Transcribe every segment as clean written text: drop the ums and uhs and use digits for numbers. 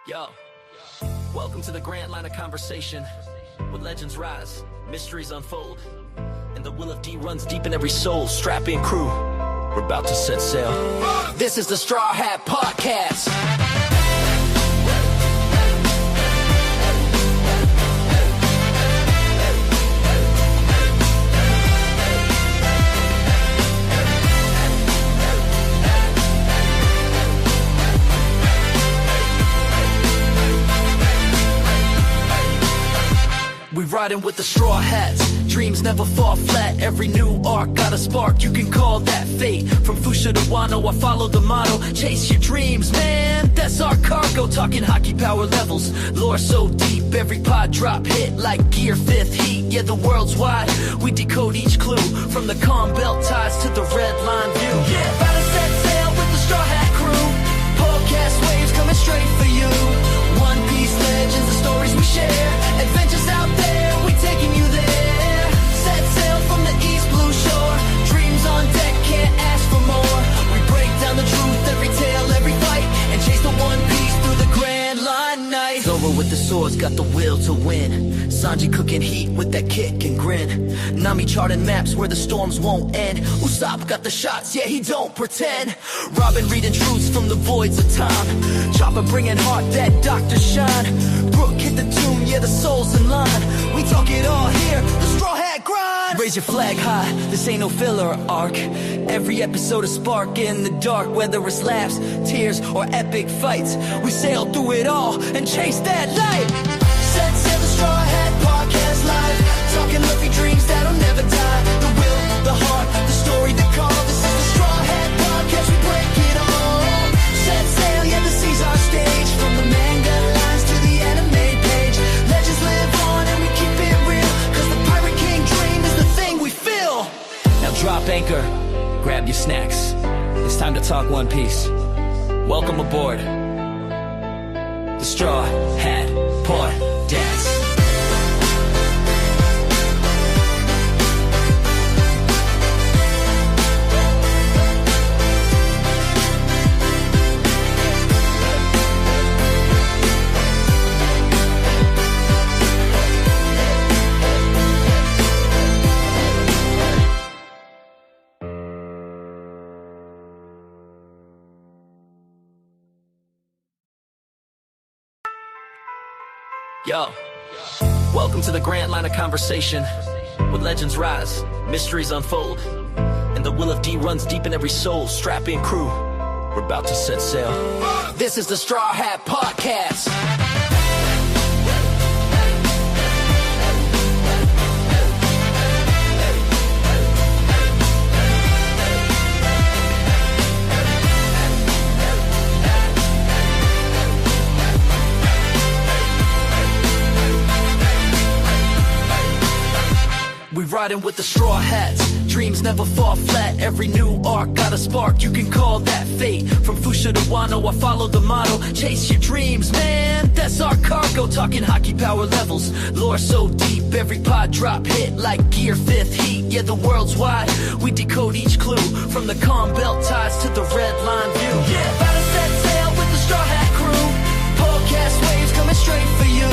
Yo, welcome to the grand line of conversation. With legends rise, mysteries unfold, and the will of D runs deep in every soul. Strap in, crew, we're about to set sail. This is the Straw Hat Podcast. We riding with the straw hats, dreams never fall flat. Every new arc got a spark, you can call that fate. From Fuchsia to Wano, I follow the motto. Chase your dreams, man, that's our cargo. Talking hockey power levels, lore so deep. Every pod drop hit like gear fifth heat. Yeah, the world's wide, we decode each clue. From the calm belt ties to the red line view. Yeah, about to set sail with the straw hat crew. Podcast waves coming straight for you. One Piece legends, the stories we share. Adventures out there, we taking you there. Set sail from the East Blue Shore. Dreams on deck, can't ask for more. We break down the truth, every tale, every fight, and chase the One Piece through the Grand Line night. Zoro with the swords, got the will to win. Sanji cooking heat with that kick and grin. Nami charting maps where the storms won't end. Usopp got the shots, yeah, he don't pretend. Robin reading truths from the voids of time. Chopper bringing heart, that Dr. Shine. Brook hit the tune, yeah, the soul's in line. We talk it all here, the Straw Hat Grind. Raise your flag high, this ain't no filler arc. Every episode a spark in the dark. Whether it's laughs, tears, or epic fights, we sail through it all and chase that light. Set sail the Straw Hat Podcast live. Talking lucky dreams that'll never die. The will, the heart, the story, the call. This is the Straw Hat Podcast, we break it all. Set sail, yeah, the seas our stage. From the manga lines to the anime page. Legends live on and we keep it real. Cause the Pirate King dream is the thing we feel. Now drop anchor, grab your snacks. It's time to talk One Piece. Welcome aboard the Straw Hat Podcast. Yo, welcome to the grand line of conversation. With legends rise, mysteries unfold, and the will of D runs deep in every soul. Strap in, crew, we're about to set sail. This is the Straw Hat Podcast. We riding with the straw hats, dreams never fall flat. Every new arc got a spark, you can call that fate. From Fuchsia to Wano, I follow the motto. Chase your dreams, man, that's our cargo. Talking hockey power levels, lore so deep. Every pod drop hit like gear fifth heat. Yeah, the world's wide, we decode each clue. From the calm belt ties to the red line view. Yeah, about to set sail with the Straw Hat crew. Podcast waves coming straight for you.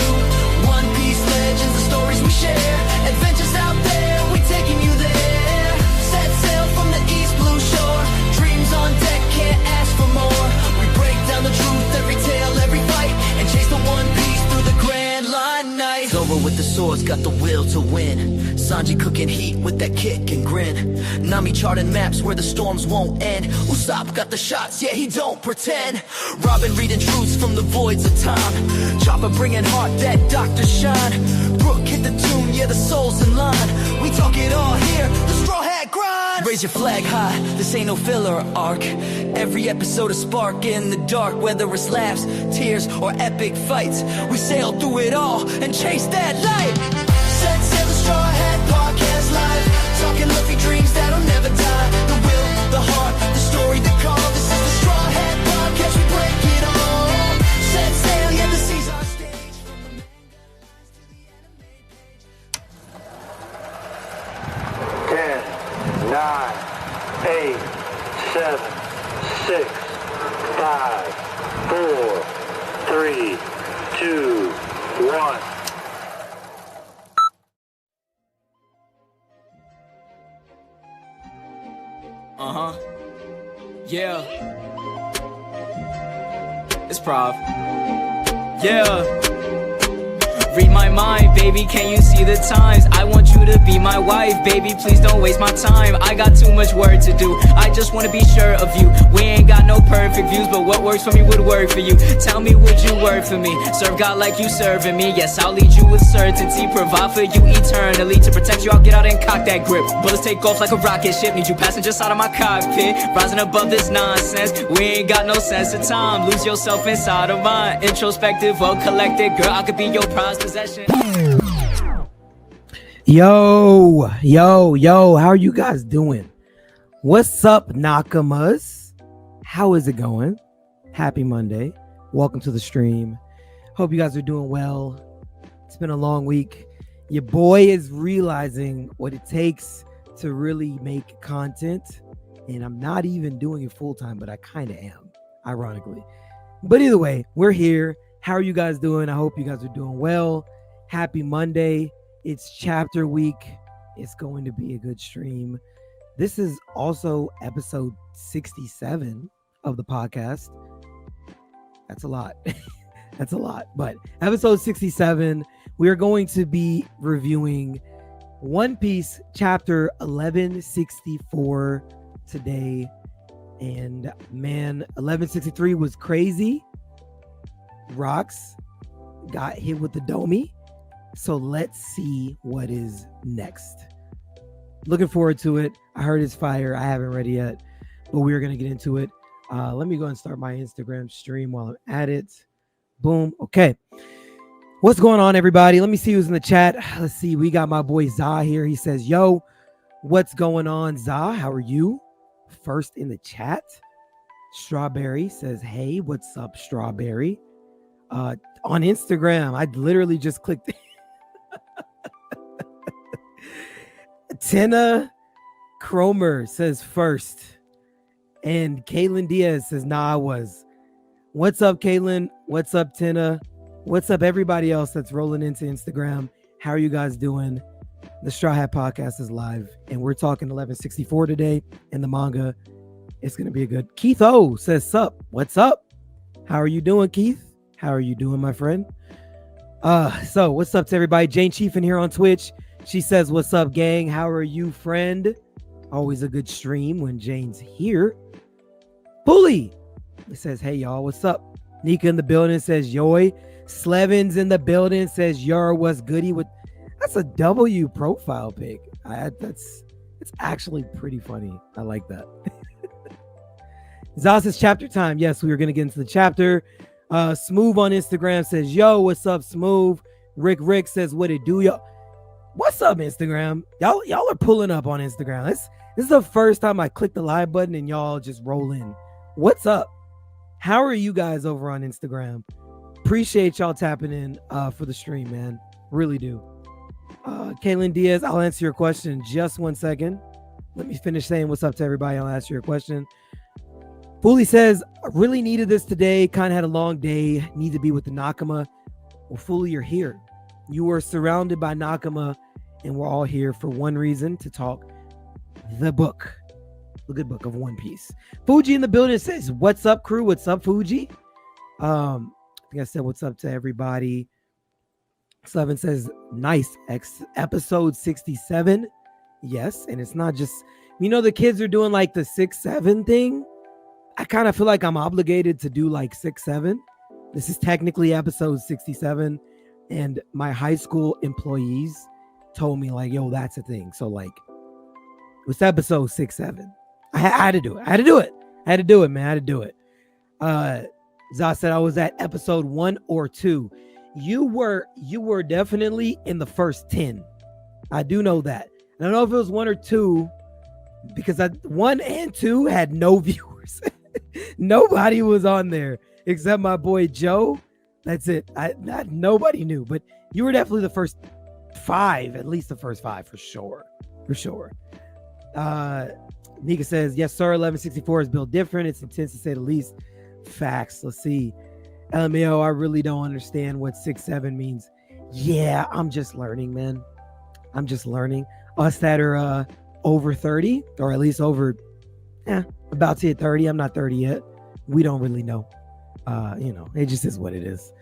One Piece legends, the stories we share. Adventures out there, we taking you there. Set sail from the East Blue Shore. Dreams on deck, can't ask for more. We break down the truth, every tale, every fight, and chase the One Piece through the Grand Line night. Zoro with the swords, got the will to win. Sanji cooking heat with that kick and grin. Nami charting maps where the storms won't end. Usopp got the shots, yeah, he don't pretend. Robin reading truths from the voids of time. Chopper bringing heart, that Dr. Shine. Brook hit the tune, yeah, the soul's in line. We talk it all here, the Straw Hat Grind. Raise your flag high, this ain't no filler arc. Every episode a spark in the dark. Whether it's laughs, tears, or epic fights, we sail through it all and chase that light. Set sail the Straw Hat Podcast live. Talking lucky dreams that'll never die. The will, the heart, the story, the call. This is the Straw Hat Podcast, we break it all. Set sail, yeah, the seas our stage. From the manga lines to the anime page. 10, 9, 8, 7, 6, 5, 4, 3, 3, 2, 1. Yeah. It's Prov. Yeah. Read my mind, baby, can you see the times? I want you to be my wife, baby, please don't waste my time. I got too much work to do, I just wanna be sure of you. We ain't got no perfect views, but what works for me would work for you. Tell me, would you work for me? Serve God like you serving me. Yes, I'll lead you with certainty, provide for you eternally. To protect you, I'll get out and cock that grip. Bullets take off like a rocket ship, need you passenger side of my cockpit. Rising above this nonsense, we ain't got no sense of time. Lose yourself inside of mine, introspective or collected. Girl, I could be your prized possession. Yo, how are you guys doing? What's up, Nakamas? How is it going? Happy Monday. Welcome to the stream. Hope you guys are doing well. It's been a long week. Your boy is realizing what it takes to really make content, and I'm not even doing it full time, but I kind of am, ironically. But either way, we're here. How are you guys doing? I hope you guys are doing well. Happy Monday. It's chapter week. It's going to be a good stream. This is also episode 67 of the podcast. That's a lot. That's a lot. But episode 67, we are going to be reviewing One Piece chapter 1164 today. And man, 1163 was crazy. Rocks got hit with the Domi. So let's see what is next. Looking forward to it. I heard it's fire. I haven't read it yet, but we're going to get into it. Let me go and start my Instagram stream while I'm at it. Boom. Okay. What's going on, everybody? Let me see who's in the chat. Let's see. We got my boy Zah here. He says, yo, what's going on, Zah? How are you? First in the chat. Strawberry says, hey, what's up, Strawberry? On Instagram, I literally just clicked. Tina Cromer says first. And Caitlin Diaz says, nah, I was. What's up, Caitlin? What's up, Tina? What's up, everybody else that's rolling into Instagram? How are you guys doing? The Straw Hat Podcast is live, and we're talking 1164 today in the manga. It's going to be a good. Keith O says, sup? What's up? How are you doing, Keith? How are you doing, my friend? So what's up to everybody? Jane Chief in here on Twitch. She says, what's up, gang? How are you, friend? Always a good stream when Jane's here. Bully says, hey, y'all, what's up? Nika in the building says, yoy. Slevins in the building says, yar, what's goody? That's a W profile pic. It's actually pretty funny. I like that. Zaz says, chapter time. Yes, we were going to get into the chapter. Smooth on Instagram says, yo, what's up, Smooth? Rick says, what it do, y'all? What's up, Instagram? Y'all are pulling up on Instagram. This is the first time I click the live button and y'all just roll in. What's up? How are you guys over on Instagram? Appreciate y'all tapping in for the stream, man. Really do. Caitlin Diaz, I'll answer your question in just 1 second. Let me finish saying what's up to everybody. I'll answer your question. Fully says, I really needed this today. Kind of had a long day. Need to be with the Nakama. Well, Fully, you're here. You are surrounded by Nakama, and we're all here for one reason, to talk the book. The good book of One Piece. Fuji in the building says, what's up, crew? What's up, Fuji? I think I said what's up to everybody. Slevin says, nice. Episode 67. Yes, and it's not just, the kids are doing like the 6-7 thing. I kind of feel like I'm obligated to do like 6-7. This is technically episode 67. And my high school employees told me like, yo, that's a thing. So like, it's episode 6-7. I had to do it. I had to do it, man. I had to do it. Zah said I was at episode 1 or 2. You were definitely in the first 10. I do know that. I don't know if it was 1 or 2 because 1 and 2 had no viewers. Nobody was on there except my boy Joe. That's it. Nobody knew, but you were definitely the first 5, at least the first 5 for sure. Nika says, yes, sir. 1164 is built different. It's intense to say the least. Facts. Let's see. LMAO, I really don't understand what 6'7" means. Yeah, I'm just learning, man. I'm just learning. Us that are over 30, or at least over, about to hit 30. I'm not 30 yet. We don't really know. It just is what it is.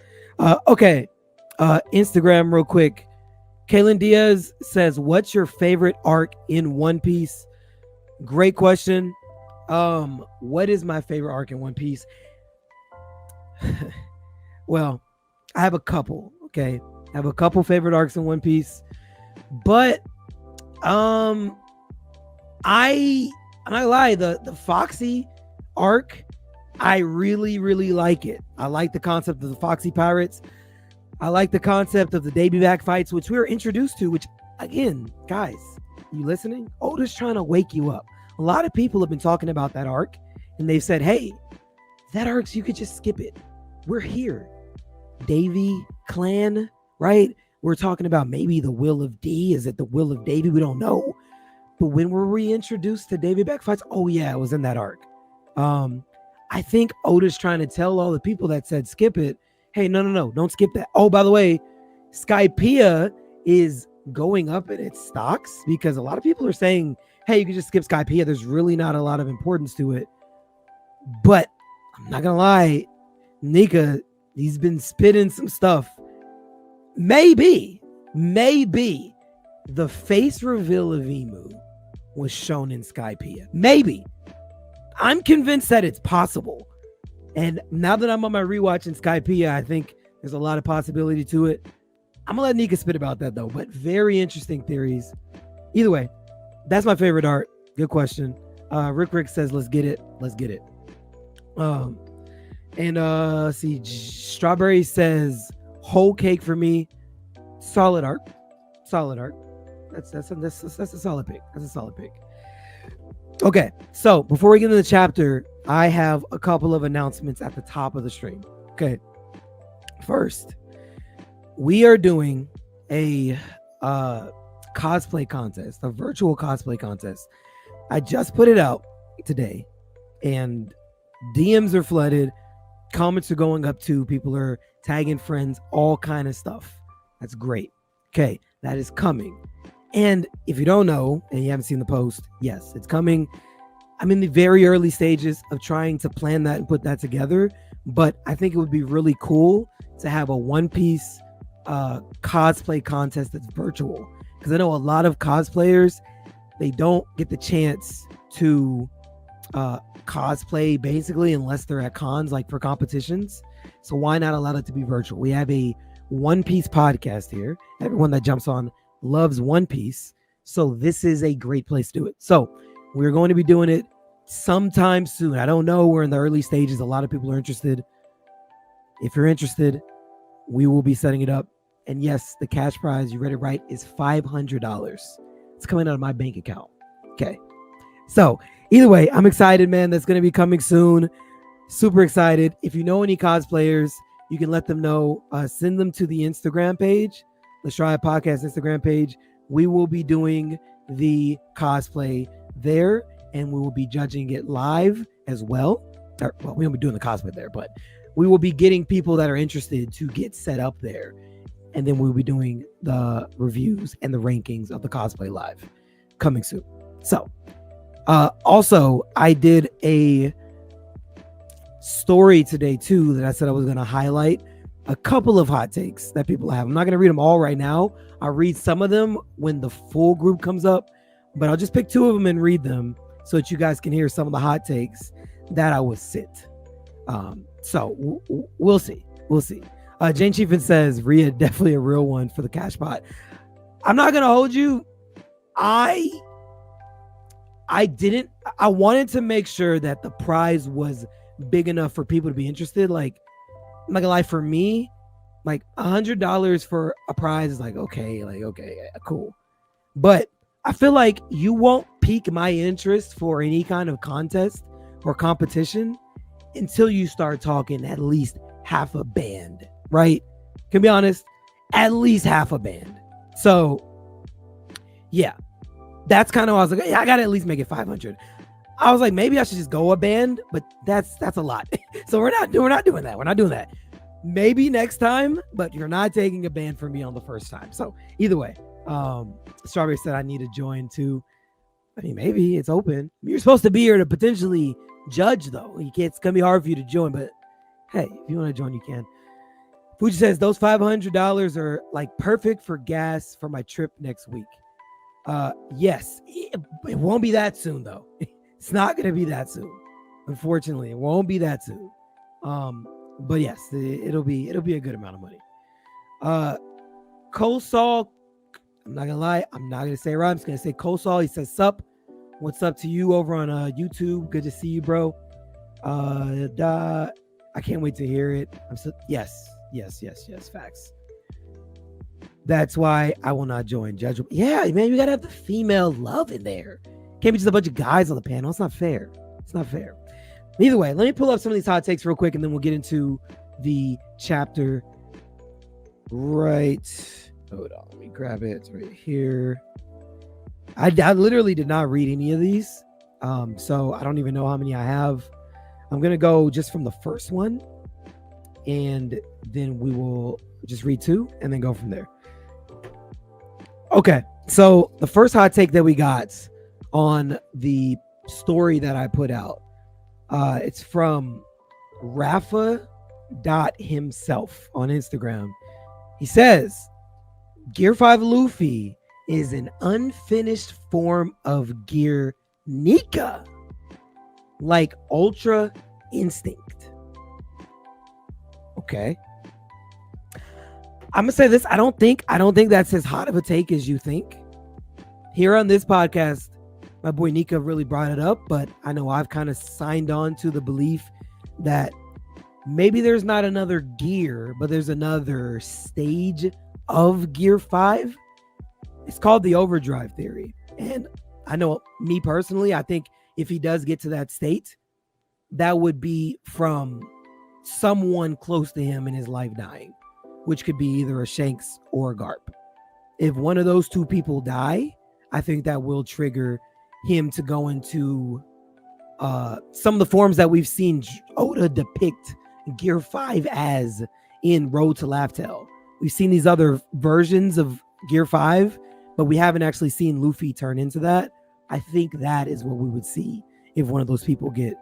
Okay. Instagram real quick. Kaylin Diaz says, what's your favorite arc in One Piece? Great question. What is my favorite arc in One Piece? Well, I have a couple. Okay. I have a couple favorite arcs in One Piece, but I'm not lie, the Foxy arc, I really, really like it. I like the concept of the Foxy Pirates. I like the concept of the Davy back fights, which we were introduced to, which, again, guys, you listening? Oda's trying to wake you up. A lot of people have been talking about that arc, and they've said, hey, that arc, you could just skip it. We're here. Davy clan, right? We're talking about maybe the will of D. Is it the will of Davy? We don't know. But when we're reintroduced to Davy back fights, oh yeah, it was in that arc. I think Oda's trying to tell all the people that said skip it, hey, no, don't skip that. Oh, by the way, Skypiea is going up in its stocks because a lot of people are saying, hey, you can just skip Skypiea. There's really not a lot of importance to it. But I'm not going to lie, Nika, he's been spitting some stuff. Maybe the face reveal of Emu was shown in Skypiea. Maybe. I'm convinced that it's possible. And now that I'm on my rewatch in Skypiea, I think there's a lot of possibility to it. I'm going to let Nika spit about that, though. But very interesting theories. Either way, that's my favorite art. Good question. Rick says, let's get it. Let's get it. See, Strawberry says, whole cake for me. Solid art. That's a solid pick. That's a solid pick. Okay, so before we get into the chapter, I have a couple of announcements at the top of the stream. Okay, first, we are doing a cosplay contest, a virtual cosplay contest. I just put it out today, and DMs are flooded. Comments are going up too. People are tagging friends, all kind of stuff. That's great. Okay, that is coming. And if you don't know, and you haven't seen the post, yes, it's coming. I'm in the very early stages of trying to plan that and put that together. But I think it would be really cool to have a One Piece cosplay contest that's virtual. Because I know a lot of cosplayers, they don't get the chance to cosplay basically unless they're at cons, like for competitions. So why not allow it to be virtual? We have a One Piece podcast here. Everyone that jumps on loves One Piece. So this is a great place to do it. So we're going to be doing it sometime soon. I don't know. We're in the early stages. A lot of people are interested. If you're interested, we will be setting it up. And yes, the cash prize, you read it right, is $500. It's coming out of my bank account. Okay. So either way, I'm excited, man. That's going to be coming soon. Super excited. If you know any cosplayers, you can let them know. Send them to the Instagram page. Let's Try It Podcast Instagram page. We will be doing the cosplay there, and we will be judging it live as well. We won't be doing the cosplay there, but we will be getting people that are interested to get set up there. And then we'll be doing the reviews and the rankings of the cosplay live coming soon. So, also, I did a story today too that I said I was going to highlight a couple of hot takes that people have. I'm not going to read them all right now. I'll read some of them when the full group comes up, but I'll just pick two of them and read them so that you guys can hear some of the hot takes that I would sit. So we'll see. We'll see. Jane Chiefin says, Rhea, definitely a real one for the cash pot. I'm not going to hold you. I wanted to make sure that the prize was big enough for people to be interested. Like, I'm not gonna lie, for me, like $100 for a prize is like, okay, cool. But I feel like you won't pique my interest for any kind of contest or competition until you start talking at least half a band, right? Can be honest, at least half a band. So yeah, that's kind of, I was like, yeah, I gotta at least make it 500. I was like, maybe I should just go a band, but that's a lot. So we're not doing that. We're not doing that. maybe next time, but you're not taking a ban from me on the first time. So either way, Strawberry said I need to join too. I mean, maybe it's open. You're supposed to be here to potentially judge, though. It's gonna be hard for you to join, but hey, if you want to join, you can. Fuji says those $500 are like perfect for gas for my trip next week. Yes, it won't be that soon though. It's not gonna be that soon. Unfortunately, it won't be that soon. But yes, it'll be a good amount of money. Kosal, I'm not gonna lie, I'm not gonna say it right. I'm just gonna say Kosal. He says, "Sup, what's up to you over on YouTube? Good to see you, bro. I can't wait to hear it. Yes, facts. That's why I will not join Judgment. Yeah, man, you gotta have the female love in there. Can't be just a bunch of guys on the panel. It's not fair. It's not fair. Either way, let me pull up some of these hot takes real quick, and then we'll get into the chapter. Right. Hold on. Let me grab it. It's right here. I literally did not read any of these. So I don't even know how many I have. I'm going to go just from the first one, and then we will just read two and then go from there. Okay. So the first hot take that we got on the story that I put out, it's from Rafa himself on Instagram. He says, Gear 5 Luffy is an unfinished form of Gear Nika, like Ultra Instinct. Okay. I'm gonna say this. I don't think that's as hot of a take as you think. Here on this podcast, my boy Nika really brought it up, but I know I've kind of signed on to the belief that maybe there's not another gear, but there's another stage of Gear 5. It's called the overdrive theory. And I know me personally, I think if he does get to that state, that would be from someone close to him in his life dying, which could be either a Shanks or a Garp. If one of those two people die, I think that will trigger him to go into some of the forms that we've seen Oda depict Gear 5 as in Road to Laugh-Tale. We've seen these other versions of Gear 5, but we haven't actually seen Luffy turn into that. I think that is what we would see if one of those people get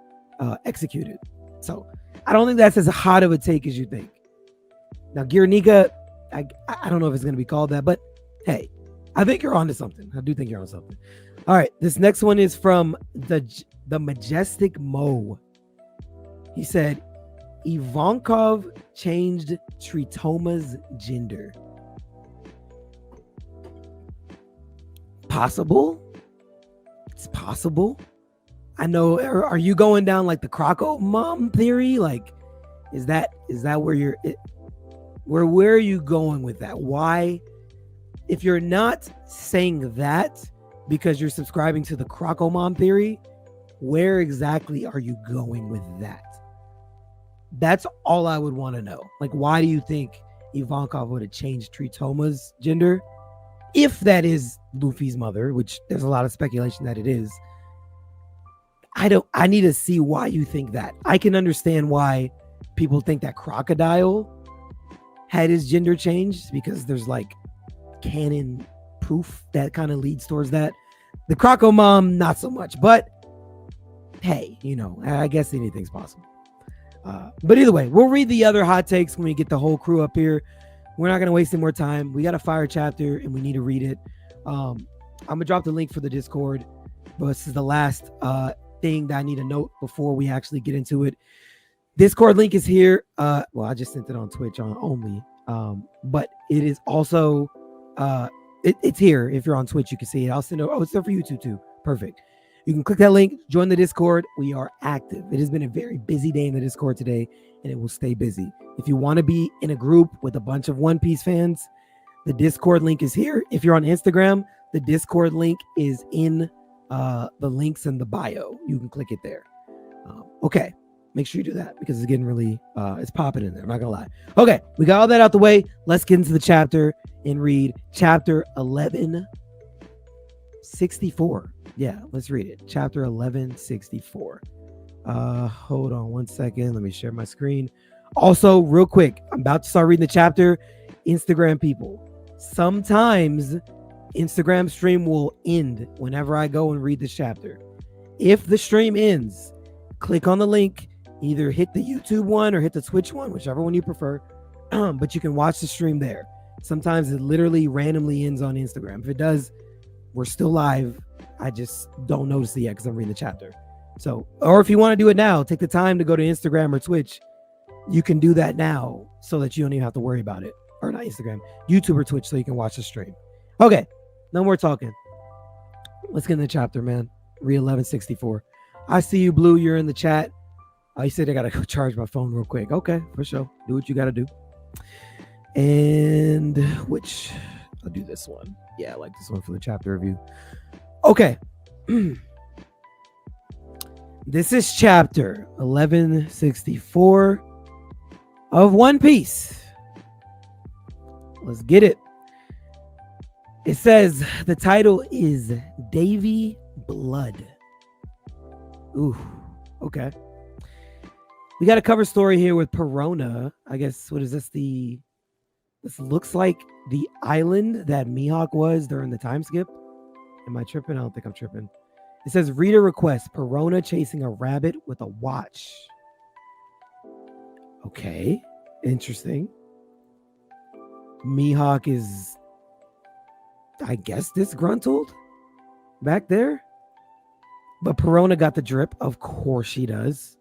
executed. So I don't think that's as hot of a take as you think. Now, Gear Nika, I don't know if it's going to be called that, but hey, I think you're onto something. I do think you're on something. All right, this next one is from the Majestic Mo. He said, Ivankov changed Tritoma's gender. Possible? It's possible. I know. Are you going down like the Croco mom theory? Like, is that where you're? Where are you going with that? Why? If you're not saying that because you're subscribing to the Croco mom theory, where exactly are you going with that? That's all I would want to know. Like, why do you think Ivankov would have changed Tritoma's gender? If that is Luffy's mother, which there's a lot of speculation that it is. I need to see why you think that. I can understand why people think that Crocodile had his gender changed because there's like canon proof that kind of leads towards that. The Croco mom, not so much, but hey, I guess anything's possible. But either way, we'll read the other hot takes when we get the whole crew up here. We're not going to waste any more time. We got a fire chapter and we need to read it. I'm going to drop the link for the Discord, but this is the last thing that I need to note before we actually get into it. Discord link is here. Well, I just sent it on Twitch only. But it is also, it's here. If you're on Twitch, you can see it. I'll send it. Oh, it's there for YouTube too. Perfect. You can click that link, join the Discord. We are active. It has been a very busy day in the Discord today, and it will stay busy. If you want to be in a group with a bunch of One Piece fans, the Discord link is here. If you're on Instagram, the Discord link is in the links in the bio. You can click it there. Okay. Make sure you do that because it's getting really, it's popping in there. I'm not going to lie. Okay. We got all that out the way. Let's get into the chapter and read chapter 1164. Yeah, let's read it. Chapter 1164. Hold on one second. Let me share my screen. Also, real quick, I'm about to start reading the chapter. Instagram people, sometimes Instagram stream will end whenever I go and read this chapter. If the stream ends, click on the link, either hit the YouTube one or hit the Twitch one, whichever one you prefer. But you can watch the stream there. Sometimes it literally randomly ends on Instagram. If it does, we're still live. I just don't notice it yet because I'm reading the chapter. So, or if you want to do it now, take the time to go to Instagram or Twitch. You can do that now so that you don't even have to worry about it. Or not Instagram, YouTube or Twitch, so you can watch the stream. Okay, no more talking. Let's get in the chapter, man. Read 1164. I see you, Blue. You're in the chat. I said I gotta go charge my phone real quick. Okay, for sure. Do what you gotta do. And which I'll do this one. Yeah, I like this one for the chapter review. Okay. This is chapter 1164 of One Piece. Let's get it. It says the title is Davy Blood. Ooh, okay. We got a cover story here with Perona. I guess, what is this? This looks like the island that Mihawk was during the time skip. Am I tripping? I don't think I'm tripping. It says reader request, Perona chasing a rabbit with a watch. Okay, interesting. Mihawk is, I guess, disgruntled back there. But Perona got the drip. Of course she does.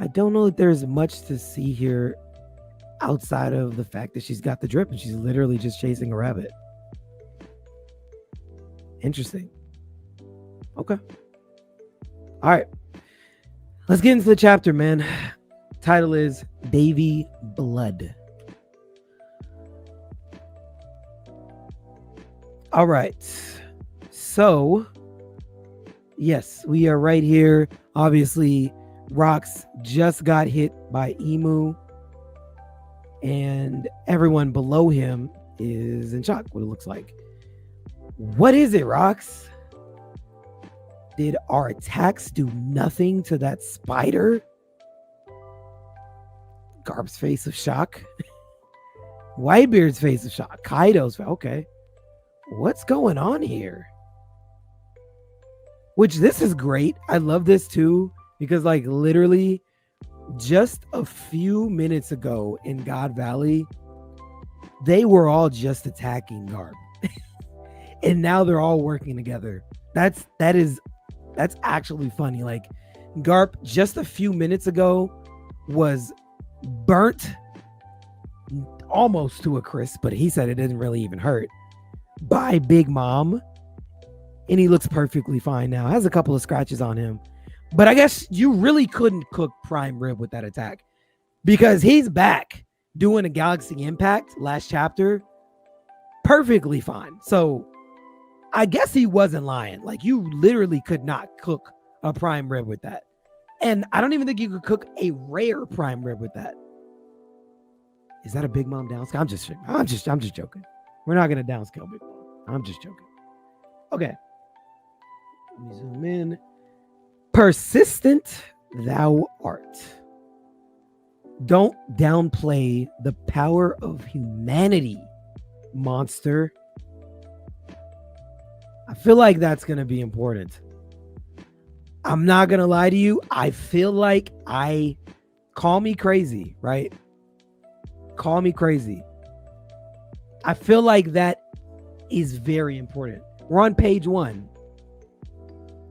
I don't know if there's much to see here outside of the fact that she's got the drip and she's literally just chasing a rabbit. Interesting. Okay. All right. Let's get into the chapter, man. Title is Davy Blood. All right. So, yes, we are right here. Obviously, Rocks just got hit by Emu, and everyone below him is in shock, what it looks like. What is it, Rocks? Did our attacks do nothing to that spider? Garp's face of shock. Whitebeard's face of shock. Kaido's, okay. What's going on here? Which, this is great. I love this too, because like literally just a few minutes ago in God Valley, they were all just attacking Garp. And now they're all working together. That's actually funny. Like Garp just a few minutes ago was burnt almost to a crisp, but he said it didn't really even hurt, by Big Mom. And he looks perfectly fine now. Has a couple of scratches on him. But I guess you really couldn't cook Prime Rib with that attack, because he's back doing a Galaxy Impact last chapter perfectly fine. So I guess he wasn't lying. Like, you literally could not cook a Prime Rib with that. And I don't even think you could cook a rare Prime Rib with that. Is that a Big Mom downscale? I'm just joking. We're not gonna downscale Big Mom. I'm just joking. Okay. Let me zoom in. Persistent thou art. Don't downplay the power of humanity, monster. I feel like that's going to be important. I'm not going to lie to you. I feel like call me crazy, right? Call me crazy. I feel like that is very important. We're on page 1.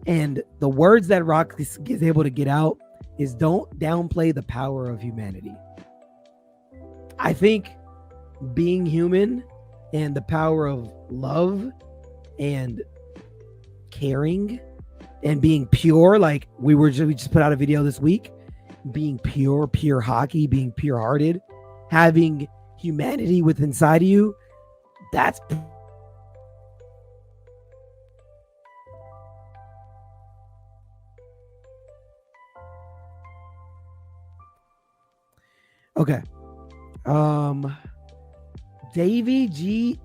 And the words that Rock is able to get out is don't downplay the power of humanity. I think being human and the power of love and caring and being pure, like we just put out a video this week, being pure hockey, being pure hearted, having humanity within inside of you, that's okay. Davy D.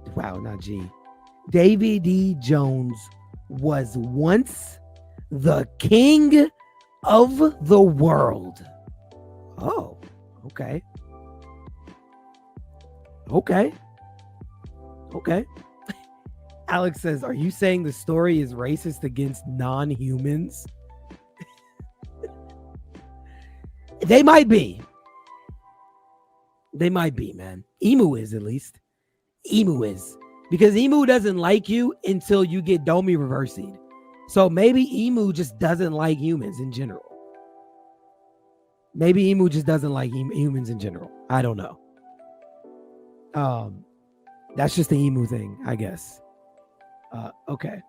Jones was once the king of the world. Oh, okay. Okay. Alex says, are you saying the story is racist against non-humans? They might be. They might be, man. Emu is, at least. Emu is. Because Emu doesn't like you until you get Domi reversing. So maybe Emu just doesn't like humans in general. Maybe Emu just doesn't like humans in general. I don't know. That's just the Emu thing, I guess. Okay.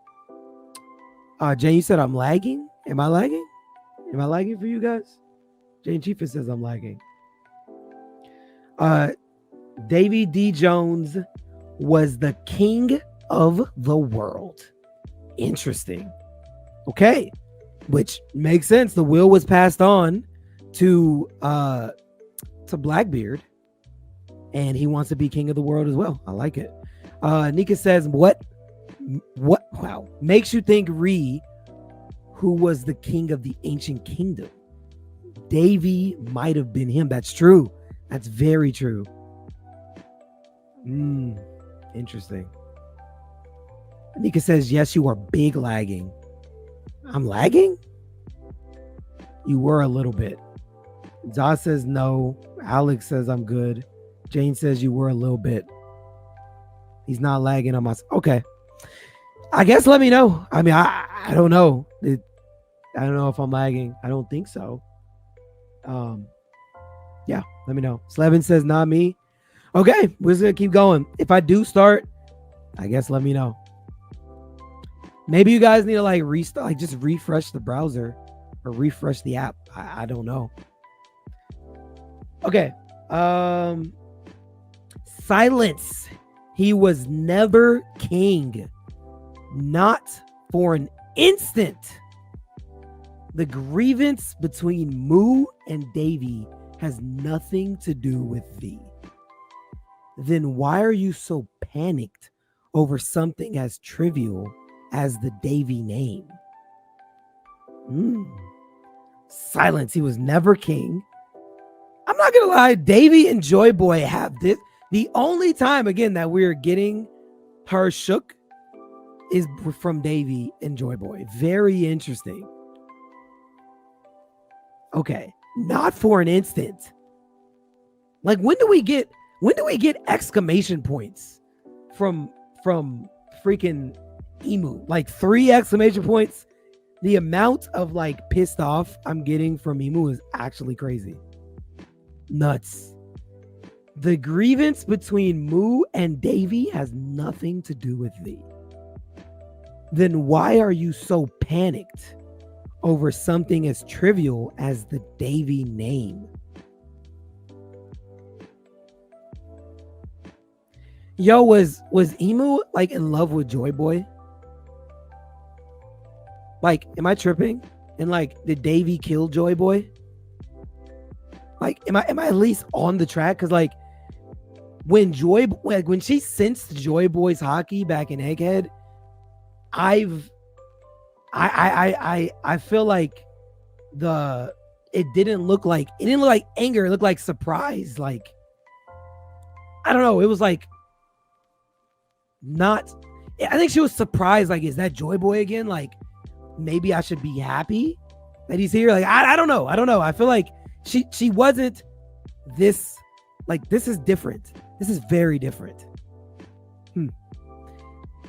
Jane, you said I'm lagging? Am I lagging? Am I lagging for you guys? Jane Chiefin says I'm lagging. Davy D. Jones was the king of the world. Interesting. Okay. Which makes sense. The will was passed on to Blackbeard, and he wants to be king of the world as well. I like it. Nika says, what wow makes you think Ree, who was the king of the ancient kingdom? Davy might have been him. That's true. That's very true. Interesting. Nika says, yes, you are big lagging. I'm lagging? You were a little bit. Zah says no. Alex says I'm good. Jane says you were a little bit. He's not lagging on my... Okay. I guess let me know. I mean, I don't know. I don't know if I'm lagging. I don't think so. Yeah, let me know. Slevin says not me. Okay, we're just gonna keep going. If I do start, I guess let me know. Maybe you guys need to like restart, like just refresh the browser or refresh the app. I don't know. Okay. Silence. He was never king. Not for an instant. The grievance between Mu and Davy has nothing to do with thee. Then why are you so panicked over something as trivial as the Davy name? Silence. He was never king. I'm not gonna lie, Davy and Joy Boy have this. The only time again that we're getting her shook is from Davy and Joy Boy. Very interesting. Okay, not for an instant. Like when do we get exclamation points from freaking Emu? Like 3 exclamation points. The amount of like pissed off I'm getting from Emu is actually crazy. Nuts. The grievance between Mu and Davy has nothing to do with thee. Then why are you so panicked over something as trivial as the Davy name? Yo, was Emu like in love with Joy Boy? Like, am I tripping? And like, did Davy kill Joy Boy? Like, am I at least on the track? Because like, when she sensed Joy Boy's hockey back in Egghead, I feel like it didn't look like anger. It looked like surprise. Like, I don't know. It was like not. I think she was surprised. Like, is that Joy Boy again? Like, maybe I should be happy that he's here. Like, I don't know. I feel like she wasn't this. Like, this is different. This is very different.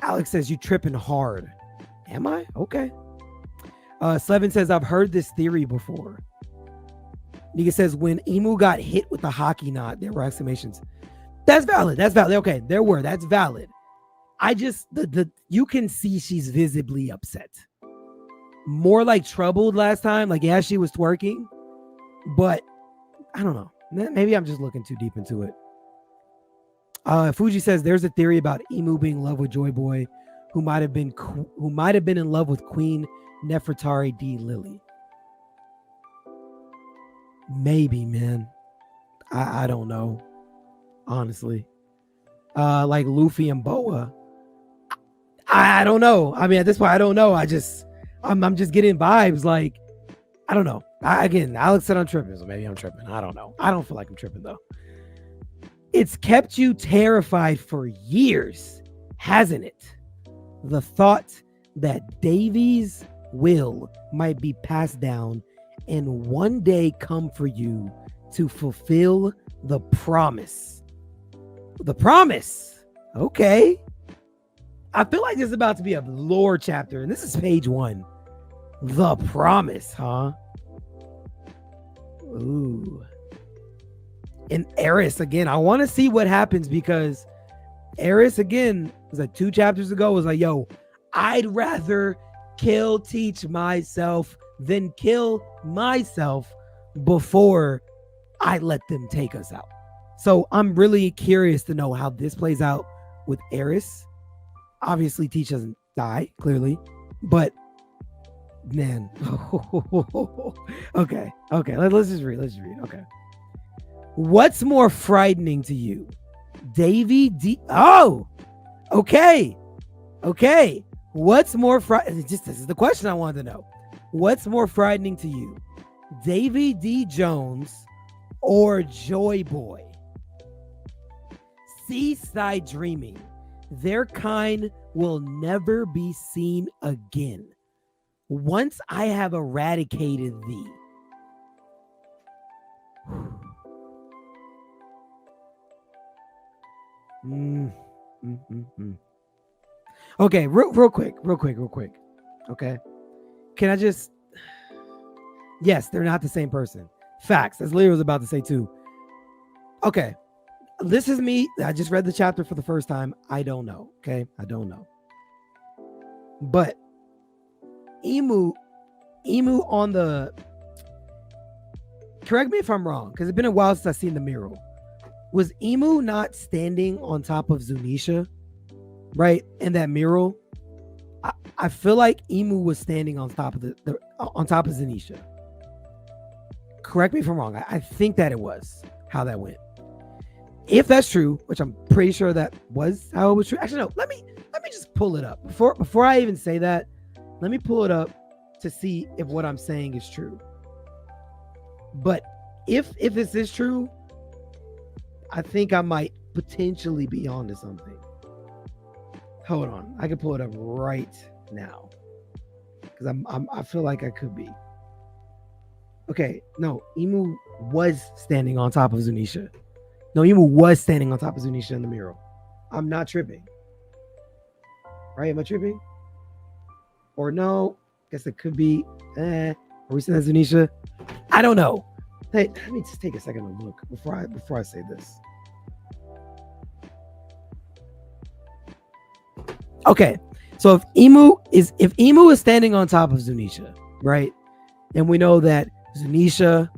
Alex says you tripping hard. Am I? Okay. Slevin says I've heard this theory before. Nika says when Emu got hit with the hockey knot, there were exclamations. That's valid. Okay, there were. That's valid. I just you can see she's visibly upset. More like troubled last time. Like, yeah, she was twerking, but I don't know. Maybe I'm just looking too deep into it. Fuji says there's a theory about Emu being in love with Joy Boy, who might have been in love with Queen Nefertari D. Lily. Maybe, man. I don't know. Honestly. Like Luffy and Boa. I don't know. I mean, at this point, I don't know. I'm just getting vibes like I don't know. Again, Alex said I'm tripping, so maybe I'm tripping. I don't know. I don't feel like I'm tripping though. It's kept you terrified for years, hasn't it? The thought that Davy's will might be passed down and one day come for you to fulfill the promise. The promise. Okay. I feel like this is about to be a lore chapter, and this is page 1. The promise, huh? Ooh. And Eris, again, I want to see what happens, because Eris, again, was like 2 chapters ago, was like, yo, I'd rather teach myself than kill myself before I let them take us out. So I'm really curious to know how this plays out with Eris. Obviously, Teach doesn't die, clearly, but man. Okay. Let's just read. Okay. What's more frightening to you? Davy D. Oh, okay. What's more frightening? This is the question I wanted to know. What's more frightening to you? Davy D. Jones or Joy Boy? Seaside dreaming. Their kind will never be seen again. Once I have eradicated thee. Okay, real quick. Okay. Can I just... Yes, they're not the same person. Facts. As Leo was about to say too. Okay. This is me. I just read the chapter for the first time. I don't know. Okay. I don't know. But Emu on the... Correct me if I'm wrong, because it's been a while since I've seen the mural. Was Emu not standing on top of Zunisha? Right? In that mural? I feel like Emu was standing on top of on top of Zunisha. Correct me if I'm wrong. I think that it was how that went. If that's true, which I'm pretty sure that was how it was true. Actually, no, let me just pull it up. Before I even say that, let me pull it up to see if what I'm saying is true. But if this is true, I think I might potentially be onto something. Hold on. I can pull it up right now. Because I feel like I could be. Okay, no, Emu was standing on top of Zunisha. No, Emu was standing on top of Zunisha in the mural. I'm not tripping. Right? Am I tripping? Or no? Guess it could be. Are we seeing that Zunisha? I don't know. Hey, let me just take a second to look before I say this. Okay, so if Emu is standing on top of Zunisha, right? And we know that Zunisha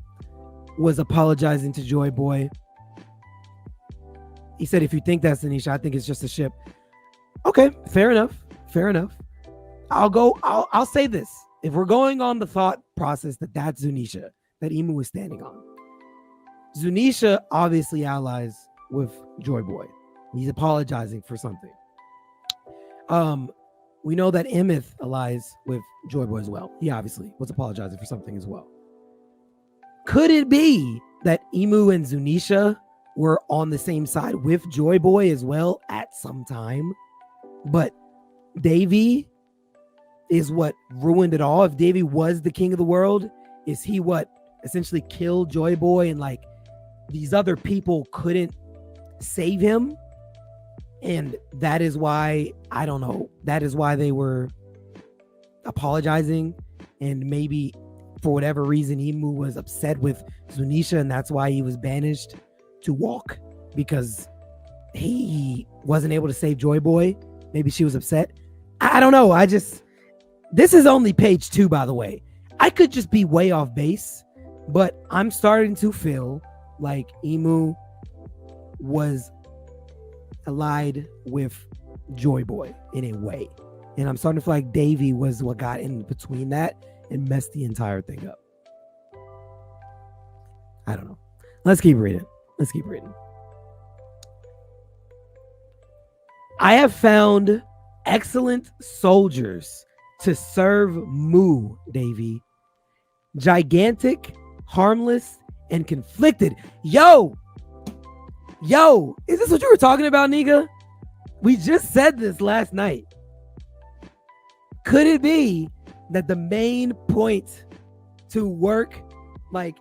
was apologizing to Joy Boy. He said, if you think that's Zunisha, I think it's just a ship. Okay, fair enough. I'll say this. If we're going on the thought process that that's Zunisha, that Emu was standing on. Zunisha obviously allies with Joy Boy. He's apologizing for something. We know that Emeth allies with Joy Boy as well. He obviously was apologizing for something as well. Could it be that Emu and Zunisha were on the same side with Joy Boy as well at some time? But Davy is what ruined it all. If Davy was the king of the world, is he what essentially killed Joy Boy, and like these other people couldn't save him? And that is why, I don't know, that is why they were apologizing. And maybe for whatever reason, Emu was upset with Zunisha, and that's why he was banished to walk, because he wasn't able to save Joy Boy. Maybe she was upset. I don't know. This is only page 2, by the way. I could just be way off base, but I'm starting to feel like Emu was allied with Joy Boy in a way. And I'm starting to feel like Davy was what got in between that and messed the entire thing up. I don't know. Let's keep reading. I have found excellent soldiers to serve Mu, Davy. gigantic, harmless, and conflicted. Yo, is this what you were talking about, Nika? We just said this last night. Could it be that the main point to work like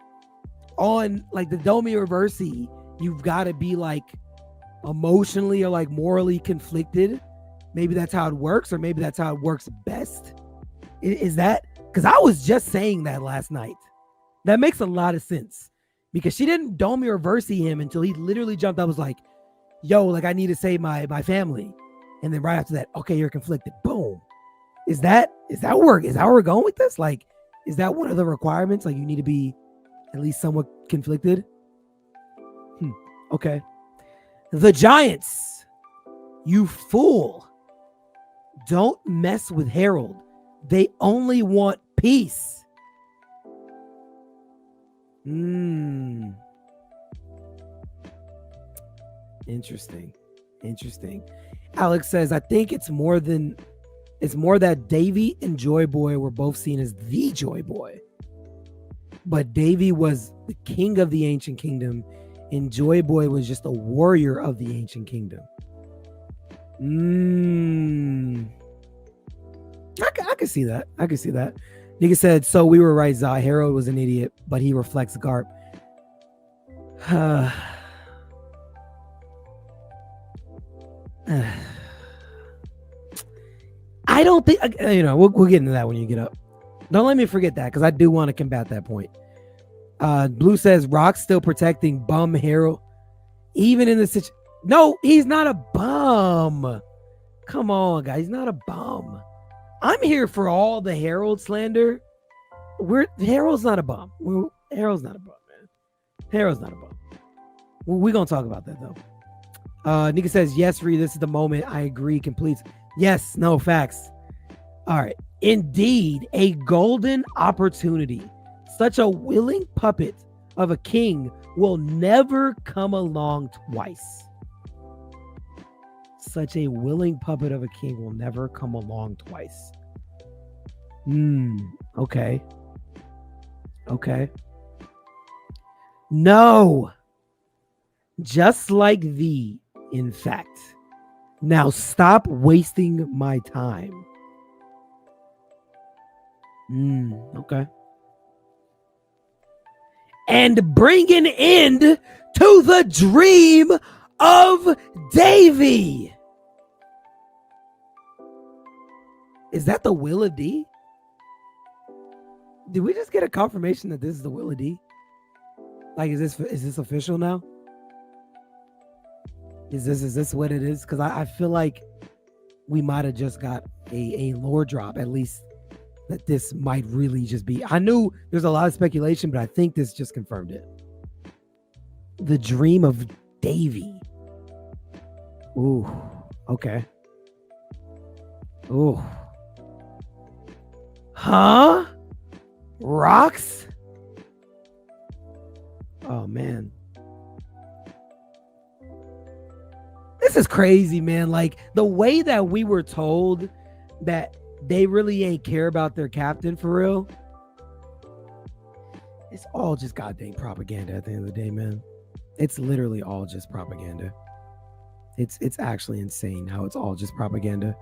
on like the Domi Reversi, you've got to be like emotionally or like morally conflicted? Maybe that's how it works, or maybe that's how it works best. Is that because I was just saying that last night? That makes a lot of sense, because she didn't Domi Reversi him until he literally jumped up, was like, yo, like I need to save my family. And then right after that, okay, you're conflicted. Boom. Is that work? Is that where we're going with this? Like, is that one of the requirements? Like, you need to be at least somewhat conflicted? Okay. The Giants. You fool. Don't mess with Harold. They only want peace. Interesting. Alex says, I think it's more that Davy and Joy Boy were both seen as the Joy Boy. But Davy was the king of the ancient kingdom, and Joy Boy was just a warrior of the ancient kingdom. I can see that. Nigga said, so we were right, Zah. Harold was an idiot, but he reflects Garp. I don't think, we'll get into that when you get up. Don't let me forget that, because I do want to combat that point. Blue says, Rock's still protecting bum Harold, even in the situation. No, he's not a bum. Come on, guys. He's not a bum. I'm here for all the Harold slander. Harold's not a bum. Harold's not a bum, man. Harold's not a bum. We're going to talk about that, though. Nika says, yes, Ree, this is the moment. I agree. Completes. Yes, no, facts. All right. Indeed, a golden opportunity. Such a willing puppet of a king will never come along twice. Such a willing puppet of a king will never come along twice. Okay. No. Just like thee, in fact. Now stop wasting my time. Okay. And bring an end to the dream of Davy. Is that the will of D? Did we just get a confirmation that this is the will of D? Like, is this official now? Is this what it is? Because I feel like we might have just got a lore drop, at least that this might really just be. I knew there's a lot of speculation, but I think this just confirmed it. The dream of Davy. Ooh, okay. Ooh. Huh? Rocks? Oh, man. This is crazy, man. Like, the way that we were told that they really ain't care about their captain for real. It's all just goddamn propaganda at the end of the day, man. It's literally all just propaganda. It's actually insane how it's all just propaganda.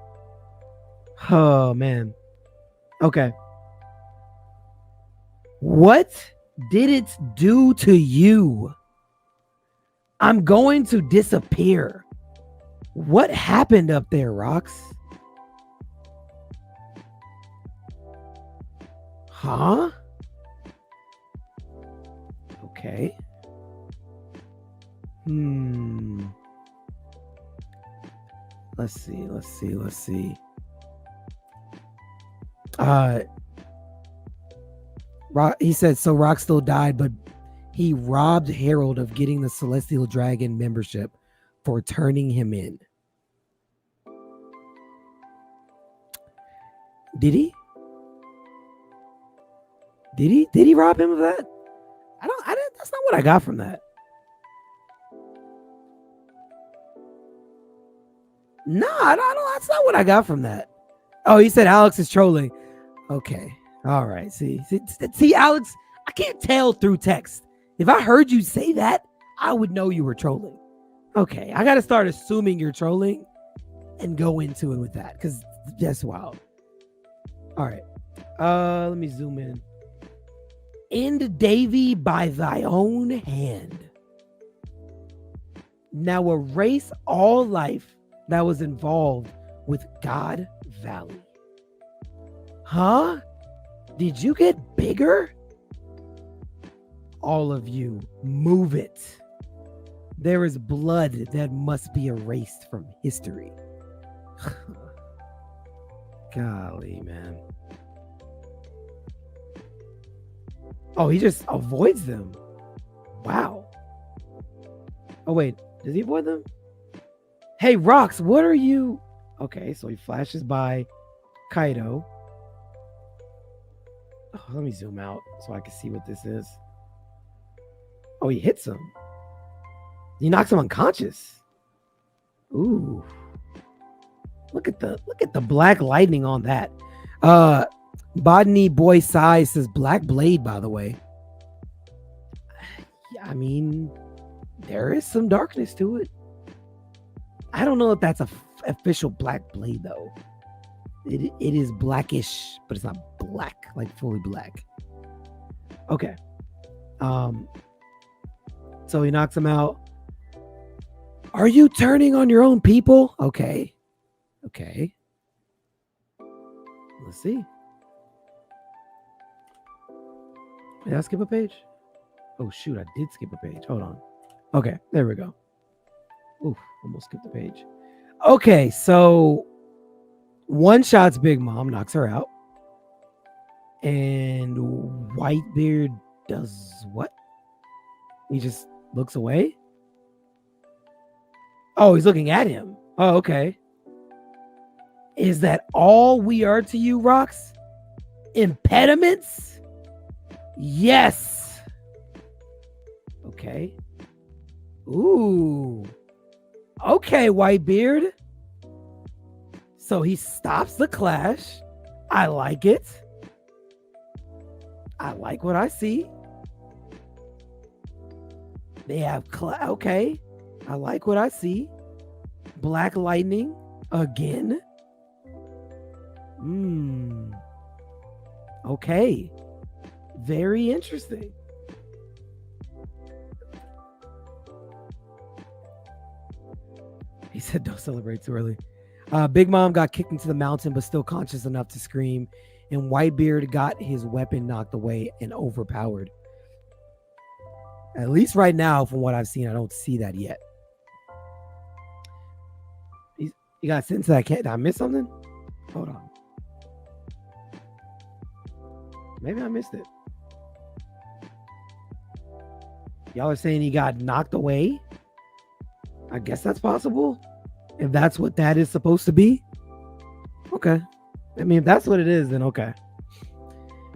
Oh, man. Okay. What did it do to you? I'm going to disappear. What happened up there, Rocks? Huh? Okay. Let's see. He said, so Rock still died, but he robbed Harold of getting the Celestial Dragon membership for turning him in. Did he? Did he rob him of that? That's not what I got from that. No, I don't. That's not what I got from that. Oh, he said Alex is trolling. Okay. All right. See, Alex, I can't tell through text. If I heard you say that, I would know you were trolling. Okay, I got to start assuming you're trolling and go into it with that because that's wild. All right. Let me zoom in. End Davy by thy own hand. Now erase all life that was involved with God Valley. Huh? Did you get bigger? All of you, move it. There is blood that must be erased from history. Golly, man. Oh, he just avoids them. Wow. Oh, wait. Does he avoid them? Hey, Rocks, what are you? Okay, so he flashes by Kaido. Oh, let me zoom out so I can see what this is. Oh, he hits him. He knocks him unconscious. Ooh. Look at the black lightning on that. Botany Boy Sai says Black Blade, by the way. Yeah, I mean, there is some darkness to it. I don't know if that's a official Black Blade though. It is blackish, but it's not black, like fully black. Okay. So he knocks him out. Are you turning on your own people? Okay. Let's see. Did I skip a page? Oh shoot, I did skip a page. Hold on. Okay, there we go. Oof, almost skipped the page. Okay, so one shots Big Mom, knocks her out. And Whitebeard does what? He just looks away? Oh, he's looking at him. Oh, okay. Is that all we are to you, Rocks? Impediments? Yes. Okay. Ooh. Okay, Whitebeard. So he stops the clash. I like it. I like what I see. They have okay. I like what I see. Black lightning again. Okay. Very interesting. He said don't celebrate too early. Big Mom got kicked into the mountain but still conscious enough to scream, and Whitebeard got his weapon knocked away and overpowered. At least right now, from what I've seen, I don't see that yet. You got sent to that cat. Did I miss something? Hold on. Maybe I missed it. Y'all are saying he got knocked away? I guess that's possible. If that's what that is supposed to be. Okay. I mean, if that's what it is, then okay.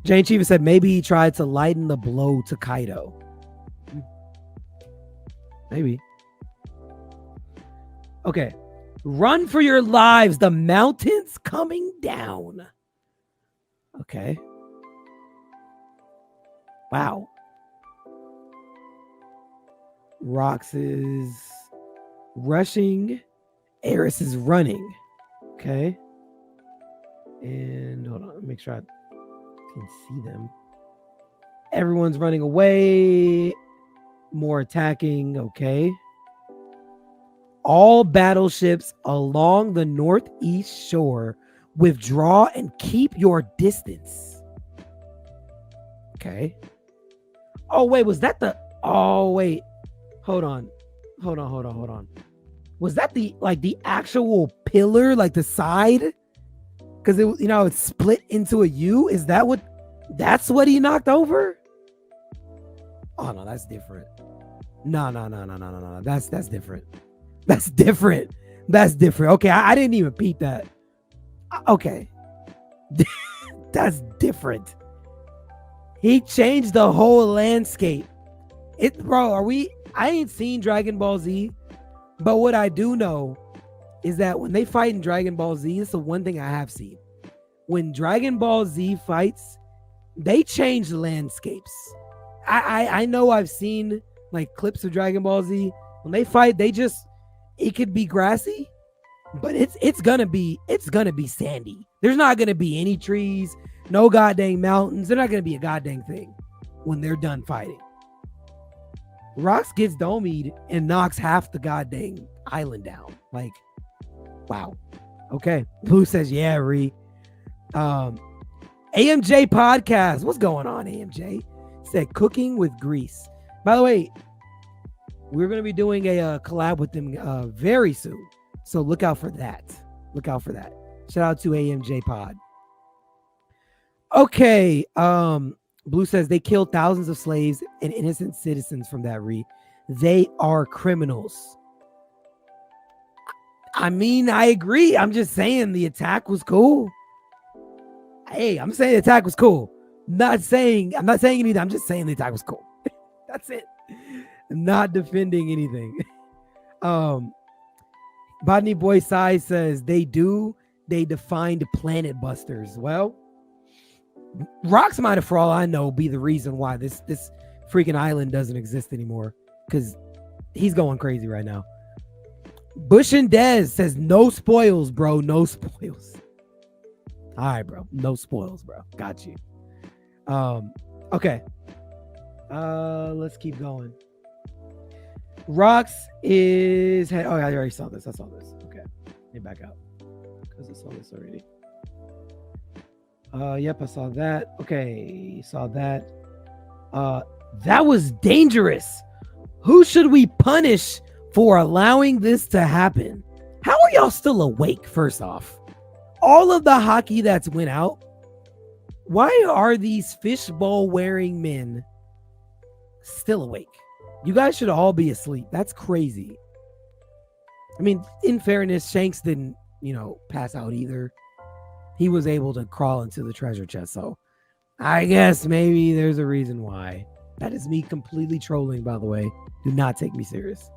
Jane Chiva said maybe he tried to lighten the blow to Kaido. Maybe. Okay. Run for your lives. The mountain's coming down. Okay. Wow. Rox is rushing. Eris is running. Okay. And hold on. Make sure I can see them. Everyone's running away. More attacking. Okay. All battleships along the northeast shore withdraw and keep your distance. Okay. Oh, wait. Was that the... Oh, wait. Hold on. Was that the actual pillar, like the side? Because it, it's split into a U. Is that what? That's what he knocked over? Oh no, that's different. No. That's different. That's different. Okay, I didn't even peep that. Okay, that's different. He changed the whole landscape. I ain't seen Dragon Ball Z, but what I do know is that when they fight in Dragon Ball Z, it's the one thing I have seen. When Dragon Ball Z fights, they change landscapes. I know I've seen like clips of Dragon Ball Z. When they fight, it could be grassy, but it's gonna be sandy. There's not gonna be any trees, no goddamn mountains. They're not gonna be a goddamn thing when they're done fighting. Rox gets Domied and knocks half the goddamn island down. Like, wow. Okay. Blue says, yeah, Ree. AMJ podcast. What's going on, AMJ? Said cooking with grease. By the way, we're going to be doing a collab with them very soon. So look out for that. Look out for that. Shout out to AMJ pod. Okay. Blue says they killed thousands of slaves and innocent citizens from that Ree. They are criminals. I mean, I agree. I'm just saying the attack was cool. Hey, I'm saying the attack was cool. I'm not saying anything. I'm just saying the attack was cool. That's it. I'm not defending anything. Botany Boy Sai says they defined planet busters. Well, Rox might have, for all I know, be the reason why this freaking island doesn't exist anymore, because he's going crazy right now. Bush and Dez says no spoils, bro. No spoils. All right, bro. No spoils, bro. Got you. Okay. Let's keep going. Rox is... Oh, I already saw this. I saw this. Okay. Let me back out, because I saw this already. Yep, I saw that. Okay, saw that. That was dangerous. Who should we punish for allowing this to happen? How are y'all still awake, first off? All of the hockey that's went out, why are these fishbowl wearing men still awake? You guys should all be asleep. That's crazy. I mean, in fairness, Shanks didn't, pass out either. He was able to crawl into the treasure chest. So I guess maybe there's a reason why. That is me completely trolling, by the way. Do not take me serious.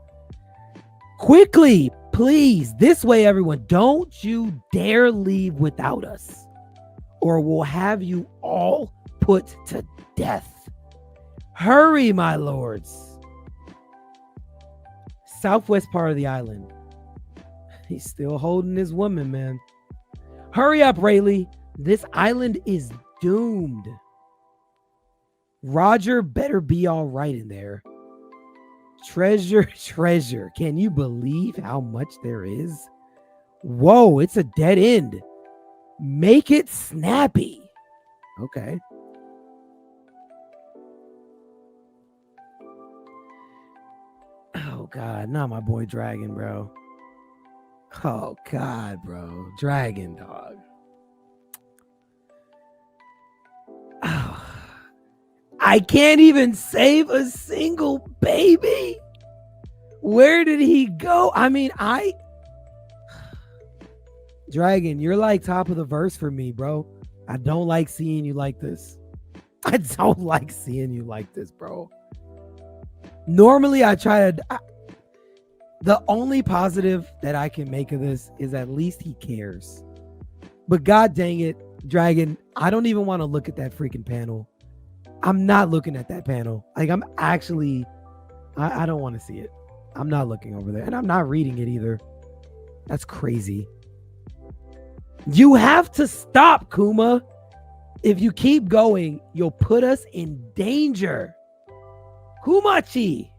Quickly, please. This way, everyone. Don't you dare leave without us, or we'll have you all put to death. Hurry, my lords. Southwest part of the island. He's still holding his woman, man. Hurry up, Rayleigh. This island is doomed. Roger better be all right in there. Treasure. Can you believe how much there is? Whoa, it's a dead end. Make it snappy. Okay. Oh, God. Not my boy Dragon, bro. Oh, God, bro. Dragon, dog. Oh. I can't even save a single baby. Where did he go? I mean, Dragon, you're like top of the verse for me, bro. I don't like seeing you like this. I don't like seeing you like this, bro. Normally, I try to... The only positive that I can make of this is at least he cares. But god dang it, Dragon, I don't even want to look at that freaking panel. I'm not looking at that panel. Like, I'm actually... I don't want to see it. I'm not looking over there. And I'm not reading it either. That's crazy. You have to stop, Kuma. If you keep going, you'll put us in danger. Kumachi.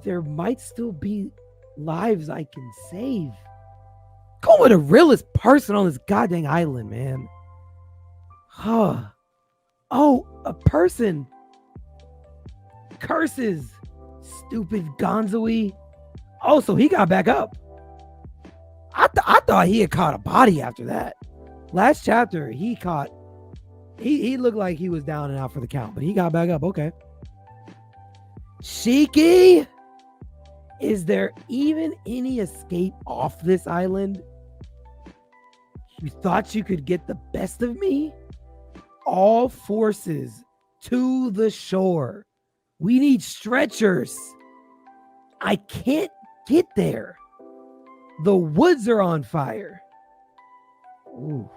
There might still be lives I can save. Kuma, the realest person on this goddamn island, man. Huh. Oh, a person. Curses. Stupid Gonzoi. Oh, so he got back up. I thought he had caught a body after that. Last chapter, he looked like he was down and out for the count, but he got back up. Okay. Shiki, is there even any escape off this island? You thought you could get the best of me? All forces to the shore. We need stretchers. I can't get there. The woods are on fire. Ooh.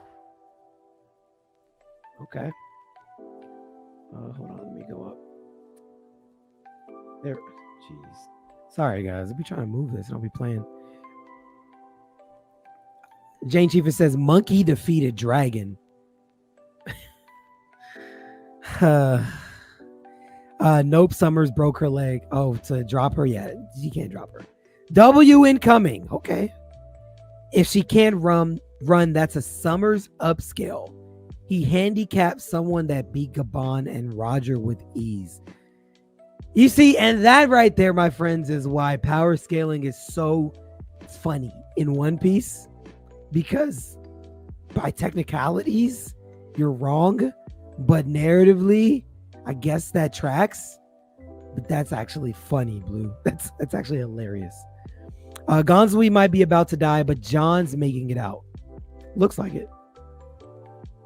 Okay. Hold on, let me go up. There. Jeez. Sorry, guys. I'll be trying to move this and I'll be playing. Jane Chief says, monkey defeated dragon. Nope, Summers broke her leg. Oh, to drop her? Yeah, you can't drop her. W incoming. Okay. If she can't run, that's a Summers upscale. He handicapped someone that beat Gabon and Roger with ease. You see, and that right there, my friends, is why power scaling is so funny in One Piece. Because by technicalities, you're wrong. But narratively, I guess that tracks. But that's actually funny, Blue. That's actually hilarious. Gonzui might be about to die, but John's making it out. Looks like it.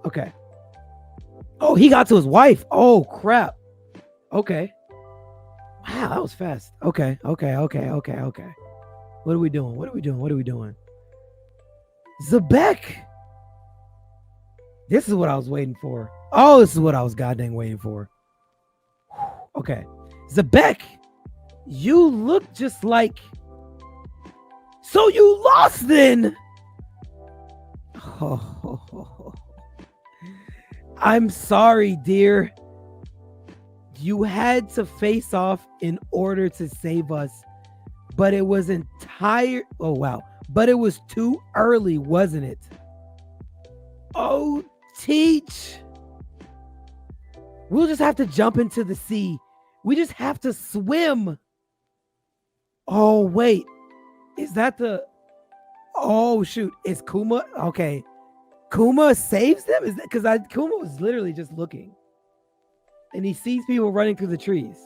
Okay. Oh, he got to his wife. Oh, crap. Okay. Wow, that was fast. Okay. What are we doing? Zebek. This is what I was waiting for. Oh, this is what I was goddamn waiting for. Okay. Zebek, you look just like... So you lost then? Oh, I'm sorry, dear. You had to face off in order to save us, but it was entire... Oh, wow. But it was too early, wasn't it? Oh, Teach. We'll just have to jump into the sea. We just have to swim. Oh, wait. Is that the... Oh, shoot. Is Kuma... Okay. Kuma saves them? Is that because Kuma was literally just looking. And he sees people running through the trees.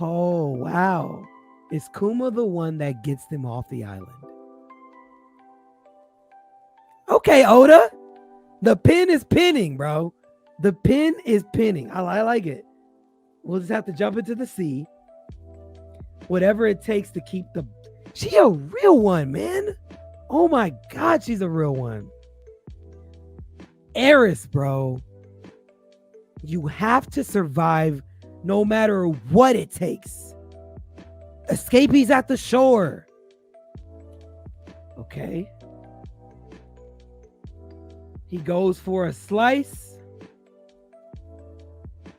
Oh, wow. Is Kuma the one that gets them off the island? Okay, Oda. The pin is pinning, bro. The pin is pinning. I like it. We'll just have to jump into the sea. Whatever it takes to keep the... She a real one, man. Oh my God, she's a real one. Eris, bro. You have to survive no matter what it takes. Escapee's at the shore. Okay. He goes for a slice.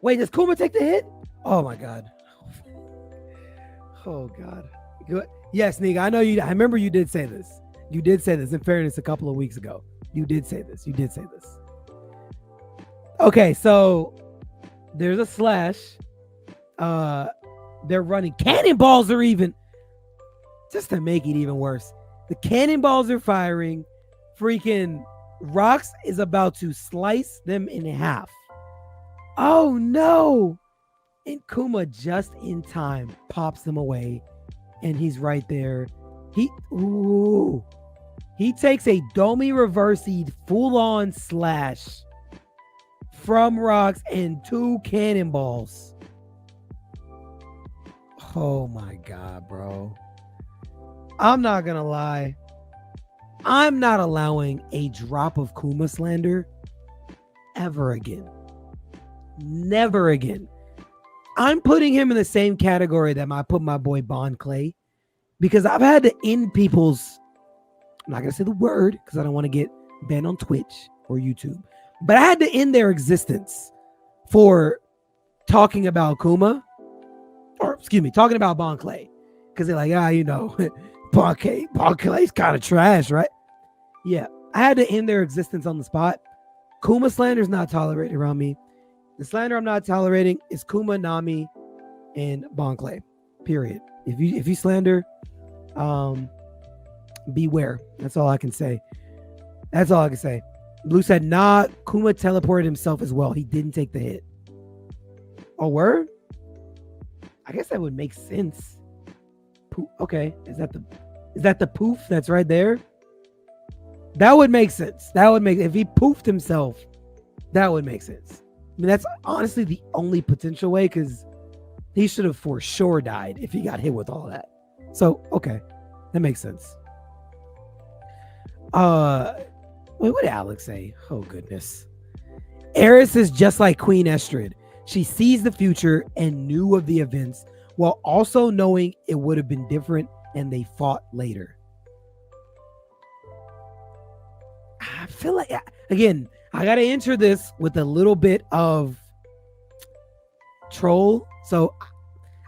Wait, does Kuma take the hit? Oh my God. Oh God. Good. Yes, Nigga, I know you. I remember you did say this. You did say this, in fairness, a couple of weeks ago. You did say this. Okay, so there's a slash. They're running. Cannonballs are even. Just to make it even worse. The cannonballs are firing. Freaking Rocks is about to slice them in half. Oh no. And Kuma just in time pops them away. And he's right there. He takes a Domi reversied full-on slash from Rocks and 2 cannonballs. Oh my God, bro. I'm not gonna lie. I'm not allowing a drop of Kuma slander ever again. Never again. I'm putting him in the same category that I put my boy Bon Clay, because I've had to end people's... I'm not going to say the word because I don't want to get banned on Twitch or YouTube, but I had to end their existence for talking about Kuma, or excuse me, talking about Bon Clay, because they're like, Bon Clay's kind of trash, right? Yeah, I had to end their existence on the spot. Kuma slander is not tolerated around me. The slander I'm not tolerating is Kuma, Nami, and Bon Clay. Period. If you slander, beware. That's all I can say. Blue said, nah, Kuma teleported himself as well. He didn't take the hit. Oh, word? I guess that would make sense. Okay. Is that the poof that's right there? That would make sense. If he poofed himself, that would make sense. I mean, that's honestly the only potential way, because he should have for sure died if he got hit with all that. So, okay. That makes sense. Wait, what did Alex say? Oh, goodness. Eris is just like Queen Estrid. She sees the future and knew of the events while also knowing it would have been different and they fought later. I feel like, again, I got to enter this with a little bit of troll. So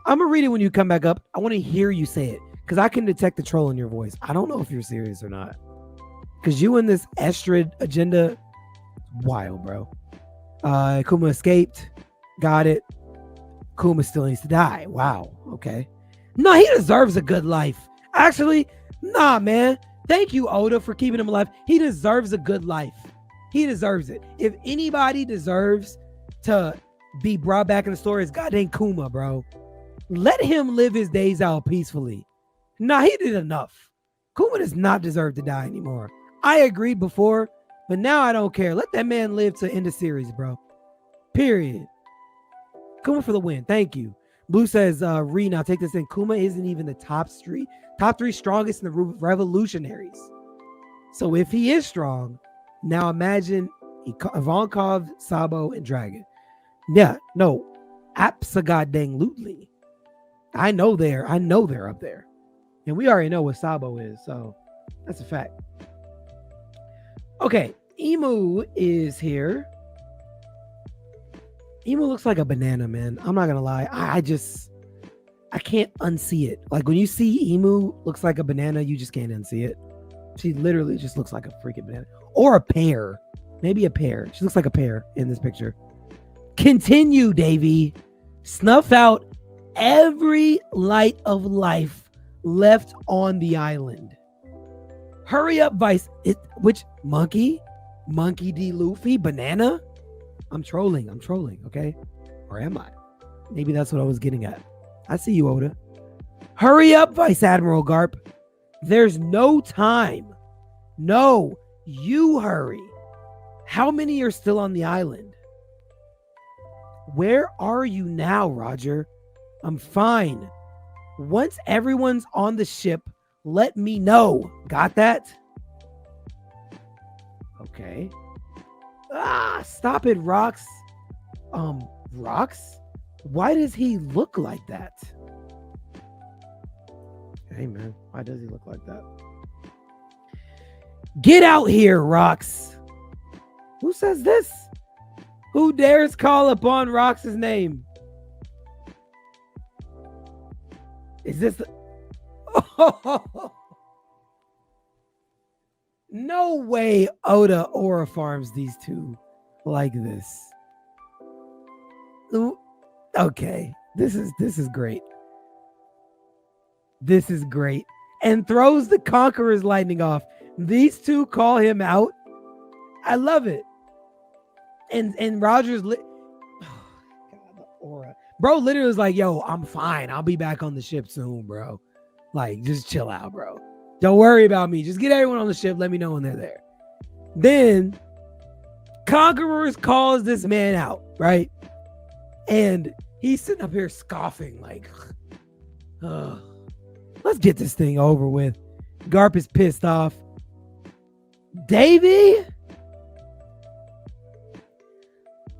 I'm going to read it when you come back up. I want to hear you say it because I can detect the troll in your voice. I don't know if you're serious or not. Because you and this Estrid agenda, wild, bro. Kuma escaped. Got it. Kuma still needs to die. Wow. Okay. No, he deserves a good life. Actually, nah, man. Thank you, Oda, for keeping him alive. He deserves a good life. He deserves it. If anybody deserves to be brought back in the story, it's goddamn Kuma, bro. Let him live his days out peacefully. Nah, he did enough. Kuma does not deserve to die anymore. I agreed before, but now I don't care. Let that man live to end the series, bro. Period. Kuma for the win. Thank you. Blue says, Ree, now take this in. Kuma isn't even the top three strongest in the revolutionaries. So if he is strong, now imagine Ivankov, Sabo, and Dragon. Yeah, no, abso-goddamn-lutely. I know they're up there. And we already know what Sabo is, so that's a fact. Okay, Emu is here. Emu looks like a banana, man. I'm not gonna lie. I can't unsee it. Like when you see Emu looks like a banana, you just can't unsee it. She literally just looks like a freaking banana. Or a pear. Maybe a pear. She looks like a pear in this picture. Continue, Davy. Snuff out every light of life left on the island. Hurry up, Vice. Which monkey? Monkey D. Luffy? Banana? I'm trolling, okay? Or am I? Maybe that's what I was getting at. I see you, Oda. Hurry up, Vice Admiral Garp. There's no time. No, you hurry. How many are still on the island? Where are you now, Roger? I'm fine. Once everyone's on the ship, let me know. Got that? Okay. Stop it, Rox. Rox? Why does he look like that? Hey, man. Why does he look like that? Get out here, Rox. Who says this? Who dares call upon Rox's name? Is this the... Oh, no way Oda Aura farms these two like this. Okay, this is great. This is great. And throws the Conqueror's lightning off. These two call him out. I love it. And Roger's God, the aura. Bro literally was like, yo, I'm fine. I'll be back on the ship soon, bro. Like, just chill out, bro. Don't worry about me. Just get everyone on the ship. Let me know when they're there. Then Conquerors calls this man out, right? And he's sitting up here scoffing like, let's get this thing over with. Garp is pissed off. Davy?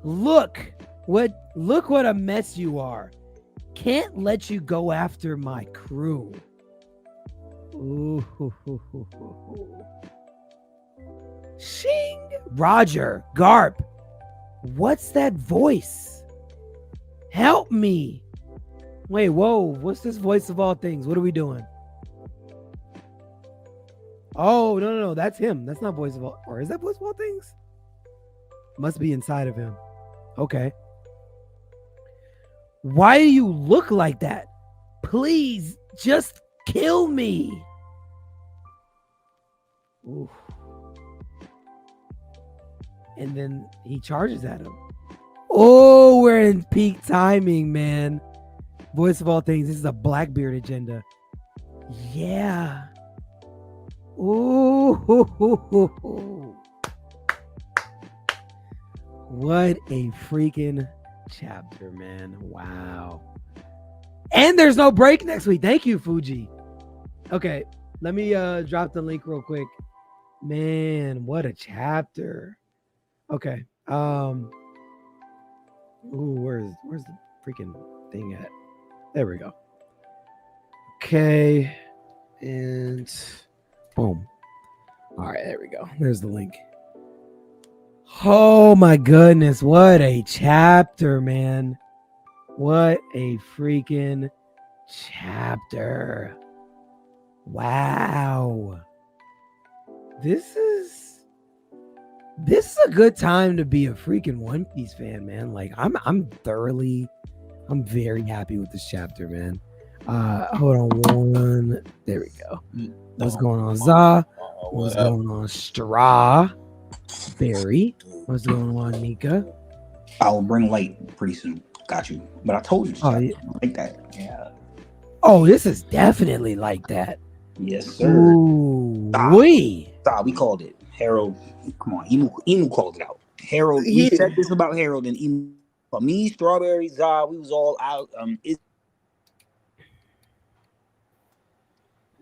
Look what a mess you are. Can't let you go after my crew. Ooh. Shing. Roger, Garp. What's that voice? Help me. Wait, whoa. What's this voice of all things? What are we doing? Oh, no. That's him. That's not voice of all. Or is that voice of all things? Must be inside of him. Okay. Why do you look like that? Please, just kill me. Oof. And then he charges at him. Oh, we're in peak timing, man. Voice of all things. This is a Blackbeard agenda. Yeah. Ooh. What a freaking chapter, man. Wow. And there's no break next week. Thank you, Fuji. Okay, let me drop the link real quick. Man, what a chapter. Okay. Ooh, where's the freaking thing at? There we go. Okay. And boom. All right, there we go. There's the link. Oh my goodness, what a chapter, man. What a freaking chapter. Wow. This is a good time to be a freaking One Piece fan, man. Like I'm very happy with this chapter, man. Hold on one. There we go. What's going on, Za? What's going on, Strawberry? What's going on, Nika? I will bring light pretty soon. Got you. But I told you, Oh, yeah. like that. Yeah. Oh, this is definitely like that. Yes, sir. Ooh, Stop. wee. We called it. Harold, come on. Emu called it out. Harold, he said this about Harold and Emu. But me, Strawberry, Za, we was all out.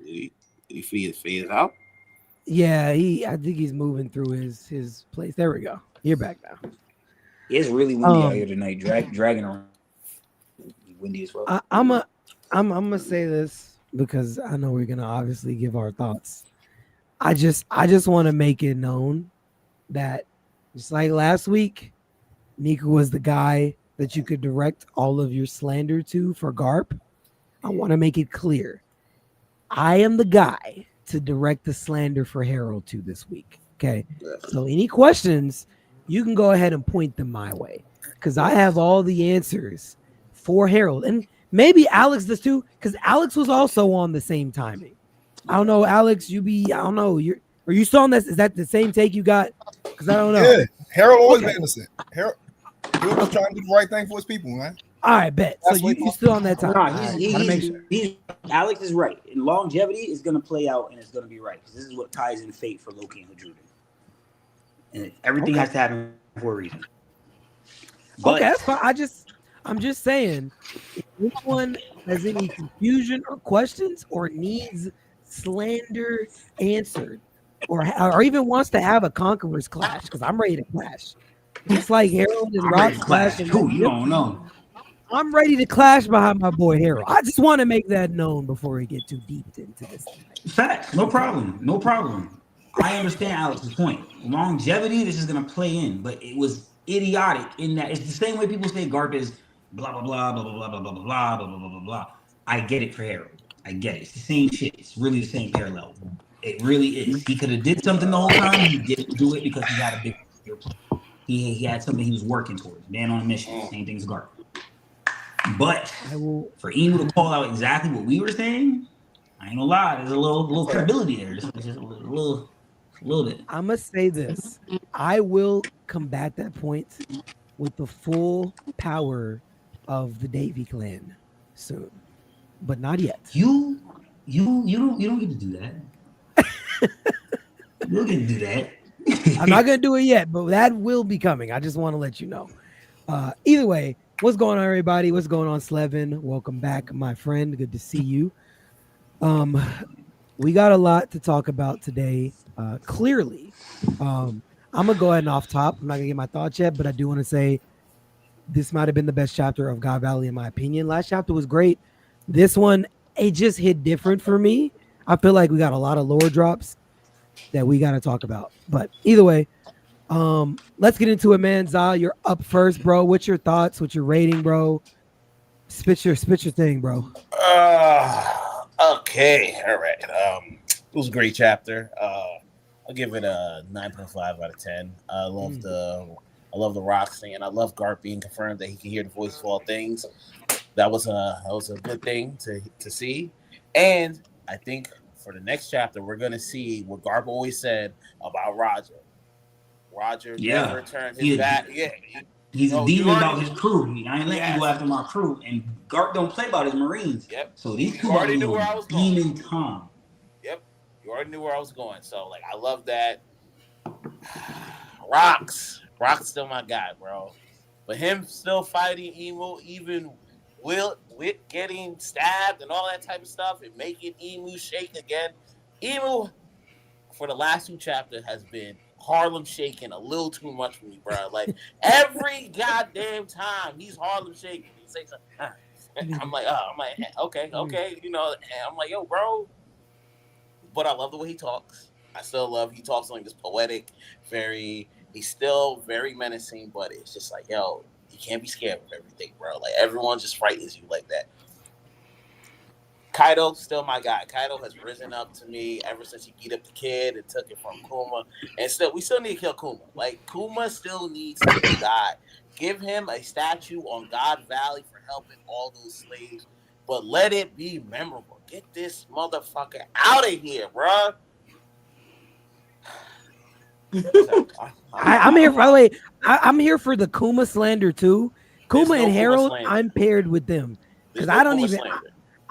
He fades out. Yeah, I think he's moving through his place. There we go. You're back now. It's really windy out here tonight. Dragging around. Windy as well. I'm gonna say this because I know we're gonna obviously give our thoughts. I just want to make it known that just like last week, Nika was the guy that you could direct all of your slander to for Garp. I want to make it clear. I am the guy to direct the slander for Harold to this week. Okay. So any questions, you can go ahead and point them my way because I have all the answers for Harold. And maybe Alex does too, because Alex was also on the same timing. I don't know, Alex, I don't know. Are you still on this? Is that the same take you got? Because I don't know. Yeah, Harold always been innocent. Harold was trying to do the right thing for his people, man. All right, bet. So you still on that time? Nah, Alex is right. Longevity is going to play out and it's going to be right because this is what ties in fate for Loki and Hajuden. And everything has to happen for a reason. But, okay, that's fine. I'm just saying, if anyone has any confusion or questions or needs slander answered or even wants to have a conqueror's clash, because I'm ready to clash. Just like Harold and Rock clash. Who you don't know. I'm ready to clash behind my boy Harold. I just want to make that known before we get too deep into this. Facts. No problem. I understand Alex's point. Longevity, this is going to play in, but it was idiotic in that it's the same way people say Garp is blah, blah, blah, blah, blah, blah, blah, blah, blah, blah, blah, blah, blah, blah. I get it for Harold. I get it. It's the same shit. It's really the same parallel. It really is. He could have did something the whole time. He didn't do it because he had a big plan. He had something he was working towards. Man on a mission. Same thing as Garp. But for Emu to call out exactly what we were saying, I ain't gonna lie, there's a little credibility there. Just a little bit. I'm gonna say this. I will combat that point with the full power of the Davy clan soon, but not yet. You don't get to do that. You don't get to do that. I'm not gonna do it yet, but that will be coming. I just want to let you know. Either way, what's going on, everybody? What's going on, Slevin? Welcome back, my friend. Good to see you. We got a lot to talk about today. Clearly, I'm gonna go ahead and off top. I'm not gonna get my thoughts yet, but I do want to say this might have been the best chapter of God Valley in my opinion. Last chapter was great. This one, it just hit different for me. I feel like we got a lot of lore drops that we got to talk about. But either way, let's get into it, man. Za, you're up first, bro. What's your thoughts? What's your rating, bro? Spit your thing, bro. Okay, all right. It was a great chapter. I'll give it a 9.5 out of 10. I love the Rocks thing, and I love Garp being confirmed that he can hear the voice of all things. That was a good thing to see. And I think for the next chapter, we're gonna see what Garp always said about Roger. Roger never turned his back. Yeah. He's a demon about his crew. I ain't letting you go after my crew. And Garp don't play about his Marines. Yep. So these two already knew where I was going. Demon Tom. Yep. You already knew where I was going. So I love that. Rock's still my guy, bro. But him still fighting Emu, even with getting stabbed and all that type of stuff, and making Emu shake again. Emu, for the last 2 chapters has been Harlem shaking a little too much for me, bro. Like every goddamn time he's Harlem shaking, he says, I'm like, okay, you know, and I'm like, yo, bro. But I love the way he talks. I still love he talks like this poetic, he's still very menacing, but it's just like, yo, you can't be scared of everything, bro. Like everyone just frightens you like that. Kaido, still my guy. Kaido has risen up to me ever since he beat up the kid and took it from Kuma. And we still need to kill Kuma. Like, Kuma still needs to die. Give him a statue on God Valley for helping all those slaves, but let it be memorable. Get this motherfucker out of here, bruh. I'm here. By the way, I'm here for the Kuma slander too. Kuma and Harold, I'm paired with them because I don't even.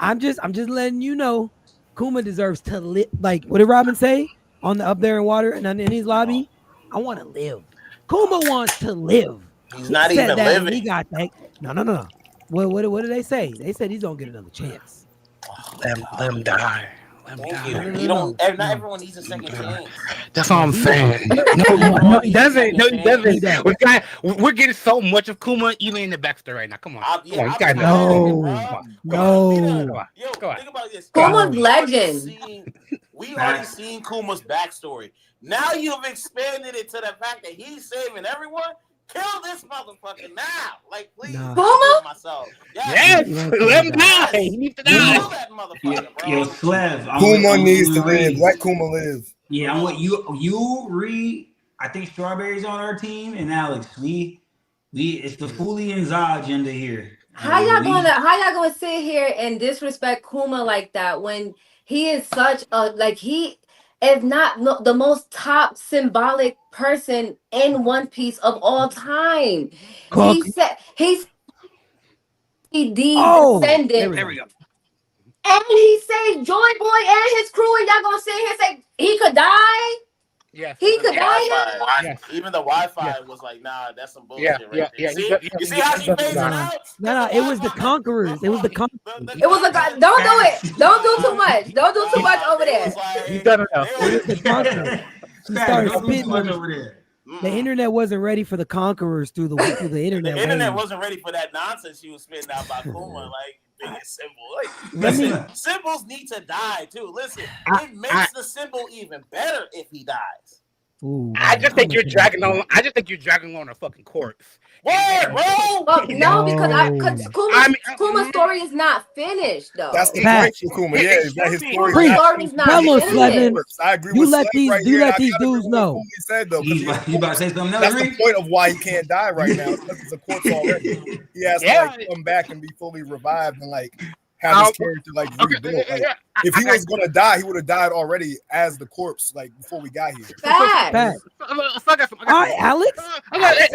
I'm just letting you know, Kuma deserves to live. Like, what did Robin say on the Up There in Water and in his lobby? I want to live. Kuma wants to live. He's not even living. He got that. No. What did they say? They said he's gonna get another chance. Let him die. Thank you. Not everyone needs a second chance. That's all I'm saying. No, he doesn't. No, he doesn't. We're getting so much of Kuma even in the backstory right now. Come on. No. Yo, think about this. Kuma's legend. We already seen Kuma's backstory. Now you've expanded it to the fact that he's saving everyone. Kill this motherfucker now. Like, please. Kuma? Myself. Yes. Let him die. He needs to die. Kill that motherfucker, bro. Yo, Slev. Kuma needs to live. Let Kuma live. Yeah, I want you, Reed. I think Strawberry's on our team, and Alex. We it's the Foolie and Za agenda here. How y'all gonna sit here and disrespect Kuma like that when he is such a if not the most top symbolic person in One Piece of all time? He said he's descendant. There we go. And he saved Joy Boy and his crew, and y'all gonna sit here and say he could die? Yes. He could die. Yes. Even the Wi-Fi was like, nah, that's some bullshit. Yeah. You see how she phased it out? No, it was the Conquerors. It was the Conquerors. It was a guy. Don't do it. Don't do too much. Don't do too much over there. He's done enough. It was the Conquerors. He started spitting over there. The internet wasn't ready for the Conquerors through the internet. The internet wasn't ready for that nonsense she was spitting out by Kuma. Like, biggest symbol. Listen, symbols need to die too. Listen, it makes the symbol even better if he dies. Ooh, I just think you're dragging on. A fucking corpse. Word, bro. No, because Kuma's story is not finished though. That's the point for Kuma. Yeah, is that his story? Story's not finished. I agree. You with let Slay these dudes know. He said though. You about to say something else? That's the point of why he can't die right now. Because he's a corpse already. He has to come back and be fully revived and have his character rebuilt. If he was gonna die, he would have died already as the corpse, before we got here. Fact. All right, Alex. Right.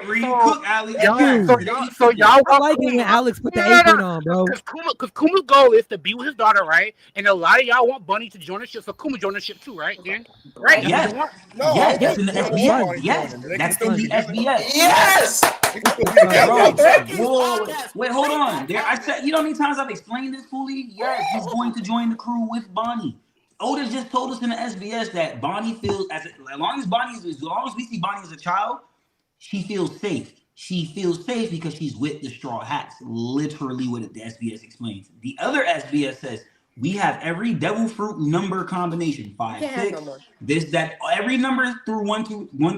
Reed, cook, Alex. So y'all I like it when Alex put the apron on, bro. Because Kuma's goal is to be with his daughter, right? And a lot of y'all want Bunny to join the ship, so Kuma join the ship too, right? Yeah. Right. Yes. No, yes. In the SBS. Yes. That's in the SBS. Yes. Whoa. Wait, hold on. I said, you know how many times I've explained this fully? Yes, he's going to join the crew with Bonnie. Oda just told us in the SBS that Bonnie feels as long as we see Bonnie as a child, she feels safe. She feels safe because she's with the Straw Hats. Literally what the SBS explains. The other SBS says we have every devil fruit number combination 5, 6, this, that, every number through 1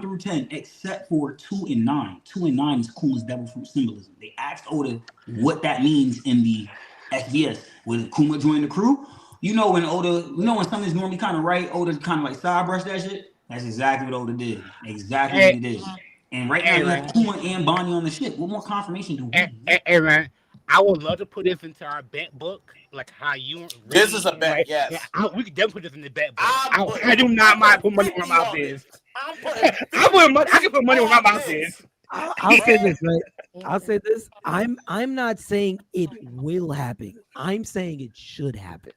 through 10, except for 2 and 9. 2 and 9 is Kuma's devil fruit symbolism. They asked Oda what that means in the SBS. Will Kuma join the crew? When when something's normally kind of right, Oda kind of side brush that shit. That's exactly what Oda did. Exactly what he did. And right now, we have Kuma and Bonnie on the ship. What more confirmation do we need? Hey, man, I would love to put this into our bet book, how you. Really, this is a bet, right? Yes. Yeah, we could definitely put this in the bet book. I do not mind putting money where my mouth is. I can put money where my mouth is. I'll say this, right? I'll say this. I'm not saying it will happen. I'm saying it should happen.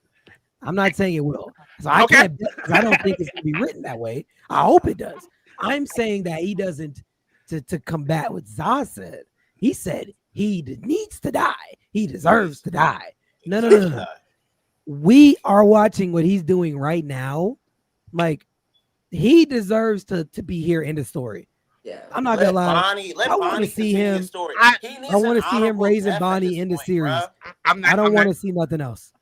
I'm not saying it will. So I can't bet because I don't think it's gonna be written that way. I hope it does. I'm saying that he doesn't to combat what Za said. He said he needs to die. He deserves to die. No. we are watching what he's doing right now. Like, he deserves to be here in the story. Yeah. I'm not gonna lie. I want to see him. I want to see him raising Bonnie in the series. I don't want to see nothing else.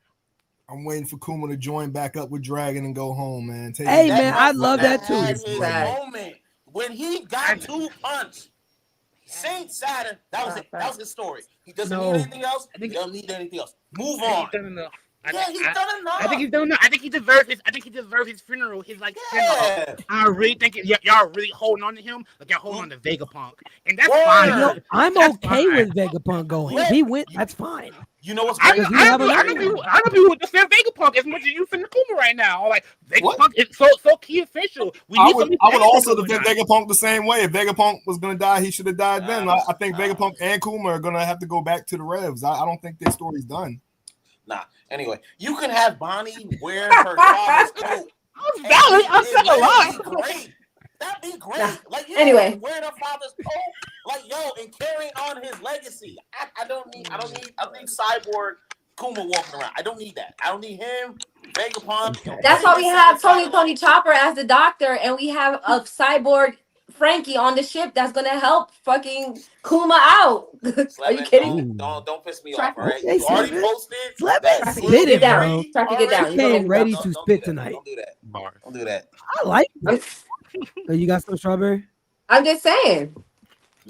I'm waiting for Kuma to join back up with Dragon and go home, man. Hey, man, I love that too. His moment when he got 2 punch, Saint Saturn. That was it. That was his story. He doesn't need anything else. He doesn't need anything else. Move on. He's done enough. I think he's done enough. I think he deserves his. I think he deserves his funeral. His funeral. I really think y'all really holding on to him. Like y'all holding on to Vegapunk, and that's fine. You know, I'm okay with Vegapunk going. If he went, that's fine. You know what's I don't be with the same Vegapunk as much as you finna Kuma right now. Like Vegapunk is so key official. I would also defend Vegapunk the same way. If Vegapunk was gonna die, he should have died then. I think Vegapunk and Kuma are gonna have to go back to the Revs. I don't think their story's done. Nah. Anyway, you can have Bonnie wear her father's coat. I'm saying a lot. Great. That'd be great. Like anyway, wearing her father's coat, like and carrying on his legacy. I don't need Cyborg Kuma walking around. I don't need that. I don't need him. Vegapunk. That's why we have Tony Chopper as the doctor, and we have a cyborg Frankie on the ship that's gonna help fucking Kuma out. Are you kidding? Don't piss me off, all right? You already posted. Let me spit it, bro. Traffic it down. I came ready to spit tonight. Don't do that. Don't do that. I like it. You got some strawberry? I'm just saying.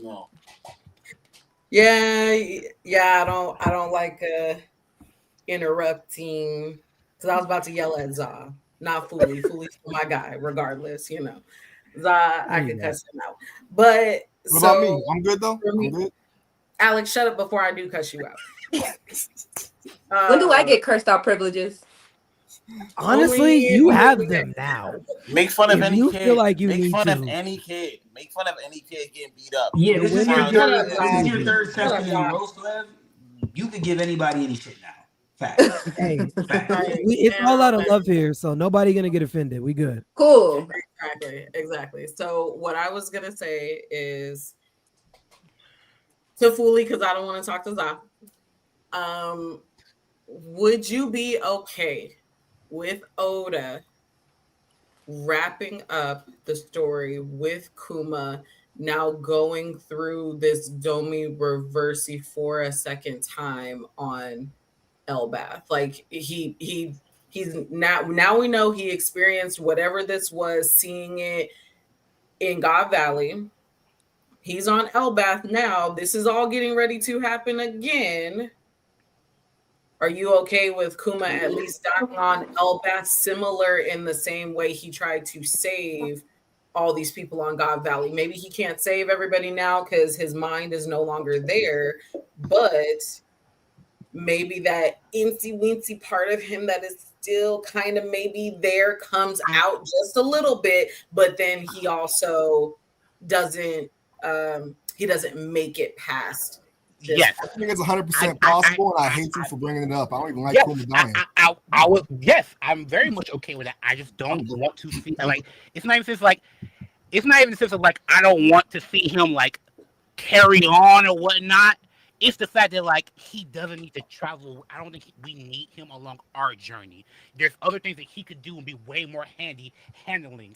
No. Yeah. I don't like interrupting because I was about to yell at Za, not Foolie. Foolie's my guy, regardless. You know, Za, I can cuss him out. But what about me? I'm good though. I'm good. Alex, shut up before I do cuss you out. When do I get cursed out privileges? Honestly, you have them now. Make fun of any kid. Feel like you Make need fun to. of any kid. Make fun of any kid getting beat up. Yeah, this is your third Shut up, session in Doc. roast Lev. You can give anybody any shit now. Facts. Hey, Facts. it's all out of love here, so nobody gonna get offended. We good. Cool. Exactly. So what I was gonna say is to Foolie, because I don't want to talk to Za. Would you be okay with Oda wrapping up the story with Kuma now going through this Domi Reversi for a second time on Elbath? Like he's now we know he experienced whatever this was, seeing it in God Valley. He's on Elbath now. This is all getting ready to happen again. Are you okay with Kuma at least dying on Elbath, similar in the same way he tried to save all these people on God Valley? Maybe he can't save everybody now because his mind is no longer there, but maybe that incy-wincy part of him that is still kind of maybe there comes out just a little bit, but then he also doesn't make it past. Yes, I think it's 100% possible, and I hate you for bringing it up. I don't even like Kuma dying. I would. Yes, I'm very much okay with that. I just don't want to see like it's not even the sense of like I don't want to see him like carry on or whatnot. It's the fact that like he doesn't need to travel. I don't think we need him along our journey. There's other things that he could do and be way more handy handling.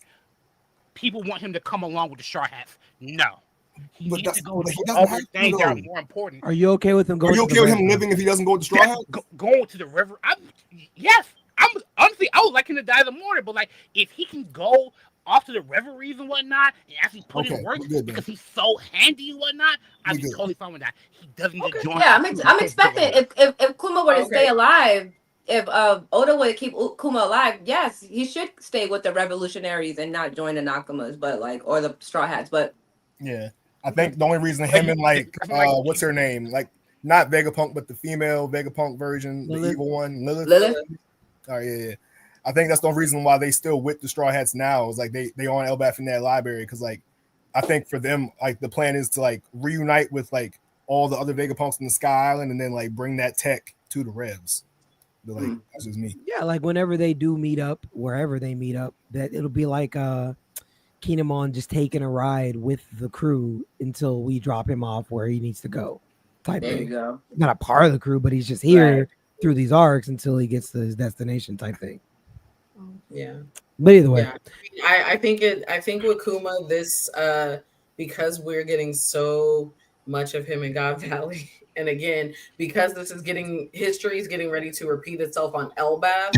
People want him to come along with the Straw Hats. No. He needs to go to other things that are more important. Are you okay with him going? Are you okay with him living if he doesn't go to Straw Hats? Going to the river. Yes. Honestly, I would like him to die the morning, but like if he can go off to the reveries and whatnot and actually put in work because he's so handy and whatnot, I'd be totally fine with that. He doesn't need to join. Yeah, I'm expecting if Kuma were to stay alive, if Oda were to keep Kuma alive, yes, he should stay with the revolutionaries and not join the Nakamas, but like or the Straw Hats. But yeah, I think the only reason him and like what's her name, like not Vegapunk, but the female Vegapunk version, the evil one, Lilith. Oh yeah. I think that's the reason why they still with the Straw Hats now. Is like they on Elbath in that library because like I think for them like the plan is to like reunite with like all the other Vegapunks in the Sky Island and then like bring that tech to the Revs. But like that's just me. Yeah, like whenever they do meet up, wherever they meet up, that it'll be like Kinemon just taking a ride with the crew until we drop him off where he needs to go. Type there thing. you go. Not a part of the crew, but he's just here through these arcs until he gets to his destination type thing. Yeah. But either way, yeah. I think with Kuma, this because we're getting so much of him in God Valley, and again, because this is history is getting ready to repeat itself on Elbaf,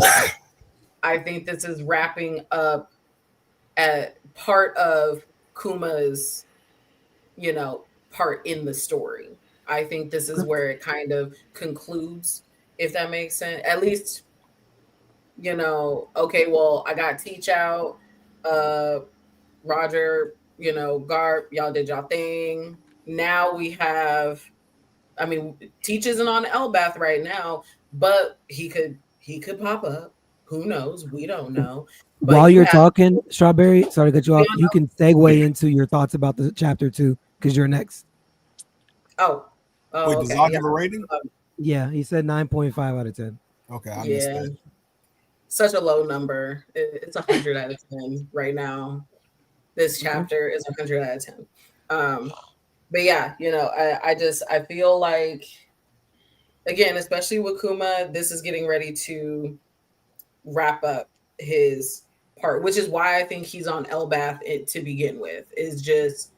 I think this is wrapping up at part of Kuma's, part in the story. I think this is where it kind of concludes, if that makes sense. At least, okay, well, I got Teach out, Roger, Garp, y'all did y'all thing. Now we have, Teach isn't on Elbaf right now, but he could pop up. Who knows? We don't know. But while you're talking, Strawberry, sorry to cut you off, you can segue into your thoughts about the chapter 2 because you're next. Oh, wait, does I give a rating? Yeah, he said 9.5 out of 10. Okay, I missed that. Such a low number. It's 100 out of 10 right now. This chapter is 100 out of 10. But yeah, I feel like, again, especially with Kuma, this is getting ready to wrap up his part, which is why I think he's on Elbaf to begin with. Is just,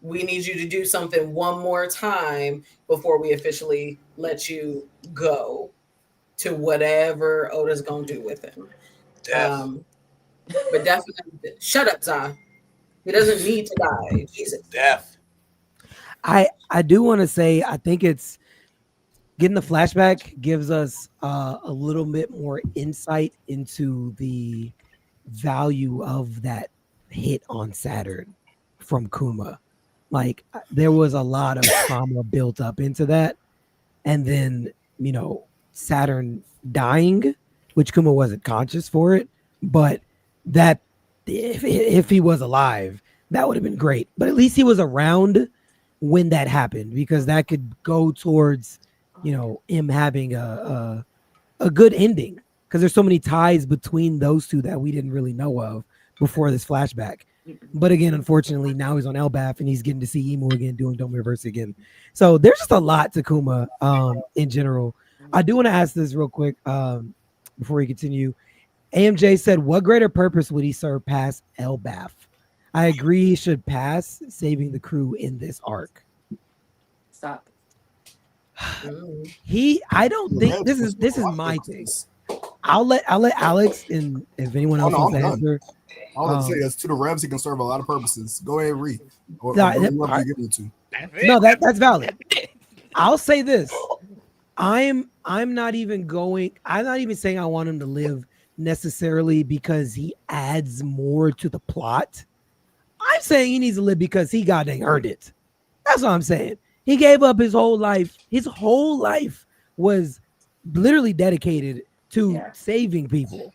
we need you to do something one more time before we officially let you go to whatever Oda's gonna do with him. But definitely, shut up, Zah. He doesn't need to die. Jesus. Death. I do want to say, I think it's getting the flashback gives us a little bit more insight into the value of that hit on Saturn from Kuma. Like, there was a lot of trauma built up into that. And then, Saturn dying, which Kuma wasn't conscious for it, but that if he was alive, that would have been great. But at least he was around when that happened, because that could go towards, him having a good ending, because there's so many ties between those two that we didn't really know of before this flashback. But again, unfortunately, now he's on Elbaf and he's getting to see Imu again doing Dome Reverse again. So there's just a lot to Kuma in general. I do want to ask this real quick before we continue. AMJ said, what greater purpose would he serve past Elbaf? I agree he should pass saving the crew in this arc. Stop. I don't think this is my thing. I'll let Alex, and if anyone else wants to answer. All I'm saying is, to the Revs, he can serve a lot of purposes. Go ahead and read. That's valid. I'll say this. I'm not even saying I want him to live necessarily because he adds more to the plot. I'm saying he needs to live because he goddamn earned it. That's what I'm saying. He gave up his whole life. His whole life was literally dedicated to saving people.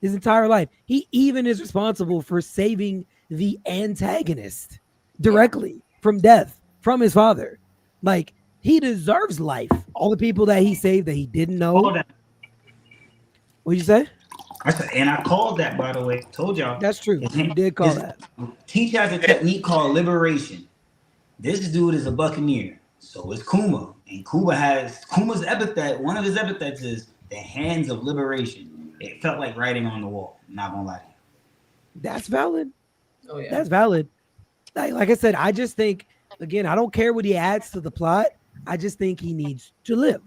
His entire life. He even is responsible for saving the antagonist directly from death, from his father. Like, he deserves life. All the people that he saved that he didn't know. What'd you say? And I called that, by the way. Told y'all. That's true. You did call that. Teach has a technique called liberation. This dude is a buccaneer. So is Kuma. And Kuma's epithet, one of his epithets is the hands of liberation. It felt like writing on the wall. I'm not gonna lie to you. That's valid. Oh yeah, that's valid. Like I said, I just think, again, I don't care what he adds to the plot. I just think he needs to live.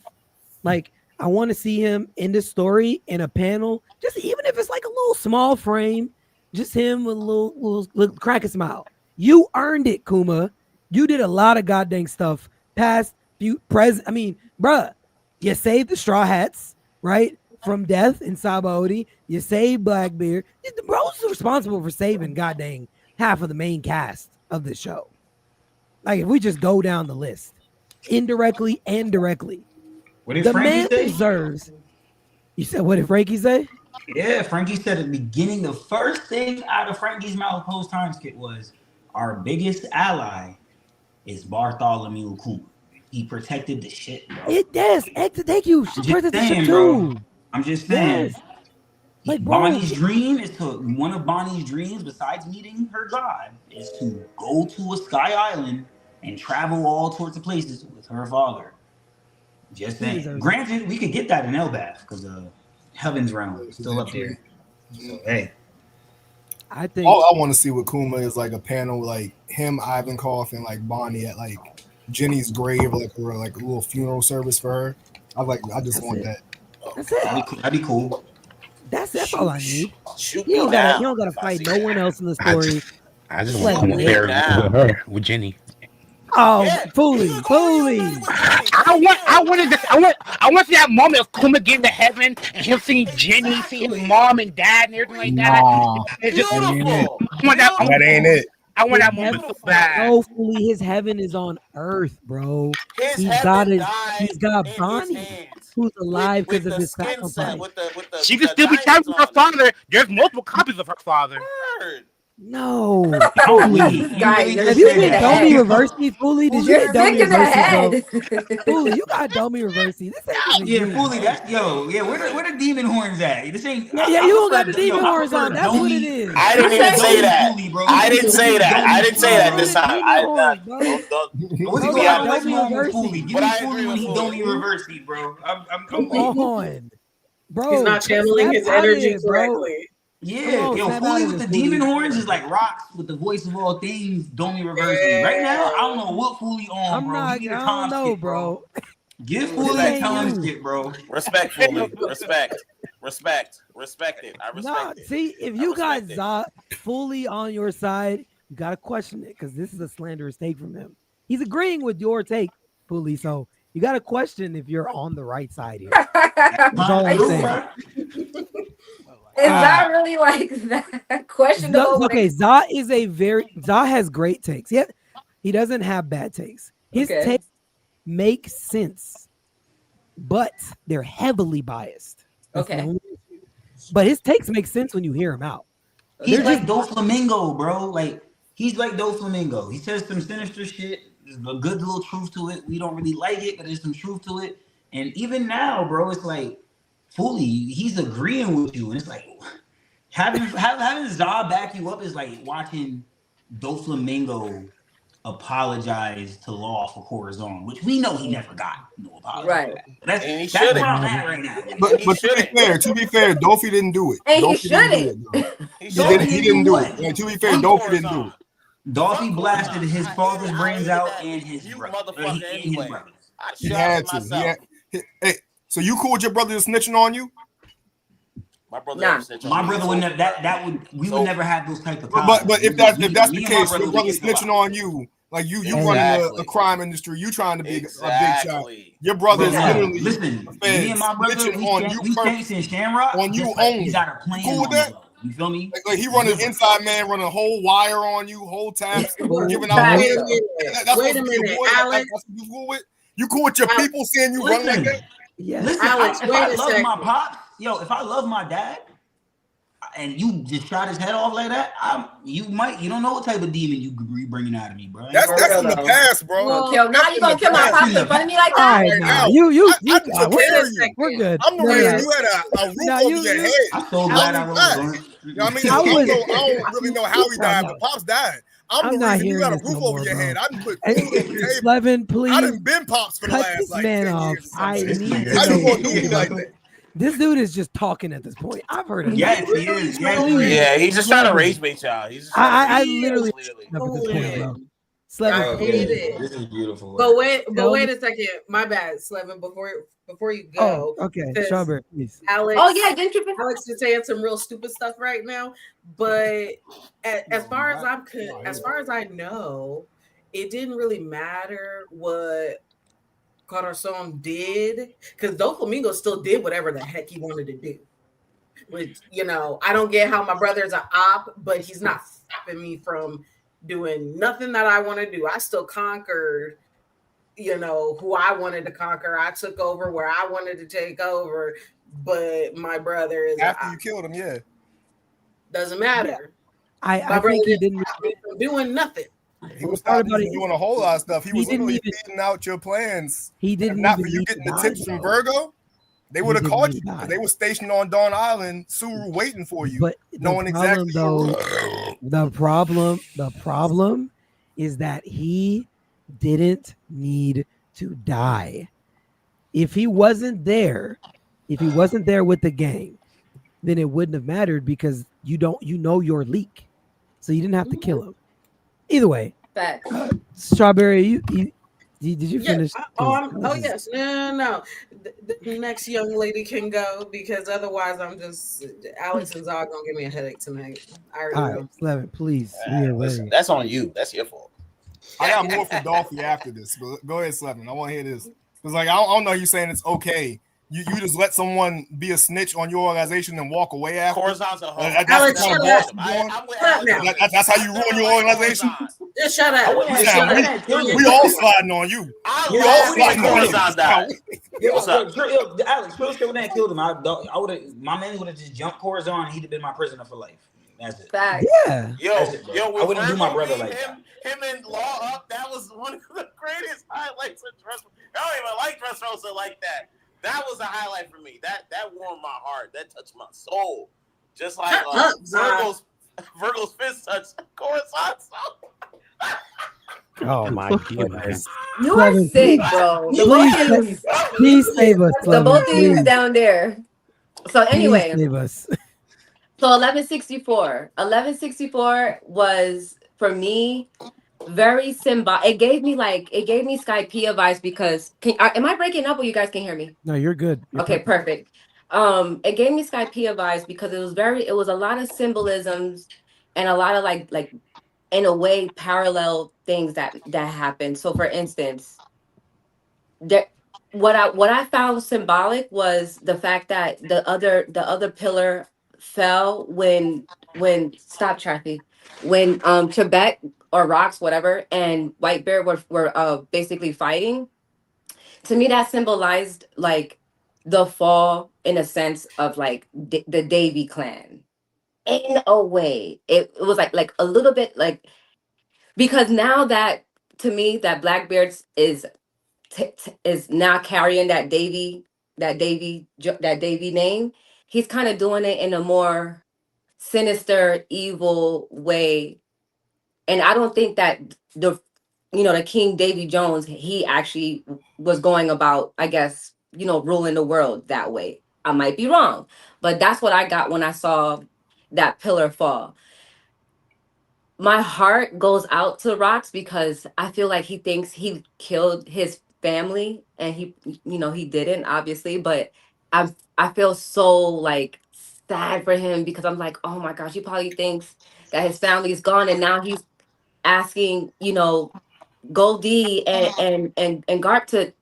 Like, I want to see him in the story in a panel, just even if it's like a little small frame, just him with a little crack a smile. You earned it, Kuma. You did a lot of goddamn stuff, past, present. I mean, bruh, you saved the Straw Hats, right? From death in Sabaody. You saved Blackbeard. The bro's responsible for saving goddamn half of the main cast of the show. Like, if we just go down the list, indirectly and directly, what did the Frankie man say? Deserves. You said, what did Frankie say? Yeah, Frankie said at the beginning, the first thing out of Frankie's mouth post time skit was, our biggest ally is Bartholomew Kuma. He protected the shit, bro. Thank you. She protected the shit too. I'm just saying. Yes. Like, Bonnie's dream is one of Bonnie's dreams, besides meeting her god, is to go to a sky island and travel all sorts of places with her father. Just He saying. deserves it. Granted, we could get that in Elbath because Heaven's Realm is still up there. So, hey. I think All I want to see with Kuma is like a panel like him, Ivankov, and like Bonnie at like Jenny's grave, like for like a little funeral service for her. I just want that. that's it. That'd be cool. That's all I need. Shoot You me don't down gotta if I fight see no that. one else in the I story. I just Let want to me bury down. with her, with Jenny. Oh, Yeah, Fully. I want to see that moment of Kuma getting to heaven and him seeing Jenny, see his mom and dad and everything like that. Nah, It's just, Beautiful. I want that. that ain't it. I want that His moment heaven- so bad. No, Fully, his heaven is on earth, bro. His He's heaven got it. died He's got in his Bonnie, hands. who's alive With because of the his skin sacrifice. set, with the She the can still be diamonds trapped with her on it. father. There's multiple copies of her father. Word. No. Holy, Guy, really you're just Have you sick in said been the that. Domi head. Reversey, Fully? Did you You're get Domi sick in the Reversey, bro? head. Fully, you got Domi Reversey. This ain't Yeah, even fully. you. That where the demon horns at? This ain't. Yeah, I you don't got prefer- the demon I horns prefer on. That's what Domi. it is. I didn't I even said say Domi that. fully, bro. I didn't say that. I didn't say that this time. Demon I horns, bro. What's he Bro, going got on? Let's Domi go on with Reversey. fully. Give But me I fully agree when with he Fully. Domi reversey, bro. I'm Come cool. on, bro. He's not channeling snap his out of energy it, bro. correctly. Yeah, Come on, yo, snap fully out of with it, the demon Fully. horns is like rocks with the voice of all things. Domi reversing. Right now, I don't know what fully on, I'm bro. not. Give me I the don't time know, skip, bro. bro. Give This fully ain't time you. skip, bro. Respectfully, respect it. I respect Nah, it. see, if I you got respect it. Za Fully on your side, you gotta question it because this is a slanderous take from him. He's agreeing with your take, Fully. So you gotta question if you're on the right side here. That's all I'm saying. Is that really like that questionable? Okay, Za has great takes. He doesn't have bad takes. His Okay. takes make sense, but they're heavily biased. That's the Okay. only issue. But his takes make sense when you hear him out. He's They're like Doflamingo, bro. Like he's like Doflamingo. He says some sinister shit. There's a good little truth to it. We don't really like it, but there's some truth to it. And even now, bro, it's like fully he's agreeing with you, and it's like having Za back you up is like watching Doflamingo apologize to Law for Corazon, which we know he never got no apology. Right. That's And he that's shouldn't. where I'm at right now. But He shouldn't. to be fair, Dofi didn't do it. And he Dofi didn't do shouldn't. it, though. He He shouldn't. didn't do What? it. Like, to be fair, Fuck Dofi didn't do Corazon. it. Dolphy blasted his father's brains out and his You brother. motherfucker anyway. brothers. I He shot had him to. myself. Hey, so you cool with your brother snitching on you? My brother Nah. never snitched on My me. brother would never. We So- would never have those type of. But if that's the Me and my case, your would brother get into snitching on you, like you running Exactly. a crime industry, you trying to be a big shot. Exactly. Your brother is Bro, literally listen, fed me and my brother, snitching we on stank- you we first. stanks in Shamrock On you just like only. he got a plan Cool with on that? me, though. You feel me? Like he running inside man, running a whole wire on you, whole taps, giving out Right. plans. That's Wait what a you minute, boy, that's Alex. what you cool with. You cool with your Alex, people seeing you run like that? Yes. Listen, Alex, if wait I a love my second. pops, if I love my dad, and you just shot his head off like that, you don't know what type of demon you bringing out of me, bro. That's in the past, bro. Well, Now you gonna kill my pops in front of me like All that? right, Right nah, now, you I took we're care of good. you. We're good. I'm the No, reason no, you had a roof Now, over you- your you- head. I'm so glad I rolled Alex, on. You know what I mean? I I was- don't really know how he died, but Pops died. I'm I'm the not reason you hearing got a this roof no over more, your bro. head. I done put Hey, food on the table. Slevin, I please done been Pops for the cut last this like man 10 off. years. or some I shit. need to How you know. gonna do me like that? This dude is just talking at this point. I've heard him. Yes, he is. Yes, he is. Yeah, he's just trying to rage bait y'all. He's just I trying to literally clearly. up at this point, bro. I Slevin, hate it. This is beautiful. But wait Tell a me- second. My bad, Slevin. Before you oh, go, okay, because Strawberry, please. Alex. Oh yeah, didn't you? Alex is saying some real stupid stuff right now, but as far as as far as I know, it didn't really matter what Corazon did because Doflamingo still did whatever the heck he wanted to do. Which I don't get how my brother's an op, but he's not stopping me from doing nothing that I want to do. I still conquered. Who I wanted to conquer. I took over where I wanted to take over, but my brother is After you killed him, yeah. doesn't matter. I My brother think he didn't didn't. stop me from doing nothing. He was part stopping about you it- from doing a whole lot of stuff. He he was didn't literally even- feeding out your plans. He If didn't not even for you need getting to the die, tips from though. Virgo, they would have didn't caught need you to die. because they were stationed on Dawn Island, Suru waiting for you, But knowing the problem, exactly though, the problem is that he didn't need to die. if he wasn't there with the gang, then it wouldn't have mattered because you know your leak, so you didn't have to kill him. Either way, Facts. Strawberry, did you finish? Yes. No. The next young lady can go because otherwise I'm just Alex and Zog gonna give me a headache tonight. I already All know. right, Slevin, please. We are Listen, ready. that's on you. That's your fault. I got more for Dolphy after this, but go ahead, Slevin. I want to hear this because, like, I don't know. You saying it's okay? You just let someone be a snitch on your organization and walk away after? Coruscant's a hoe. Alex, shut up. That's how you ruin your organization. Just shut up. We all sliding on you. We all sliding on you. Alex, Chris killed and killed him. I would have. My man would have just jumped Corazon, and he'd have been my prisoner for life. That's it. Facts. Yeah. I wouldn't do my brother like that. Him and Law Up, that was one of the greatest highlights of Dressrosa. I don't even like Dressrosa like that. That was a highlight for me. That warmed my heart. That touched my soul. Just like Virgo's fist touched Coruscant's soul. Oh my goodness. You are sick, bro. Please save us. The both of you down there. So anyway, save us. So 1164. 1164 was for me very symbolic. It gave me Skypiea vibes because am I breaking up or you guys can hear me? No, you're good. Okay, perfect. It gave me Skypiea vibes because it was a lot of symbolisms and a lot of like in a way parallel things that happened. So for instance, what I found symbolic was the fact that the other pillar fell when stop Traffy, when Trebek or Rocks, whatever, and Whitebeard were basically fighting. To me, that symbolized like the fall in a sense of like the Davy clan. In a way, it was like a little bit like, because now that to me that Blackbeard is now carrying that Davy name. He's kind of doing it in a more sinister, evil way. And I don't think that the King Davy Jones, he actually was going about, I guess, ruling the world that way. I might be wrong, but that's what I got when I saw that pillar fall. My heart goes out to Rocks because I feel like he thinks he killed his family and he didn't, obviously, but I feel so like sad for him because I'm like, oh my gosh, he probably thinks that his family is gone and now he's asking, Goldie and Garp to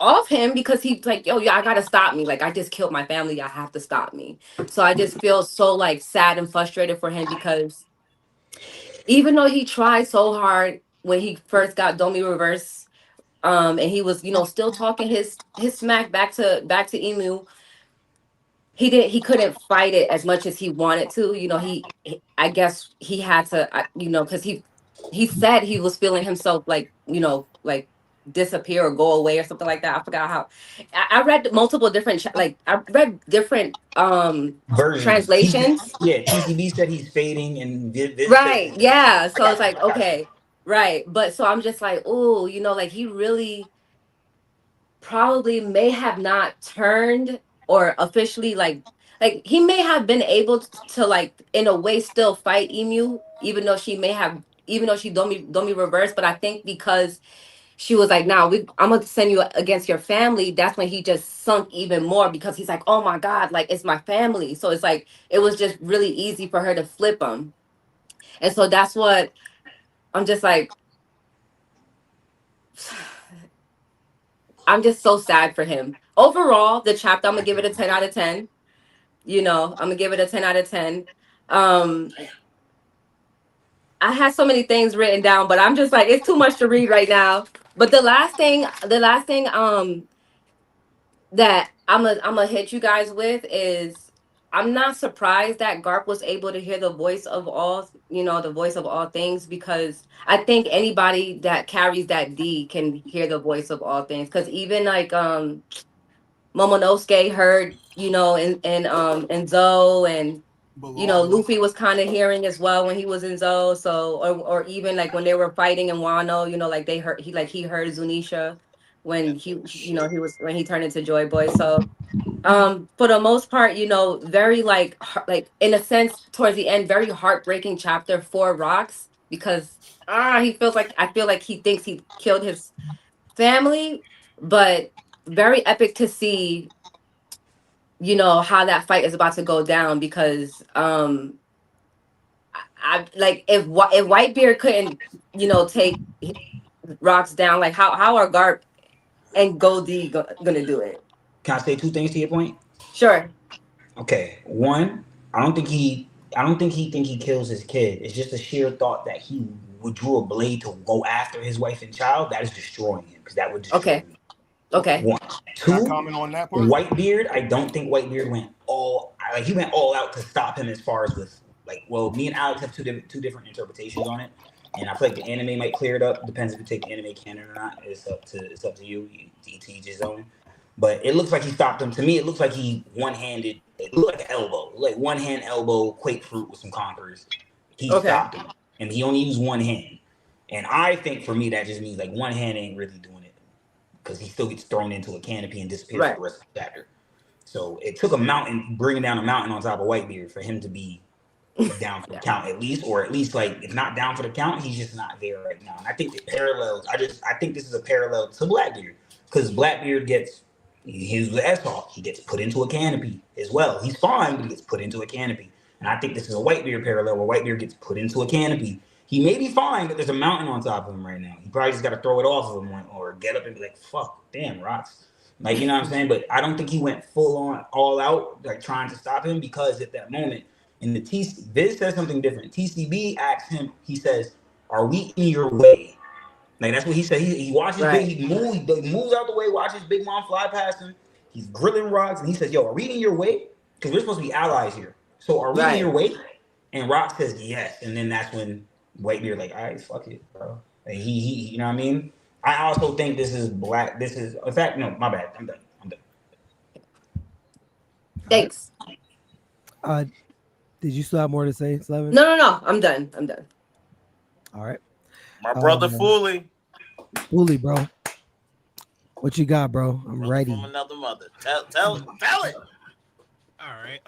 off him because he's like, yo, I gotta stop me. Like, I just killed my family. I have to stop me. So I just feel so like sad and frustrated for him because even though he tried so hard when he first got Domi Reverse, and he was, still talking his smack back to Emu. He couldn't fight it as much as he wanted to. I guess he had to, because he said he was feeling himself like, like disappear or go away or something like that. I forgot how. I read multiple different versions. Translations. TCB said he's fading and right. Yeah. So it's like, okay. Right. But so I'm just like, oh, like he really probably may have not turned or officially like he may have been able to like in a way still fight Emu, even though she don't me reverse. But I think because she was like, nah, I'm gonna send you against your family. That's when he just sunk even more because he's like, oh my God, like it's my family. So it's like it was just really easy for her to flip him. And so that's what I'm just like, I'm just so sad for him. Overall, the chapter, I'm going to give it a 10 out of 10. I'm going to give it a 10 out of 10. I had so many things written down, but I'm just like, it's too much to read right now. But the last thing that I'm gonna hit you guys with is I'm not surprised that Garp was able to hear the voice of all, the voice of all things, because I think anybody that carries that D can hear the voice of all things. Because even like Momonosuke heard, in Zoe, and Luffy was kind of hearing as well when he was in Zoe. So or even like when they were fighting in Wano, like they heard he heard Zunisha. when he when he turned into Joy Boy. So for the most part, very like in a sense towards the end, very heartbreaking chapter for Rox, because I feel like he thinks he killed his family, but very epic to see how that fight is about to go down, because I like if Whitebeard couldn't take Rox down, like how are Garp and Goldie gonna do it? Can I say two things to your point? Sure. Okay. One, I don't think he think he kills his kid. It's just a sheer thought that he would drew a blade to go after his wife and child. That is destroying him, because that would destroy him. Okay. One. Two, comment on that part? Whitebeard, I don't think Whitebeard went all out to stop him, as far as with me and Alex have two different interpretations on it. And I feel like the anime might clear it up. Depends if you take the anime canon or not. It's up to you. To each his own. But it looks like he stopped him. To me, it looks like he one-handed. It looked like an elbow, like one-hand elbow, Quake Fruit with some conquerors. He stopped him, and he only used one hand. And I think for me that just means like one hand ain't really doing it, because he still gets thrown into a canopy and disappears for the rest of the chapter. So it took bringing down a mountain on top of Whitebeard for him to be down for the count at least, or at least like if not down for the count, he's just not there right now. And I think the parallels. I think this is a parallel to Blackbeard, because Blackbeard he's the S-Hawk. He gets put into a canopy as well. He's fine, but he gets put into a canopy. And I think this is a Whitebeard parallel where Whitebeard gets put into a canopy. He may be fine, but there's a mountain on top of him right now. He probably just got to throw it off of him or get up and be like, fuck, damn, Rox. Like, you know what I'm saying? But I don't think he went full on, all out, like trying to stop him, because at that moment, in the Viz says something different. TCB asks him, he says, are we in your way? Like, that's what he said. He watches he moves out the way, watches Big Mom fly past him. He's grilling Rox, and he says, yo, are we in your way? Because we're supposed to be allies here. So are we in your way? And Rox says yes. And then that's when Whitebeard like, all right, fuck it, bro. And he you know what I mean? I also think this is in fact, no, my bad. I'm done. Thanks. Did you still have more to say, Slevin? No. I'm done. All right. My brother Fooly. Fooly, bro. What you got, bro? I'm ready. From another mother. Tell it. All right.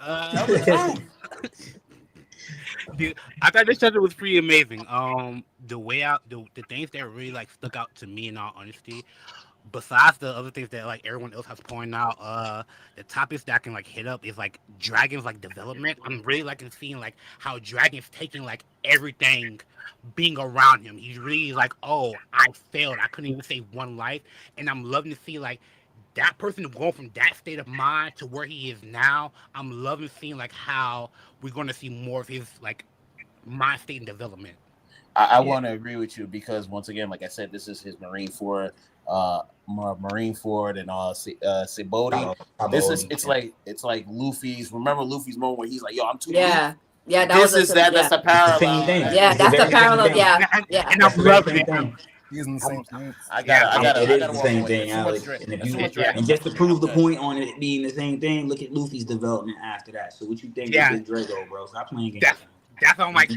Dude, I thought this chapter was pretty amazing. The things that really like stuck out to me, in all honesty, besides the other things that like everyone else has pointed out, the topics that I can like hit up is like Dragon's like development. I'm really liking seeing like how Dragon's taking like everything being around him. He's really like, oh, I failed. I couldn't even save one life. And I'm loving to see like that person going from that state of mind to where he is now. I'm loving seeing like how we're going to see more of his like mind state and development. I want to agree with you, because once again, like I said, this is his Marineford and Sabaody. It's like Luffy's. Remember Luffy's moment where he's like, "Yo, I'm too weak." Yeah, That's a parallel. Same thing. Yeah, that's the parallel. Yeah. And I'm loving it. He's in the same thing. It is the same thing, Alex. And just to prove the point on it being the same thing, look at Luffy's development after that. So what you think of Big Drago, bro? Stop playing games. That's what I'm like.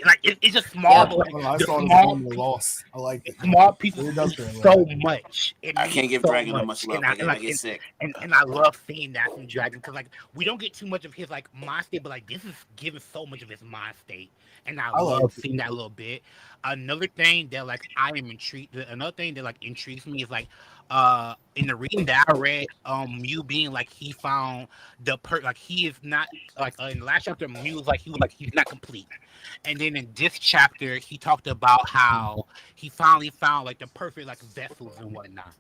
Like it's just small, but I saw the loss. I like it. Small pieces so much. I can't give Dragon that much love. I get sick. And I love seeing that from Dragon, because like we don't get too much of his like mind state, but like this is giving so much of his mind state, and I love seeing that a little bit. Another thing that like I am intrigued. Another thing that like intrigues me is like in the reading that I read, Mew being like he found like he is not like in the last chapter, Mew was like he's not complete. And then in this chapter, he talked about how he finally found like the perfect like vessels and whatnot.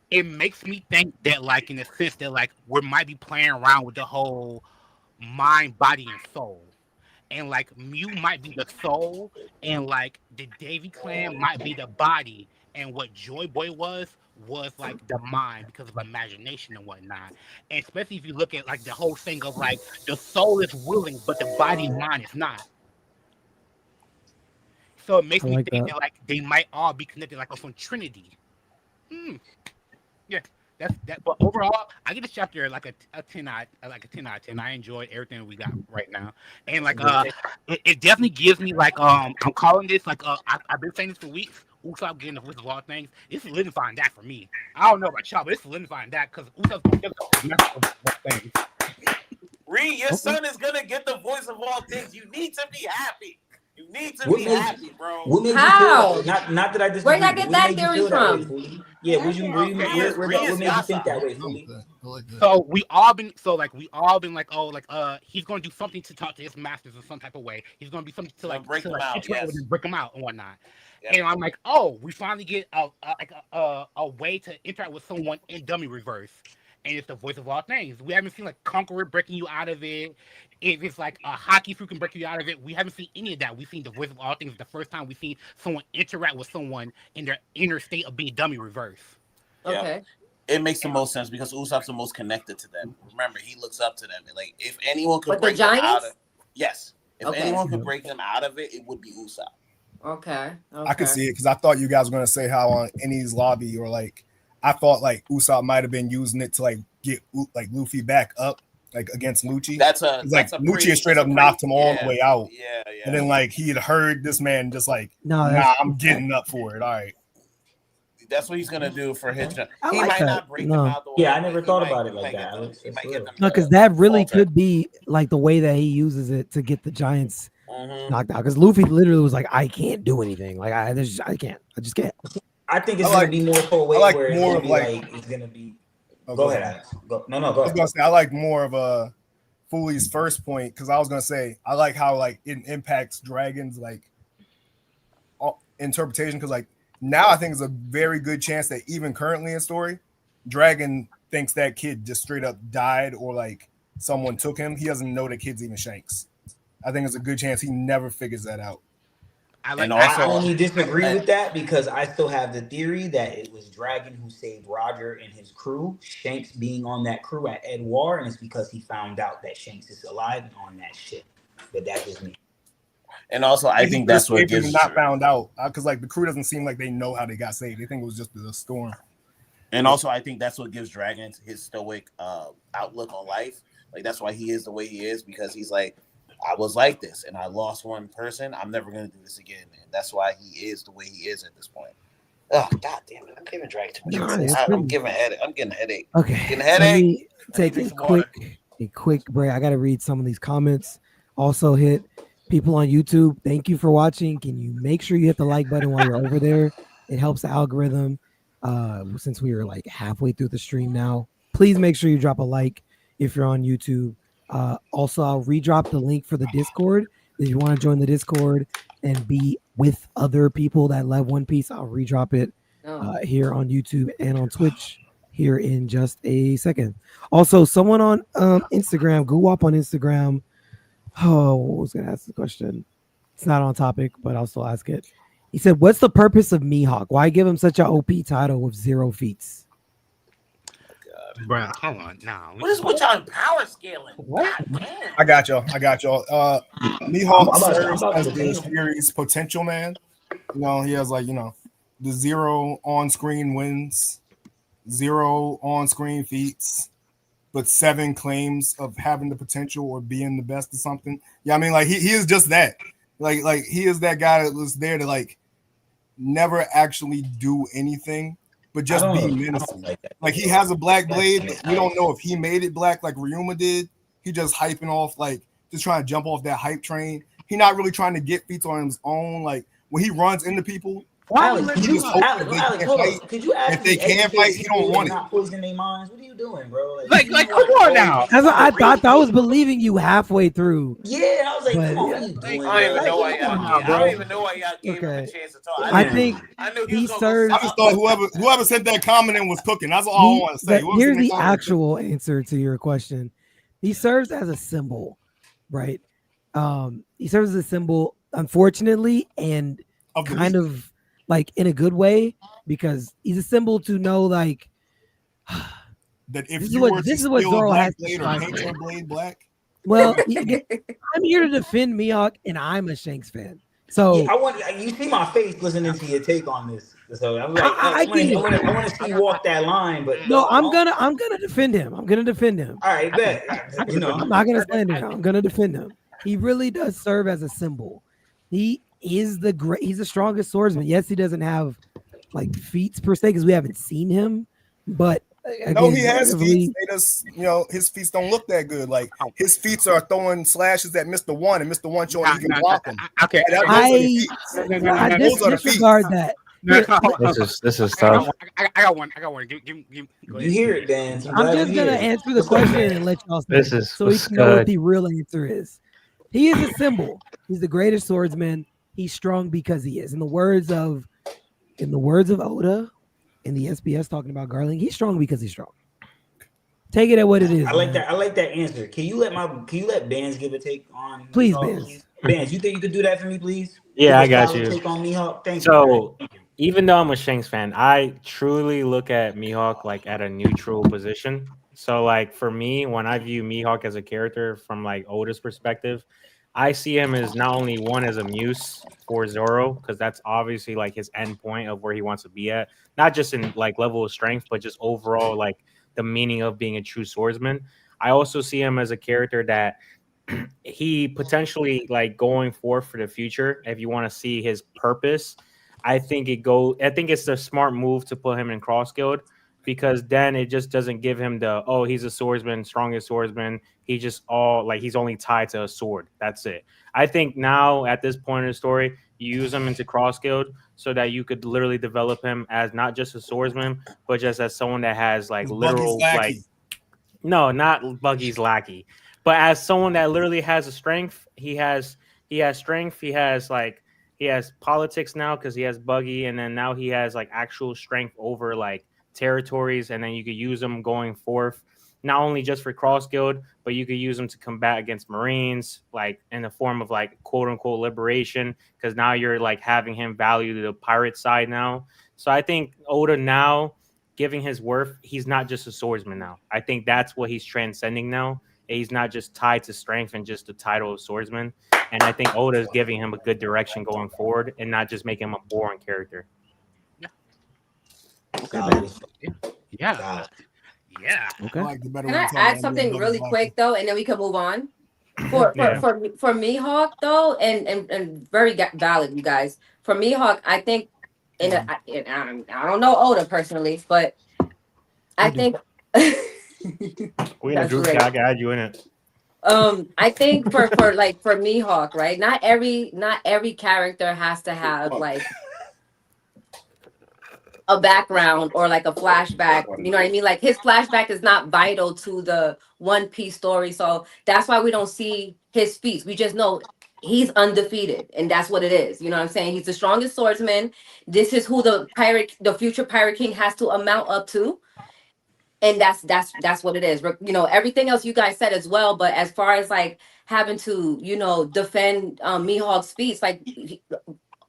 It makes me think that like in the sense that like we might be playing around with the whole mind, body, and soul. And like Mew might be the soul, and like the Davy clan might be the body, and what Joy Boy was like the mind, because of imagination and whatnot. And especially if you look at like the whole thing of like the soul is willing, but the body and mind is not. So it makes me think that like they might all be connected like on Trinity. Yeah, that's that. But overall, I give this chapter like a 10 out of 10. I enjoyed everything we got right now, and like it definitely gives me like I'm calling this like I've been saying this for weeks. Usopp getting the voice of all things, it's solidifying that for me. I don't know about y'all, but it's solidifying that because Usopp's gonna get the message of all things. Reed, your son is gonna get the voice of all things. You need to be happy. You need to be happy, bro. What made How? you feel that? Not that I disagree. Where y'all get What that made you theory feel that way, from? Foolie? Yeah, what made you think that way, Foolie? So we all been like, oh, like he's gonna do something to talk to his masters in some type of way. He's gonna be something to like break them out, interact with yes. them, break them out and whatnot. Yeah. And I'm like, oh, we finally get a way to interact with someone in dummy reverse. And it's the voice of all things. We haven't seen like Conqueror breaking you out of it. If it's like a hockey fruit can break you out of it, we haven't seen any of that. We've seen the voice of all things. The first time we've seen someone interact with someone in their inner state of being dummy reverse. Okay. It makes the most sense because Usopp's the most connected to them. Remember, he looks up to them. Like if anyone could But break the them out Giants? of if Okay. anyone could break them out of it, it would be Usopp. Okay. I could see it because I thought you guys were gonna say how on Enies lobby or like I thought like Usopp might have been using it to like get like Luffy back up like against Lucci. That's Lucci had straight up knocked him all the way out. Yeah. And then like he had heard this man just like, No, I'm getting up for it. All right. That's what he's gonna do for his. He I like might that. not break No. them out the way. Yeah, I never thought about it he like might that. get them- It's he might real. get them No, to because that really falter. could be like the way that he uses it to get the Giants Mhm. knocked out. Because Luffy literally was like, I can't do anything. Like I can't. I just can't. I think it's I like- gonna be more so a way I like where it's more gonna of be like- like it's gonna be. Oh, Go ahead, Alex. Go. No, go I was ahead. gonna say I like more of a Fooley's first point because I was gonna say I like how like it impacts Dragon's like interpretation because like now I think it's a very good chance that even currently in story, Dragon thinks that kid just straight up died or like someone took him. He doesn't know the kid's even Shanks. I think it's a good chance he never figures that out. And I also, only disagree with that because I still have the theory that it was Dragon who saved Roger and his crew, Shanks being on that crew at Edward, and it's because he found out that Shanks is alive and on that ship. But that's just me. and also, I think that's what gives. not found out because like the crew doesn't seem like they know how they got saved. They think it was just the storm. And also, I think that's what gives Dragon his stoic outlook on life. Like that's why he is the way he is because he's like, I was like this, and I lost one person. I'm never gonna do this again, and that's why he is the way he is at this point. Oh God damn it! I'm giving Dragon too much. No, credit. it's I'm pretty- getting a headache. I'm getting a headache. Okay. Getting a Let headache. me take drink a some water. quick break. I gotta read some of these comments. Also hit people on YouTube. Thank you for watching. Can you make sure you hit the like button while you're over there? It helps the algorithm. Since we are like halfway through the stream now, please make sure you drop a like if you're on YouTube. Also, I'll redrop the link for the Discord. If you want to join the Discord and be with other people that love One Piece, I'll redrop it here on YouTube and on Twitch here in just a second. Also, someone on Instagram, Guwap on Instagram. Oh, I was going to ask the question. It's not on topic, but I'll still ask it. He said, what's the purpose of Mihawk? Why give him such an OP title with 0 feats? Bro, hold on. Nah. What is with y'all power scaling? What? God damn. I got y'all. Mihawk I'm about serves to as say the that. series potential man. You know, he has like, you know, the 0 on-screen wins, 0 on-screen feats, but 7 claims of having the potential or being the best or something. Yeah, I mean, like he is just that. Like he is that guy that was there to like never actually do anything, but just I be don't menacing. like that. Like he has a black blade, but we don't know if he made it black like Ryuma did. He just hyping off, like just trying to jump off that hype train. He not really trying to get feats on his own. Like when he runs into people, Alex, he just hope that they Alex, can't hold fight. on. Could you ask If they can't fight, he don't want it. Not poison their minds. What are you doing, bro? Like, come on now. That's what I thought. I was believing you halfway through. Yeah, I was like, But- come on, what are you doing, I don't even know why Come on y'all. now, I bro. don't even know why y'all gave him Okay. a chance to talk. I knew- think I knew he was gonna serves- I just thought whoever sent that comment in was cooking. That's all I want to say. Whoever Here's sent that the comment- actual answer to your question. He serves as a symbol, right? He serves as a symbol, unfortunately, and Of the kind of like in a good way, because he's a symbol to know, like, that if This is you what- were to this is what steal a Zoro black has to blade or strive paint for. your blade black, well, I'm here to defend Mihawk, and I'm a Shanks fan. So Yeah, I want you see my face listening to your take on this. So I'm like, I get it. I want to see you walk that line, but no, I'm gonna defend him. I'm gonna defend him. All right, bet. You know, I'm not gonna slander him. I'm gonna defend him. He really does serve as a symbol. He is he's the strongest swordsman. Yes, he doesn't have like feats per se because we haven't seen him, but again, no, he has narratively- feats. They just, his feats don't look that good. Like his feats are throwing slashes at Mr. One, and Mr. One showing he can block them. Okay, Those are the feats. I Those are the feats. disregard that. This is tough. I got one. Give, go ahead. You hear it, Dan. I'm just gonna answer the question and let y'all say This is so we what's can know what good. the real answer is. He is a symbol. He's the greatest swordsman. He's strong because he is. In the words of Oda, in the SBS talking about Garling, he's strong because he's strong. Take it at what it is. I like man. that. I like that answer. Can you let Bands give a take on? Please, Mihawk, Bands. Bands, you think you could do that for me, please? Yeah, I Give us got a you. Take on Mihawk. Thank you. So even though I'm a Shanks fan, I truly look at Mihawk like at a neutral position. So like for me, when I view Mihawk as a character from like Oda's perspective, I see him as not only one as a muse for Zoro, because that's obviously like his end point of where he wants to be at, not just in like level of strength, but just overall like the meaning of being a true swordsman. I also see him as a character that he potentially like going forth for the future. If you want to see his purpose, I think it's a smart move to put him in Cross Guild, because then it just doesn't give him the, oh, he's a swordsman, strongest swordsman. He's only tied to a sword. That's it. I think now at this point in the story, you use him into Cross Guild so that you could literally develop him as not just a swordsman, but just as someone that has like literal like, no, not Buggy's lackey, but as someone that literally has a strength. He has strength. He has politics now because he has Buggy, and then now he has like actual strength over like territories, and then you could use them going forth, not only just for Cross Guild, but you could use them to combat against Marines, like in the form of like quote unquote liberation, because now you're like having him value the pirate side now. So I think Oda now giving his worth, he's not just a swordsman now. I think that's what he's transcending now. He's not just tied to strength and just the title of swordsman. And I think Oda is giving him a good direction going forward and not just making him a boring character. Yeah. Okay. Can I add something really quick though, and then we can move on? For Mihawk though, and very valid, you guys. For Mihawk, I think I don't know Oda personally, but I think We in a group chat, I got you in it. I think for Mihawk, right? Not every character has to have like a background or like a flashback. You know what I mean? Like his flashback is not vital to the One Piece story, so that's why we don't see his feats. We just know he's undefeated, and that's what it is. You know what I'm saying? He's the strongest swordsman. This is who the future pirate king has to amount up to. And that's what it is. You know, everything else you guys said as well. But as far as like having to, defend Mihawk's feats, like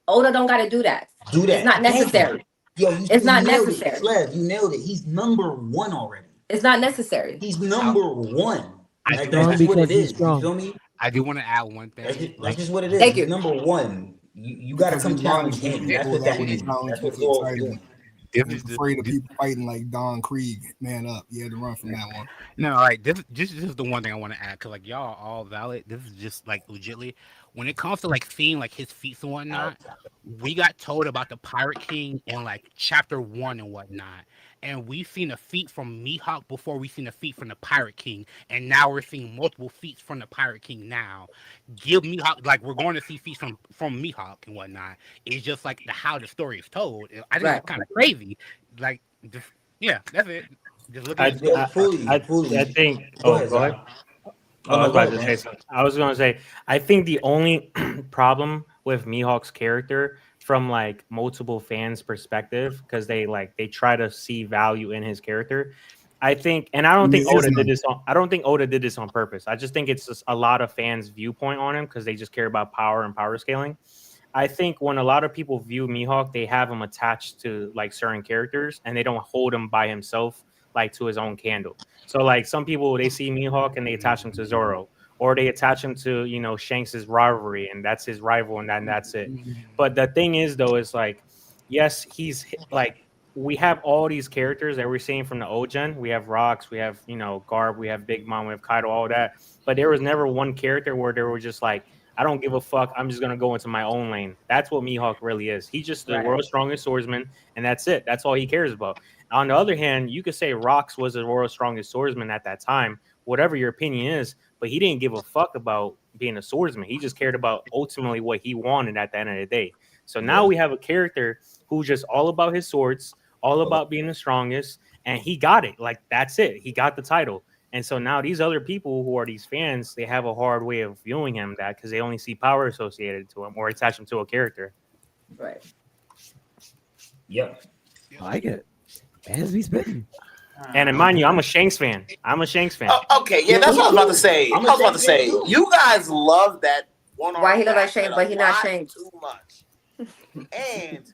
Oda don't got to do that. It's not necessary. It's not necessary. Slev, you nailed it. He's number one already. It's not necessary. He's number one. Like, that's what it is. You feel me? I do want to add one thing. That's just what it is. Thank you. He's number one. You got to come challenge him. That's what that is. That's what Zoro's doing. He's afraid of people fighting like Don Krieg. Man up. You had to run from that one. No, like this is the one thing I want to add, because like y'all are all valid. This is just like legitly when it comes to like seeing like his feats and whatnot. We got told about the Pirate King in like chapter 1 and whatnot, and we've seen a feat from Mihawk before we've seen a feat from the Pirate King, and now we're seeing multiple feats from the Pirate King now. Give Mihawk, like we're going to see feats from Mihawk and whatnot. It's just like how the story is told. I think it's kind of crazy. Like, that's it. Just look at I think. Go ahead. I was about to say something. I was going to say, I think the only problem with Mihawk's character from like multiple fans' perspective, because they try to see value in his character. I think, and I don't think Oda did this on. I don't think Oda did this on purpose. I just think it's just a lot of fans' viewpoint on him because they just care about power and power scaling. I think when a lot of people view Mihawk, they have him attached to like certain characters, and they don't hold him by himself like to his own candle. So like some people, they see Mihawk and they attach him to Zoro, or they attach him to Shanks's rivalry, and that's his rival, and that's it. But the thing is though, is like, yes, he's like, we have all these characters that we're seeing from the old gen. We have Rocks, we have Garb, we have Big Mom, we have Kaido, all that. But there was never one character where they were just like, I don't give a fuck. I'm just gonna go into my own lane. That's what Mihawk really is. He's just the world's strongest swordsman, and that's it. That's all he cares about. On the other hand, you could say Rox was the world's strongest swordsman at that time, whatever your opinion is, but he didn't give a fuck about being a swordsman. He just cared about ultimately what he wanted at the end of the day. So now we have a character who's just all about his swords, all about being the strongest, and he got it. Like, that's it. He got the title. And so now these other people who are these fans, they have a hard way of viewing him that because they only see power associated to him or attach him to a character. Right. Yep. I like it. Fans be spitting. And mind you, I'm a Shanks fan. Okay, yeah, that's what I was about to say. You guys love that one. Why he look like Shanks, but he not Shanks. Too much. And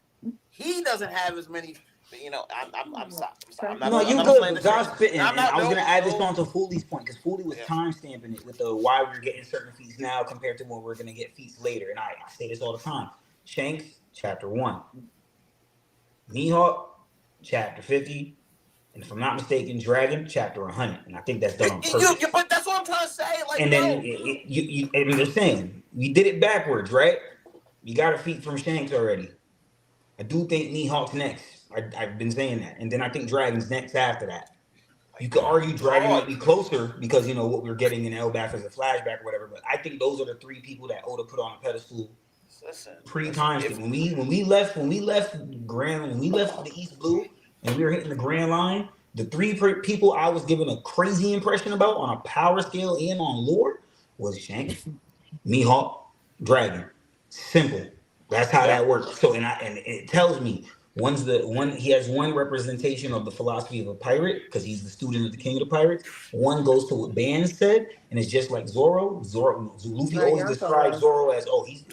he doesn't have as many. You know, I'm sorry. No, you good. God's spitting. I was gonna add this on to Fooley's point because Fooley was time stamping it with the why we're getting certain feats now compared to when we're gonna get feats later. And I say this all the time. Shanks, chapter 1. Mihawk, chapter 50. And if I'm not mistaken, Dragon, chapter 100. And I think that's done on purpose. But that's what I'm trying to say. Like, and then and they're saying we did it backwards, right? You got a feat from Shanks already. I do think Mihawk's next. I've been saying that. And then I think Dragon's next after that. You could argue Dragon might be closer because, you know, what we're getting in Elbaf is a flashback or whatever. But I think those are the 3 people that Oda put on a pedestal pre-time. When we left the East Blue and we were hitting the Grand Line, the 3 people I was giving a crazy impression about on a power scale and on lore was Shanks, Mihawk, Dragon. Simple. That's how that works. So and it tells me he has one representation of the philosophy of a pirate because he's the student of the King of the Pirates. One goes to what Ban said, and it's just like Zoro. Luffy always describes Zoro as, he's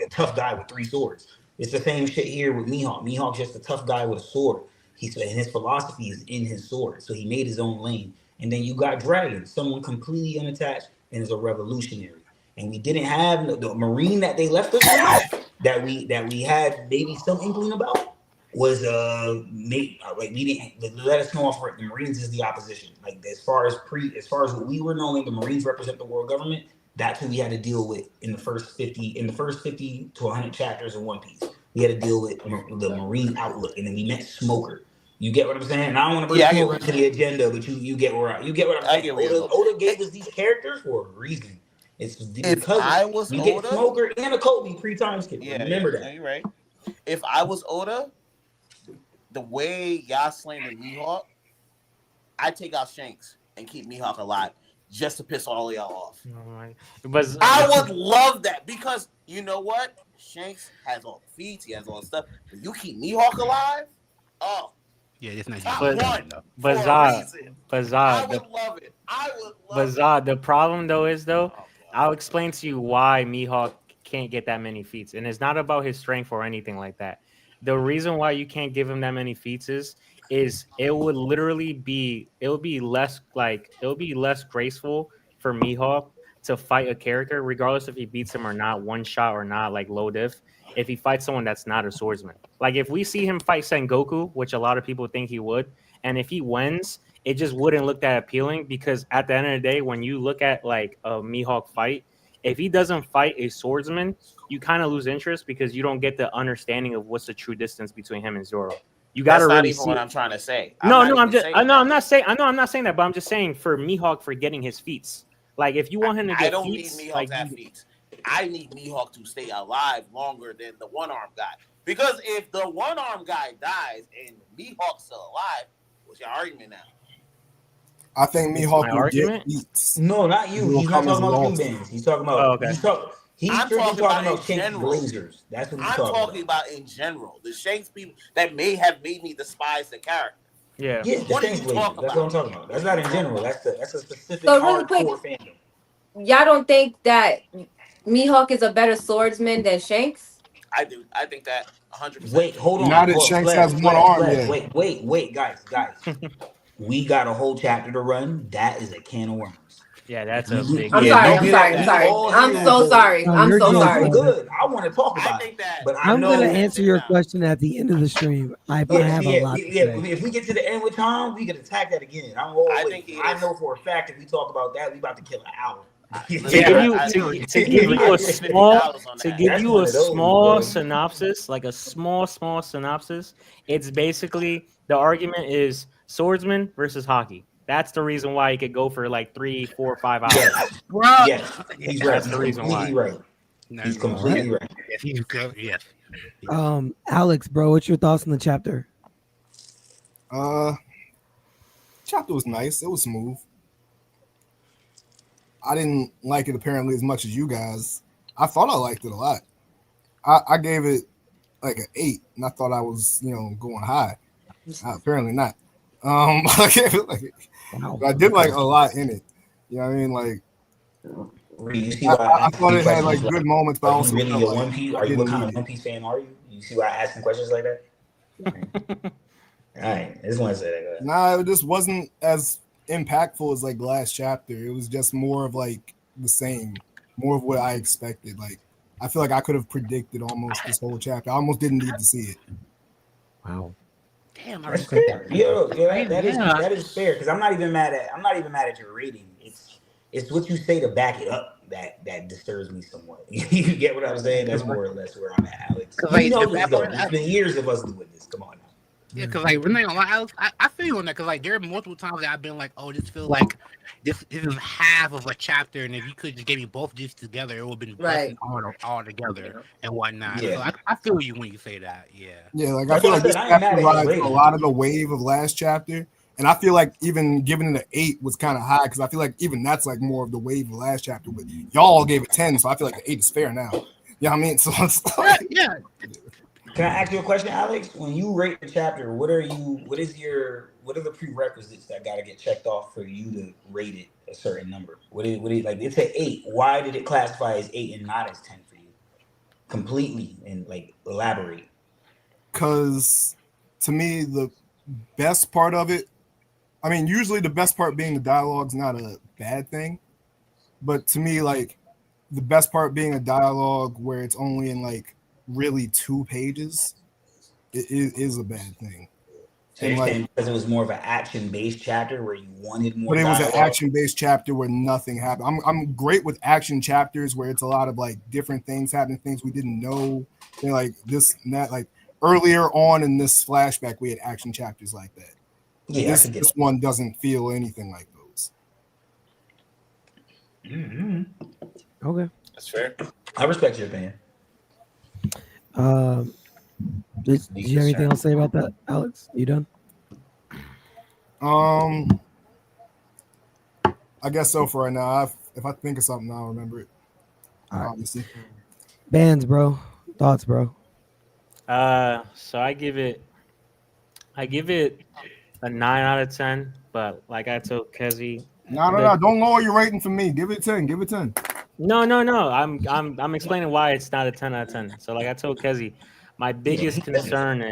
a tough guy with 3 swords. It's the same shit here with Mihawk. Mihawk's just a tough guy with a sword. And his philosophy is in his sword, so he made his own lane. And then you got Dragon, someone completely unattached and is a revolutionary. And we didn't have the Marine that they left us with, that we had maybe some inkling about. Was we didn't let us know off right. The Marines is the opposition. Like as far as what we were knowing, the Marines represent the world government. That's who we had to deal with in the first 50 to 100 chapters of One Piece. We had to deal with the Marine outlook, and then we met Smoker. You get what I'm saying? And I don't want to bring Smoker into the agenda, but you get what I'm saying. Oda gave us these characters for a reason. It's because you get Smoker and a Kobe pre-time skip. Remember that. Yeah, you're right. If I was Oda, the way y'all slaying the Mihawk, I'd take out Shanks and keep Mihawk alive just to piss all y'all off. But I would love that because you know what? Shanks has all the feats, he has all the stuff. But you keep Mihawk alive? Oh. Yeah, it's not Zod, the problem though, I'll explain to you why Mihawk can't get that many feats. And it's not about his strength or anything like that. The reason why you can't give him that many feats is it would be less graceful for Mihawk to fight a character, regardless if he beats him or not, one shot or not, like low diff, if he fights someone that's not a swordsman. Like if we see him fight Sengoku, which a lot of people think he would, and if he wins, it just wouldn't look that appealing because at the end of the day, when you look at like a Mihawk fight, if he doesn't fight a swordsman, you kind of lose interest because you don't get the understanding of what's the true distance between him and Zoro. You got to really see what I'm trying to say. I'm not saying that, but I'm just saying for Mihawk for getting his feats. Like if you want him to get feats, need Mihawk to have feats. I need Mihawk to stay alive longer than the one-arm guy. Because if the one-arm guy dies and Mihawk's still alive, what's your argument now? I think Mihawk will get beats. No, not you. He's not talking about bands. He's talking about. He's talking about Shanks Blazers. That's what he's talking about in general. The Shanks people that may have made me despise the character. Yeah. What are you talking about? That's what I'm talking about. That's not in general. That's a specific hardcore fandom. Y'all don't think that Mihawk is a better swordsman than Shanks? I do. I think that 100%. Wait, hold on. Now that Shanks has one arm, Wait, guys. We got a whole chapter to run. That is a can of worms. Yeah, that's a big. I'm so sorry. Good. I want to talk about it. But I'm going to answer your question at the end of the stream. I have a lot to say. If we get to the end with Tom, we can attack that again. I know for a fact if we talk about that, we about to kill an hour. To give you a small synopsis, like a small synopsis, it's basically the argument is swordsman versus hockey. That's the reason why he could go for like 3, 4, 5 hours. Yes, he's right. That's the reason why. Right. He's completely right. Yes, he's good. Yes. Alex, bro, what's your thoughts on the chapter? Chapter was nice. It was smooth. I didn't like it apparently as much as you guys. I thought I liked it a lot. I gave it like an 8, and I thought I was, going high. Apparently not. I gave it like, I did like a lot in it. You know what I mean? Like, You see I thought it had like good moments, but also really a One Piece. Are you what kind of One Piece fan are you? You see why I asking questions like that? All right, I just want to say that. Nah, it just wasn't as impactful as like the last chapter. It was just more of like the same, more of what I expected. Like, I feel like I could have predicted almost this whole chapter. I almost didn't need to see it. Wow. Damn, I That's respect fair. That is fair because I'm not even mad at your rating. It's what you say to back it up that disturbs me somewhat. You get what I'm saying? That's more or less where I'm at, Alex. It's been years of us doing this. Come on now. Yeah, because like Renee, I feel you on that because like there are multiple times that I've been like, oh, this feels like this is half of a chapter, and if you could just give me both of these together, it would have been all together and whatnot. Yeah. So I feel you when you say that. Yeah. Yeah, like I feel like this chapter rides a lot of the wave of last chapter, and I feel like even giving it an 8 was kind of high because I feel like even that's like more of the wave of last chapter. But y'all gave it 10, so I feel like an 8 is fair now. You know what I mean? So it's like, yeah. Can I ask you a question, Alex? When you rate the chapter, what are the prerequisites that got to get checked off for you to rate it a certain number? What is like? It's an 8. Why did it classify as 8 and not as 10 for you? Completely, and like elaborate. Because to me, the best part of it, I mean, usually the best part being the dialogue's not a bad thing, but to me, like the best part being a dialogue where it's only in like really 2 pages, it is a bad thing. So you're saying because it was more of an action-based chapter where you wanted more. But it was dialogue? an action-based chapter where nothing happened. I'm great with action chapters where it's a lot of like different things happening, things we didn't know. They're like this and that. Like earlier on in this flashback, we had action chapters like that. Yeah, this one doesn't feel anything like those. Mm-hmm. Okay, that's fair. I respect your opinion. Did you have anything else to say about that, Alex? You done? I guess so for right now. If I think of something, I'll remember it. Obviously. Bands, bro. Thoughts, bro. So I give it a 9 out of 10. But like I told Kezi, no, don't lower your rating for me. Give it 10. Give it 10. No. I'm explaining why it's not a 10 out of 10. So like I told Kezi, my biggest concern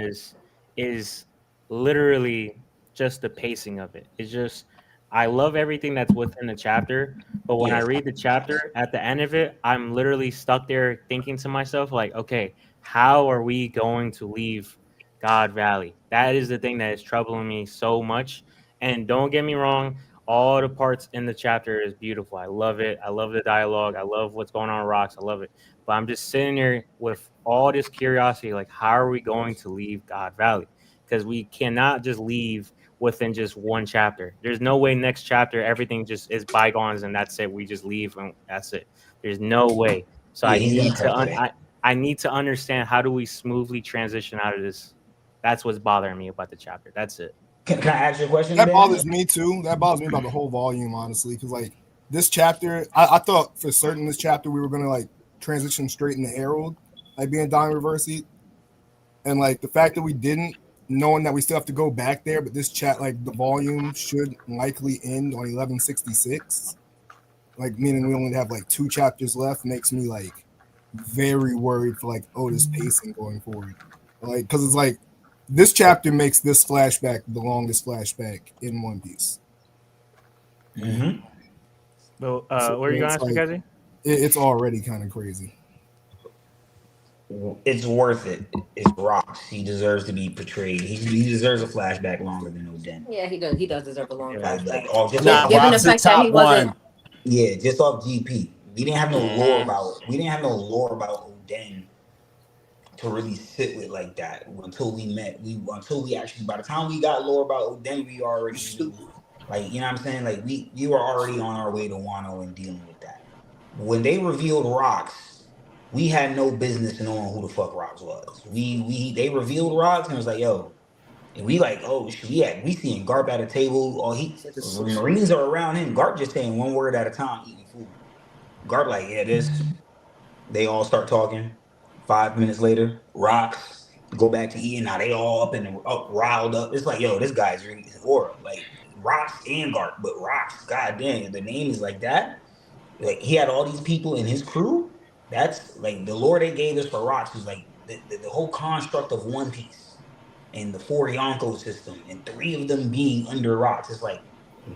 is literally just the pacing of it. It's just I love everything that's within the chapter, but when I read the chapter at the end of it, I'm literally stuck there thinking to myself like, okay, how are we going to leave God Valley? That is the thing that is troubling me so much. And don't get me wrong, all the parts in the chapter is beautiful. I love it. I love the dialogue. I love what's going on in Rocks. I love it. But I'm just sitting there with all this curiosity, like, how are we going to leave God Valley? Because we cannot just leave within just one chapter. There's no way next chapter, everything just is bygones and that's it. We just leave and that's it. There's no way. So I need to understand, how do we smoothly transition out of this? That's what's bothering me about the chapter. That's it. Can I ask you a question? That bothers me too. That bothers me about the whole volume, honestly, because like this chapter, I thought for certain this chapter we were gonna like transition straight into Herald, like being Don Reversi, and like the fact that we didn't, knowing that we still have to go back there, but this chat, like the volume should likely end on 1166, like meaning we only have like 2 chapters left, makes me like very worried for like Oda's pacing going forward, like because it's like. This chapter makes this flashback the longest flashback in One Piece. Mm-hmm. Well, what are you going to ask, Kazi? It's already kind of crazy. It's worth it. It's Rocks. He deserves to be portrayed. He deserves a flashback longer than Oden. Yeah, he does. He does deserve a longer flashback. Given the fact that he wasn't. Yeah, just off GP. We didn't have no lore about Oden to really sit with like that until we met. Until we actually, by the time we got lore about Oden, we already knew, like, you know what I'm saying? Like we were already on our way to Wano and dealing with that. When they revealed Rocks, we had no business knowing who the fuck Rocks was. They revealed Rocks and it was like, yo, and we like, oh shit, we seeing Garp at a table. Or when Marines are around him, Garp just saying one word at a time, eating food. Garp like, yeah, this. They all start talking. 5 minutes later, Rocks go back to eating. Now they all riled up. It's like, yo, this guy's really aura. Like Rocks and Garp, but Rocks, goddamn, the name is like that. Like he had all these people in his crew. That's like the lore they gave us for Rocks was like the whole construct of One Piece and the 4 Yonko system, and 3 of them being under Rocks. It's like,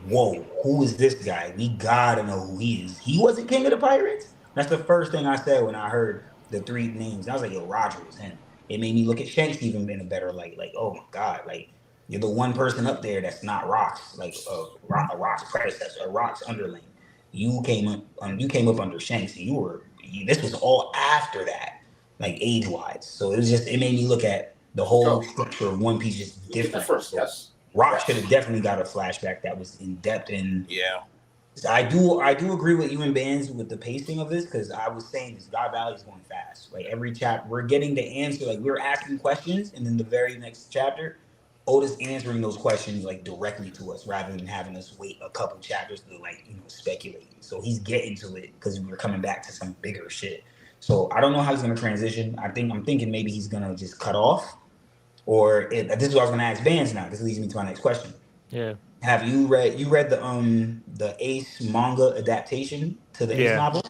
whoa, who is this guy? We gotta know who he is. He wasn't king of the pirates? That's the first thing I said when I heard the 3 names. I was like, yo, Roger is him. It made me look at Shanks even in a better light. Like, oh my God, like you're the one person up there that's not Rocks, like a Rocks predecessor, a Rocks underling. You came up under Shanks, and this was all after that, like age-wise. So it made me look at the whole structure of One Piece just different. First, yes. Rock should have definitely got a flashback that was in depth, and yeah, I do agree with you and Bands with the pacing of this, because I was saying this God Valley is going fast. Like every chapter, we're getting the answer. Like we're asking questions, and then the very next chapter, Oda's answering those questions like directly to us, rather than having us wait a couple chapters to speculate. So he's getting to it because we're coming back to some bigger shit. So I don't know how he's gonna transition. I'm thinking maybe he's gonna just cut off. This is what I was going to ask Vance now. This leads me to my next question. Yeah. Have you read the Ace manga adaptation to the Ace novel?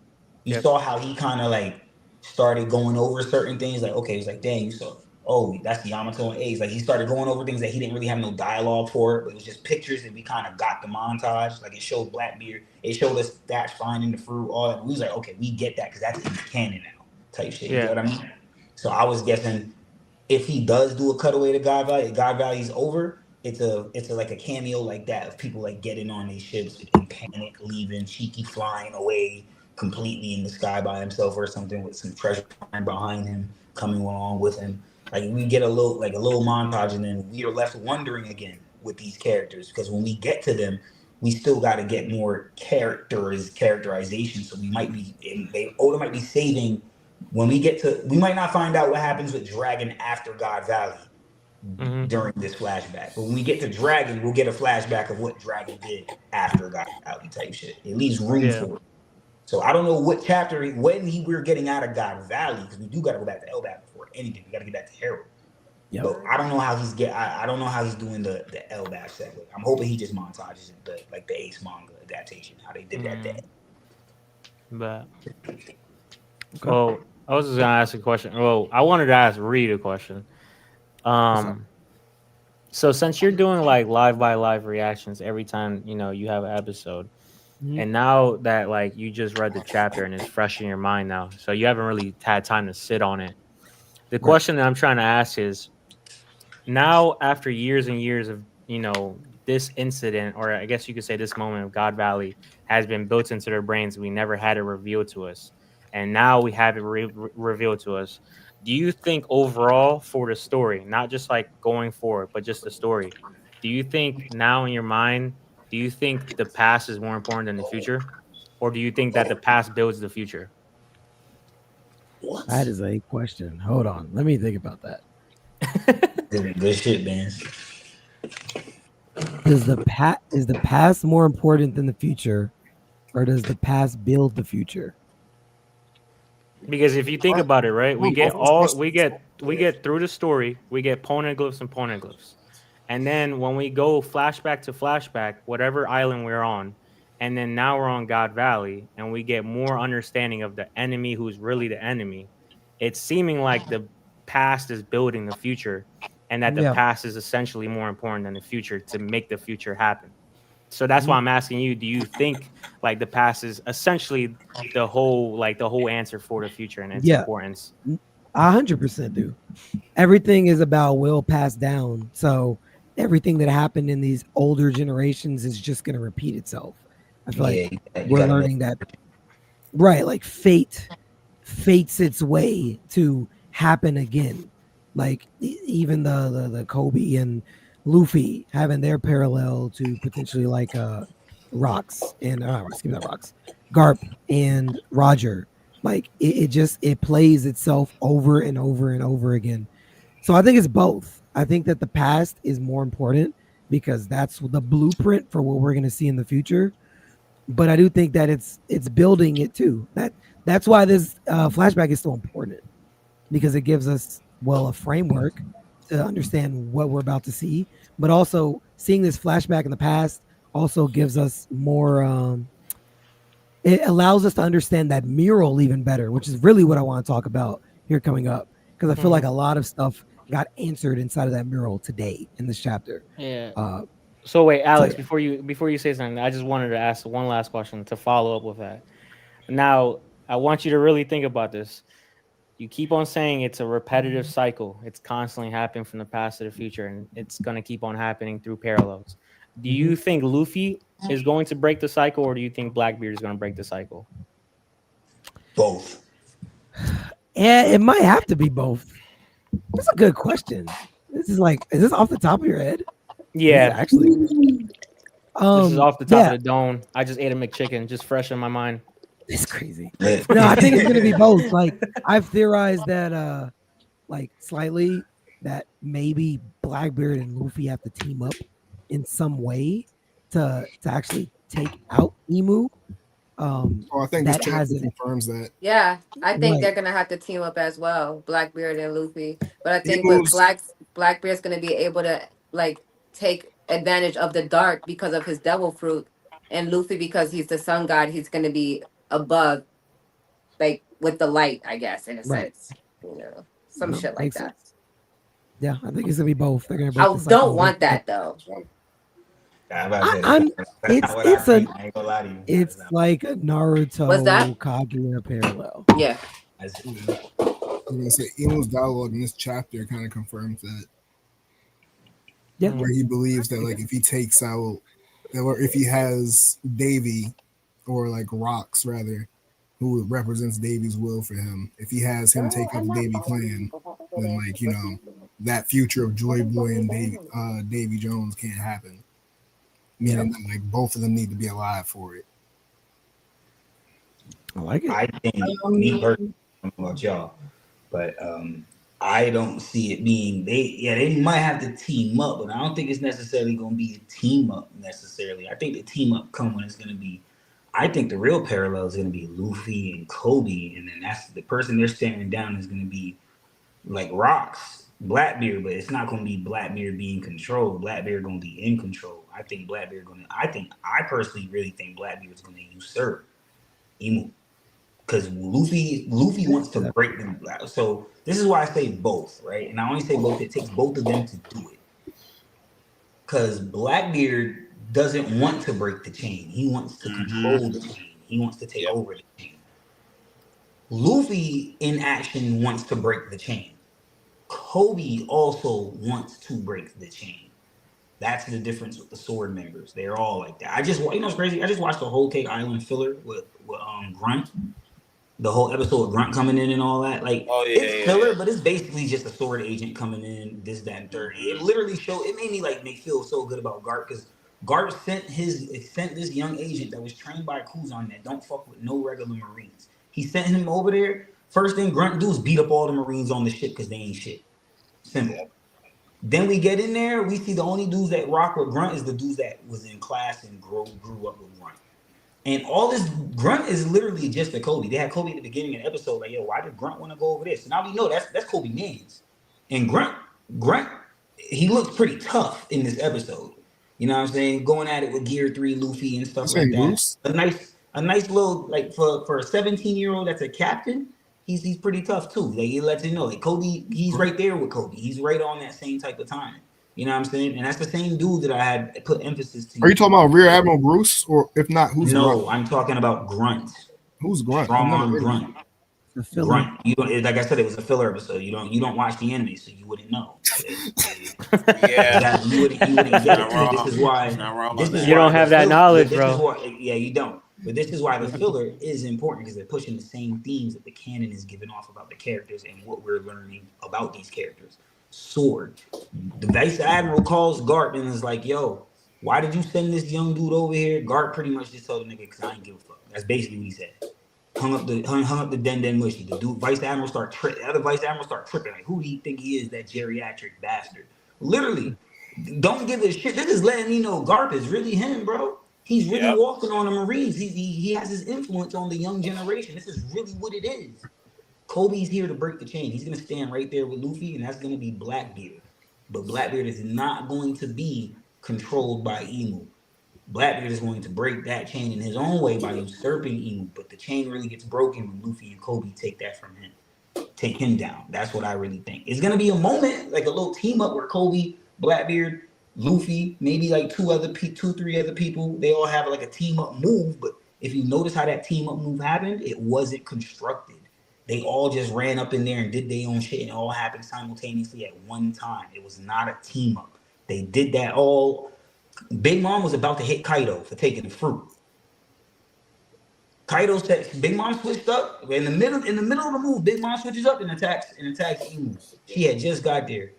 You saw how he kind of like started going over certain things. Like, okay, he's like, dang, you saw, oh, that's Yamato and Ace. Like he started going over things that he didn't really have no dialogue for. But it was just pictures, and we kind of got the montage. Like it showed Blackbeard. It showed us Dash finding the fruit. All that. We was like, okay, we get that because that's in canon now type shit. You know what I mean? So I was guessing, if he does do a cutaway to God Valley's over, it's like a cameo like that of people like getting on these ships in panic, leaving, Shiki flying away completely in the sky by himself or something with some treasure behind him coming along with him. Like we get a little montage, and then we are left wondering again with these characters, because when we get to them, we still got to get more characterization. So Oda might be saving. When we get to, we might not find out what happens with Dragon after God Valley during this flashback. But when we get to Dragon, we'll get a flashback of what Dragon did after God Valley type shit. It leaves room for it. So I don't know what chapter, we're getting out of God Valley, because we do got to go back to Elbaf before anything. We got to get back to Herald. Yep. But I don't know how I don't know how he's doing the Elbaf segment. I'm hoping he just montages the Ace manga adaptation, how they did that day. But well, I was just gonna ask a question. Well, I wanted to ask Reed a question. So since you're doing like live by live reactions every time you have an episode, and now that like you just read the chapter and it's fresh in your mind now, so you haven't really had time to sit on it. The question that I'm trying to ask is, now after years and years of this incident, or I guess you could say this moment of God Valley has been built into their brains, we never had it revealed to us. And now we have it revealed to us. Do you think overall for the story, not just like going forward, but just the story, do you think now in your mind, do you think the past is more important than the future? Or do you think that the past builds the future? What? That is a question. Hold on. Let me think about that. Good shit, man. Is the past more important than the future? Or does the past build the future? Because if you think about it, right, we get through the story, we get poneglyphs and poneglyphs. And then when we go flashback to flashback, whatever island we're on, and then now we're on God Valley, and we get more understanding of the enemy who's really the enemy, it's seeming like the past is building the future, and that the past is essentially more important than the future to make the future happen. So that's why I'm asking you, do you think like the past is essentially the whole answer for the future and its importance? 100% do. Everything is about will passed down. So everything that happened in these older generations is just going to repeat itself. I feel like we're learning that, right? Like fates its way to happen again. Like even the Kobe and Luffy having their parallel to potentially like Rocks and Rocks, Garp and Roger. Like it plays itself over and over and over again. So I think it's both. I think that the past is more important because that's the blueprint for what we're going to see in the future. But I do think that it's building it too. That's why this flashback is so important, because it gives us a framework to understand what we're about to see. But also seeing this flashback in the past also gives us more. It allows us to understand that mural even better, which is really what I want to talk about here coming up, because I feel like a lot of stuff got answered inside of that mural today in this chapter. Yeah. So wait, Alex, before you say something, I just wanted to ask one last question to follow up with that. Now, I want you to really think about this. You keep on saying it's a repetitive cycle. It's constantly happening from the past to the future, and it's going to keep on happening through parallels. Do you think Luffy is going to break the cycle, or do you think Blackbeard is going to break the cycle? Both. Yeah, it might have to be both. That's a good question. Is this off the top of your head? Yeah, actually. This is off the top of the dome. I just ate a McChicken, just fresh in my mind. It's crazy. No, I think it's gonna be both. Like I've theorized that like slightly that maybe Blackbeard and Luffy have to team up in some way to actually take out Emu. I think this chapter confirms that. Yeah, I think they're gonna have to team up as well, Blackbeard and Luffy. But I think with Blackbeard's gonna be able to like take advantage of the dark because of his devil fruit, and Luffy, because he's the sun god, he's gonna be above, like with the light, I guess, in a sense. You know, some shit like that. Yeah, I think it's gonna be both. They're gonna. I don't want that though. It's like a Naruto Kaguya parallel. Yeah. I'm gonna say Emu's dialogue in this chapter kind of confirms that. Yeah. Where he believes that like if he takes out, or if he has Davy, or like Rocks rather, who represents Davy's will for him, if he has him take up the Davy clan, then like that future of Joy Boy and Davy Jones can't happen. Meaning that like both of them need to be alive for it. I like it. I think me personally, I don't know about y'all, but I don't see it being they might have to team up, but I don't think it's necessarily going to be a team up necessarily. I think the team up come when it's going to be. I think the real parallel is going to be Luffy and Kobe, and then that's the person they're staring down is going to be like Rocks, Blackbeard, but it's not going to be Blackbeard being controlled. Blackbeard going to be in control. I think I personally really think Blackbeard is going to usurp Emu, because Luffy wants to break them. So this is why I say both, right? And I only say both. It takes both of them to do it, because Blackbeard doesn't want to break the chain. He wants to control the chain. He wants to take over the chain. Luffy in action wants to break the chain. Kobe also wants to break the chain. That's the difference with the sword members. They're all like that. What's crazy? I just watched the whole Cake Island filler with Grunt. The whole episode of Grunt coming in and all that. Like, it's filler, but it's basically just a sword agent coming in, this, that, and third. It literally it made me feel so good about Garp, because Garp sent this young agent that was trained by Kuzan that don't fuck with no regular Marines. He sent him over there. First thing Grunt do is beat up all the Marines on the ship because they ain't shit. Simple. Then we get in there, we see the only dudes that rock with Grunt is the dudes that was in class and grew up with Grunt. And all this Grunt is literally just a Kobe. They had Kobe at the beginning of the episode, like, yo, why did Grunt want to go over this? So now we know that's Kobe Mans. And Grunt, he looks pretty tough in this episode. You know what I'm saying? Going at it with Gear 3, Luffy, and stuff like that. A nice little, like, for a 17-year-old that's a captain, he's pretty tough too. Like, he lets you know, like Kobe, he's right there with Kobe. He's right on that same type of time. You know what I'm saying? And that's the same dude that I had put emphasis to. Are you talking about Rear Admiral Bruce, or if not, who's Grunt? No, I'm talking about Grunt. Who's Grunt? Strong Grunt. The filler. grunt. You don't. Like I said, it was a filler episode. You don't watch the anime, so you wouldn't know. Yeah. You wouldn't get it. This is why. You don't have that knowledge, bro. Yeah, you don't. But this is why the filler is important, because they're pushing the same themes that the canon is giving off about the characters and what we're learning about these characters. Sword. The Vice Admiral calls Garp and is like, "Yo, why did you send this young dude over here?" Garp pretty much just told the nigga, "Cause I ain't give a fuck." That's basically what he said. Hung up the Den Mushy. The dude, Vice Admiral start tripping. The other Vice Admiral start tripping. Like, who do you think he is? That geriatric bastard. Literally, don't give a shit. This is letting me know Garp is really him, bro. He's really walking on the Marines. He has his influence on the young generation. This is really what it is. Kobe's here to break the chain. He's gonna stand right there with Luffy, and that's gonna be Blackbeard. But Blackbeard is not going to be controlled by Emu. Blackbeard is going to break that chain in his own way by usurping Emu. But the chain really gets broken when Luffy and Kobe take that from him. Take him down. That's what I really think. It's gonna be a moment, like a little team up where Kobe, Blackbeard, Luffy, maybe like three other people, they all have like a team up move. But if you notice how that team up move happened, it wasn't constructed. They all just ran up in there and did their own shit, and it all happened simultaneously at one time. It was not a team up. They did that all. Big Mom was about to hit Kaido for taking the fruit. Kaido said, Big Mom switched up in the middle of the move. Big Mom switches up and attacks Emu. She had just got there.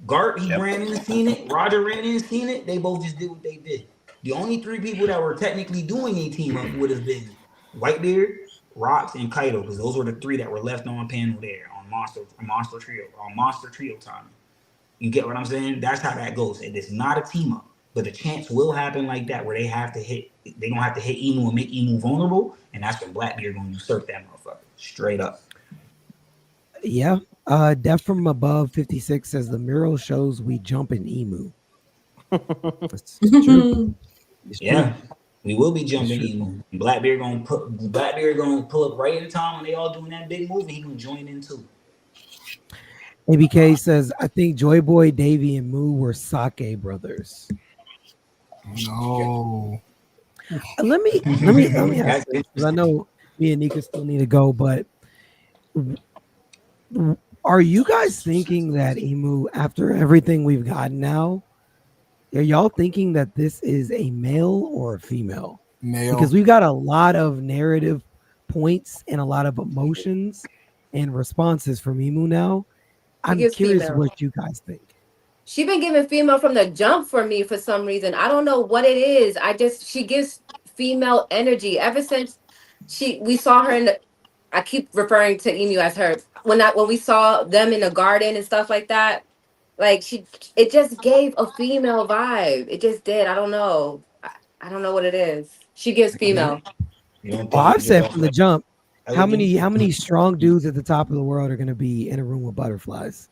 Garp, he ran in and seen it. Roger ran in and seen it. They both just did what they did. The only three people that were technically doing a team up would have been Whitebeard, Rocks, and Kaido, because those were the three that were left on panel there on Monster Trio time. You get what I'm saying? That's how that goes. And it's not a team up, but the chance will happen like that where they're gonna have to hit Emu and make Emu vulnerable, and that's when Blackbeard gonna usurp that motherfucker straight up. Yeah. Death from Above 56 says the mural shows we jump in Emu. That's true. Yeah, we will be jumping Emu. Blackbeard gonna pull up right in time when they all doing that big move, and he gonna join in too. ABK says, I think Joy Boy, Davy, and Moo were Sake brothers. No. Let me ask this, because I know me and Nika still need to go, but are you guys thinking that Emu, after everything we've gotten now, are y'all thinking that this is a male or a female? Male. Because we've got a lot of narrative points and a lot of emotions and responses from Emu now. I'm curious what you guys think. She been giving female from the jump for me for some reason. I don't know what it is. She gives female energy ever since we saw her in the. I keep referring to Emu as her. When we saw them in the garden and stuff like that, like it just gave a female vibe. It just did. I don't know. I don't know what it is. She gives female. Well, I've said from the jump, how many strong dudes at the top of the world are going to be in a room with butterflies?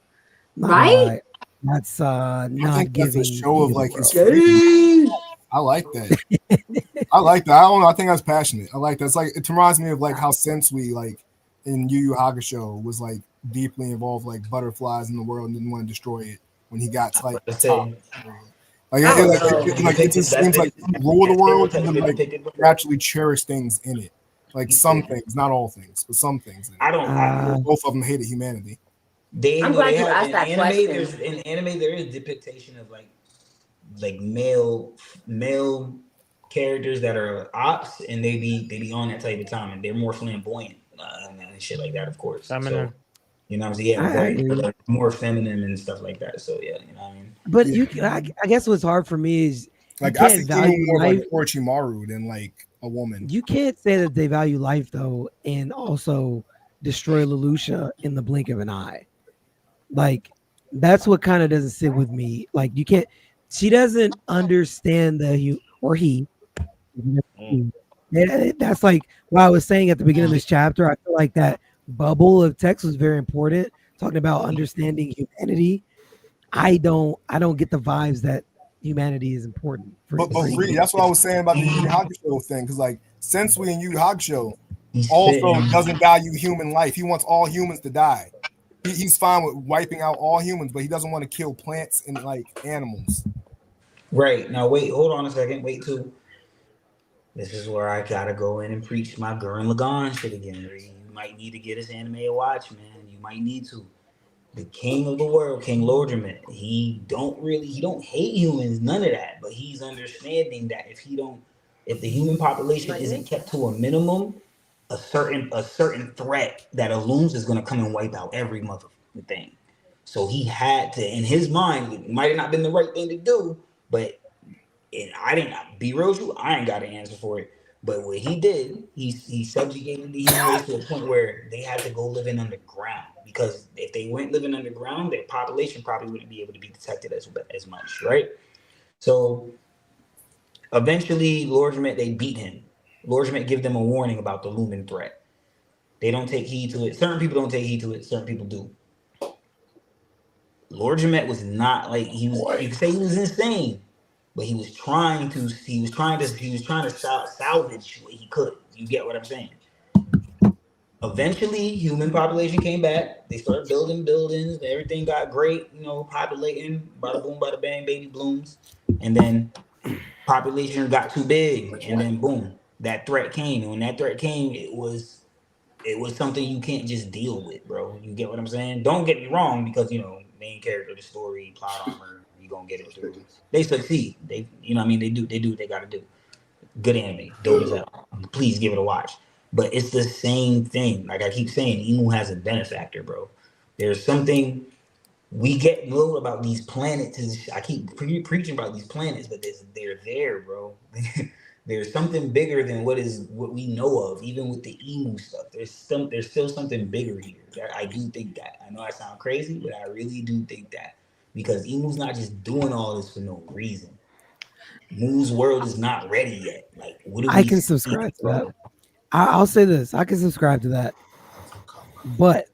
Right? That's not that's giving a show of like his I like that. I like that. I don't know. I think that's passionate. I like that. It's like it reminds me of like how Sensui like in Yu Yu Hakusho was like deeply involved like butterflies in the world and didn't want to destroy it when he got to like the top. It just seems like rule the world and then like naturally cherish things in it. Like some things, not all things, but some things. Both of them hated humanity. I'm glad you asked that question. In anime, there is depiction of like male characters that are ops, and they be on that type of time, and they're more flamboyant and shit like that, of course. So, you know what I'm saying? Yeah, like more feminine and stuff like that. So yeah, you know what I mean. But I guess what's hard for me is like I see more like Orochimaru than like a woman. You can't say that they value life though, and also destroy Lelouch in the blink of an eye. Like that's what kind of doesn't sit with me. Like you can't. She doesn't understand he. That's like what I was saying at the beginning of this chapter. I feel like that bubble of text was very important, talking about understanding humanity. I don't get the vibes that humanity is important. But Reed, that's what I was saying about the Yu Yu Hakusho thing, because like Sensui and Yu Yu Hakusho also doesn't value human life. He wants all humans to die. He's fine with wiping out all humans, but he doesn't want to kill plants and like animals. Right. Now wait, hold on a second. Wait too. This is where I gotta go in and preach my Gurren Lagann shit again. You might need to get this anime a watch, man. You might need to. The king of the world, King Lordran, he don't hate humans, none of that. But he's understanding that if the human population isn't kept to a minimum, a certain threat that looms is gonna come and wipe out every motherfucking thing. So he had to, in his mind, it might have not been the right thing to do, but I didn't be real with you, I ain't got an answer for it. But what he did, he subjugated the humans to a point where they had to go living underground. Because if they went living underground, their population probably wouldn't be able to be detected as much, right? So eventually, Lordran, they beat him. Lordran give them a warning about the looming threat. They don't take heed to it. Certain people don't take heed to it. Certain people do. Lordran was not like you could say he was insane, but he was trying to salvage what he could. You get what I'm saying? Eventually, human population came back. They started building buildings. Everything got great, populating. Bada boom, bada bang, baby blooms. And then population got too big. And then boom, that threat came. And when that threat came, it was something you can't just deal with, bro. You get what I'm saying? Don't get me wrong, because main character, the story, plot armor, you gonna get it through. They succeed. They they do what they gotta do. Good anime, dope as hell. Please give it a watch. But it's the same thing. Like I keep saying, Imu has a benefactor, bro. There's something we know about these planets. I keep preaching about these planets, but they're there, bro. There's something bigger than what we know of, even with the Imu stuff. There's still something bigger here. I do think that. I know I sound crazy, but I really do think that. Because Imu's not just doing all this for no reason. Mu's world is not ready yet. Like, I can subscribe to that. I'll say this. I can subscribe to that. But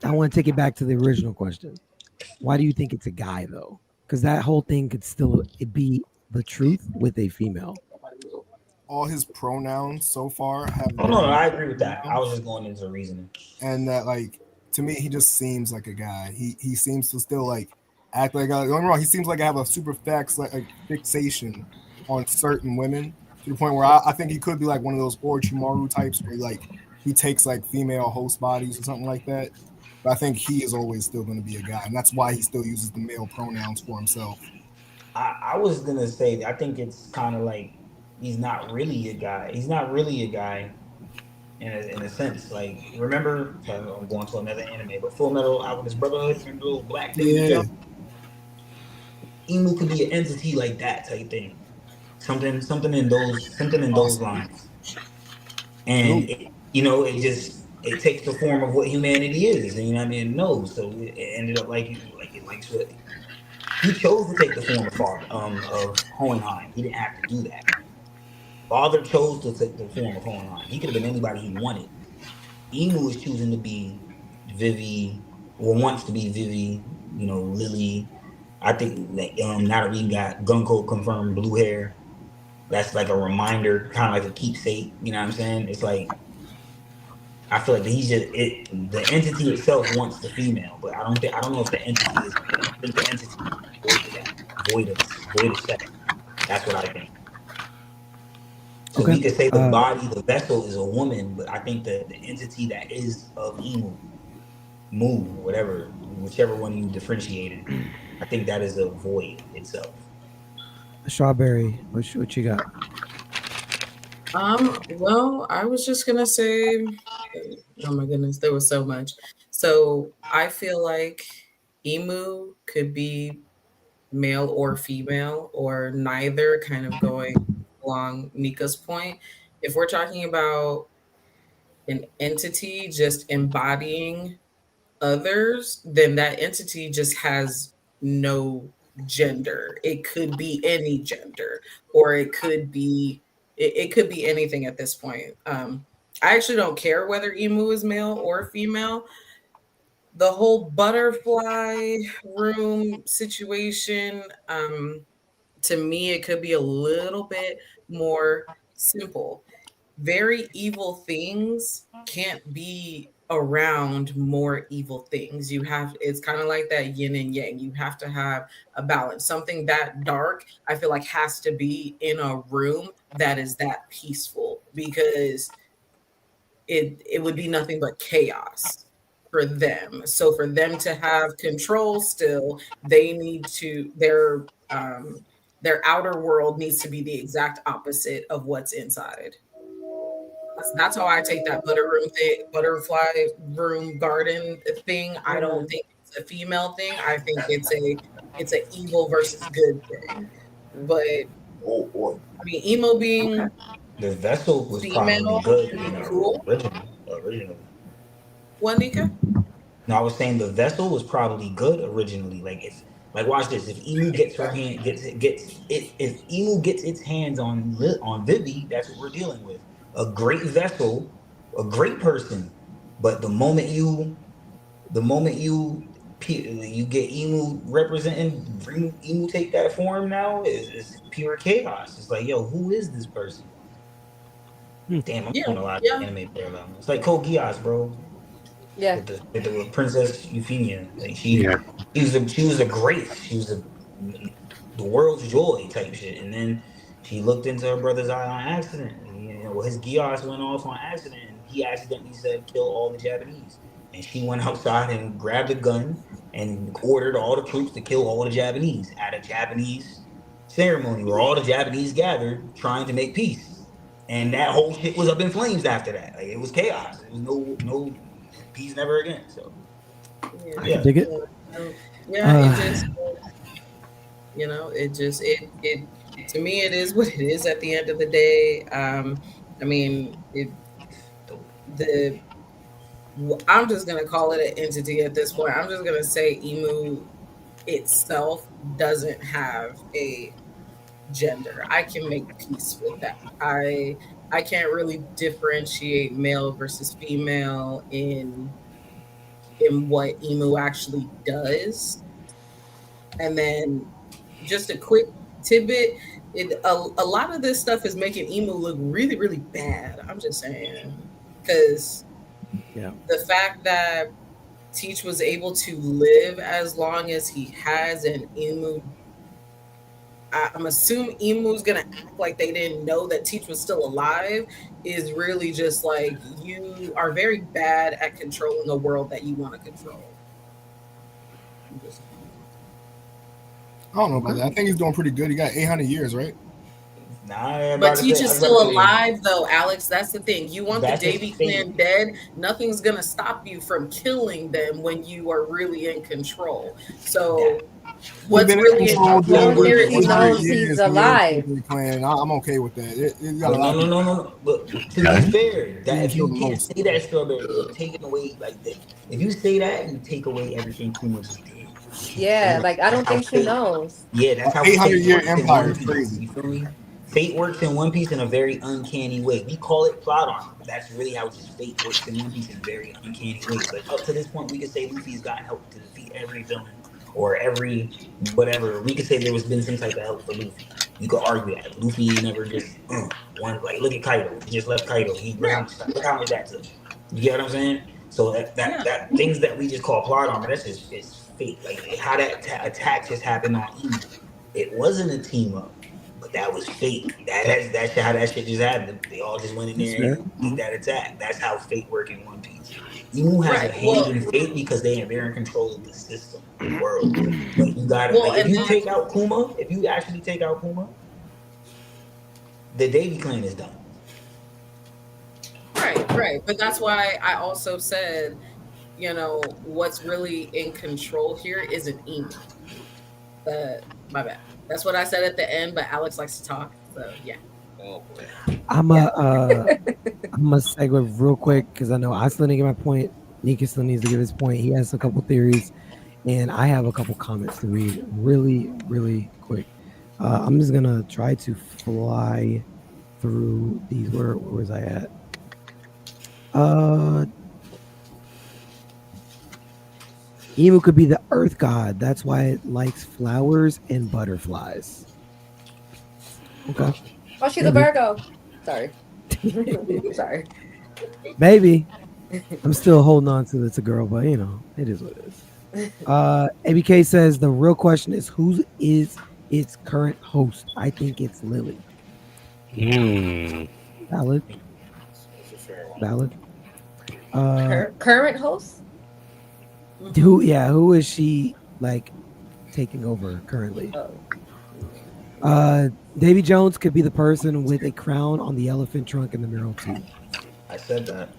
I want to take it back to the original question. Why do you think it's a guy, though? Because that whole thing could still be the truth with a female. All his pronouns so far have... Oh, no, I agree with that. I was just going into reasoning. And that, to me, he just seems like a guy. He seems to still, act like... Don't get me wrong, he seems like I have a super fixation on certain women. To the point where I think he could be one of those Orochimaru types where he takes female host bodies or something like that. But I think he is always still going to be a guy, and that's why he still uses the male pronouns for himself. I was gonna say I think it's kind of he's not really a guy. He's not really a guy in a sense. Remember, I'm going to another anime, but Full Metal Alchemist Brotherhood, remember the little black thing? Yeah. Imu could be an entity like that type thing. Something in those lines, and it takes the form of what humanity is, and it knows. So it ended up it likes what he chose to take the form of Hohenheim. He didn't have to do that. Father chose to take the form of Hohenheim. He could have been anybody he wanted. Imu is choosing to be Vivi, or wants to be Vivi. Lily. I think that now that we got Gunko confirmed blue hair. That's a reminder, kind of like a keepsake. You know what I'm saying? It's I feel like he's just the entity itself wants the female, but I don't know if the entity is. I think the entity is void of sex. That's what I think. So we could say the body, the vessel is a woman, but I think the entity that is of Imu, Mu, whichever one you differentiated, I think that is a void itself. Strawberry, what you got? Well, I was just gonna say, oh my goodness, there was so much. So I feel like Imu could be male or female, or neither, kind of going along Nika's point. If we're talking about an entity just embodying others, then that entity just has no gender. It could be any gender, or it could be anything at this point. I actually don't care whether Imu is male or female. The whole butterfly room situation, to me, it could be a little bit more simple. Very evil things can't be around more evil things. It's kind of like that yin and yang. You have to have a balance. Something that dark, I feel like, has to be in a room that is that peaceful, because it would be nothing but chaos for them. So for them to have control still, they need to their outer world needs to be the exact opposite of what's inside. That's how I take that butterfly room garden thing. I don't think it's a female thing. I think it's a evil versus good thing. But I mean, emo being the vessel was female, probably good, cool. Originally. What, Nika? No, I was saying the vessel was probably good originally. Like it's like watch this. If Emu gets her hand if Emu gets its hands on Vivi, that's what we're dealing with. A great vessel, a great person, but the moment you get Emu representing, bring Emu take that form now is pure chaos. It's like, yo, who is this person? Damn, I'm doing a lot of anime parallel. It's like Code Geass, bro. Yeah. With the Princess Euphemia. Like she was a grace. She was the world's joy type shit. And then she looked into her brother's eye on accident. His Geass went off on accident, and he accidentally said kill all the Japanese. And she went outside and grabbed a gun and ordered all the troops to kill all the Japanese at a Japanese ceremony where all the Japanese gathered trying to make peace. And that whole shit was up in flames after that. Like it was chaos. There was no peace never again. So I dig it. Yeah, it just it to me it is what it is at the end of the day. I mean, I'm just gonna call it an entity at this point. I'm just gonna say Emu itself doesn't have a gender. I can make peace with that. I can't really differentiate male versus female in what Emu actually does. And then just a quick tidbit, a lot of this stuff is making Emu look really, really bad. I'm just saying. Because the fact that Teach was able to live as long as he has, and Emu, I'm assuming Emu's gonna act like they didn't know that Teach was still alive, is really just like, you are very bad at controlling the world that you want to control. I don't know about that. I think he's doing pretty good. He got 800 years, right? Nah, but Teach is still alive, though, Alex. That's the thing. You want the Davy clan dead. Nothing's gonna stop you from killing them when you are really in control. So, what's really in control here is he knows he's alive. I'm okay with that. No. Look, to be fair, that if you can't say that, Strawberry, you're taking away if you say that, you take away everything Kuma just did. Yeah, like I don't think she knows. Yeah, that's how 800-year empire is crazy. You feel me? Fate works in One Piece in a very uncanny way. We call it plot armor. That's really how just Fate works in One Piece in a very uncanny way. But up to this point, we could say Luffy's gotten help to defeat every villain or every whatever. We could say there was been some type of help for Luffy. You could argue that Luffy never just one. Like look at Kaido. He just left Kaido. Look how much that took. You get what I'm saying? So that things that we just call plot armor, that's just it's Fate. Like how that attack just happened on Emu. It wasn't a team up. But that was fate. That's how that shit just happened. They all just went in there and beat that attack. That's how fate works in One Piece. Emu has a hand in fate because they're in control of the system, the world. But you gotta if you take out Kuma, if you actually take out Kuma, the Davy clan is done. Right. But that's why I also said, what's really in control here isn't Emu. My bad. That's what I said at the end, but Alex likes to talk, so yeah. I'm gonna segue real quick because I know I still didn't get my point. Nika still needs to give his point. He has a couple theories, and I have a couple comments to read really, really quick. I'm just gonna try to fly through these. Where was I at? Emu could be the earth god. That's why it likes flowers and butterflies. Okay. Oh, she's a Virgo. Sorry. Sorry. Maybe. I'm still holding on to it's a girl, but it is what it is. ABK says the real question is who is its current host? I think it's Lily. Valid. Current host? Who is she like taking over currently? Davy Jones could be the person with a crown on the elephant trunk in the mural too. I said that.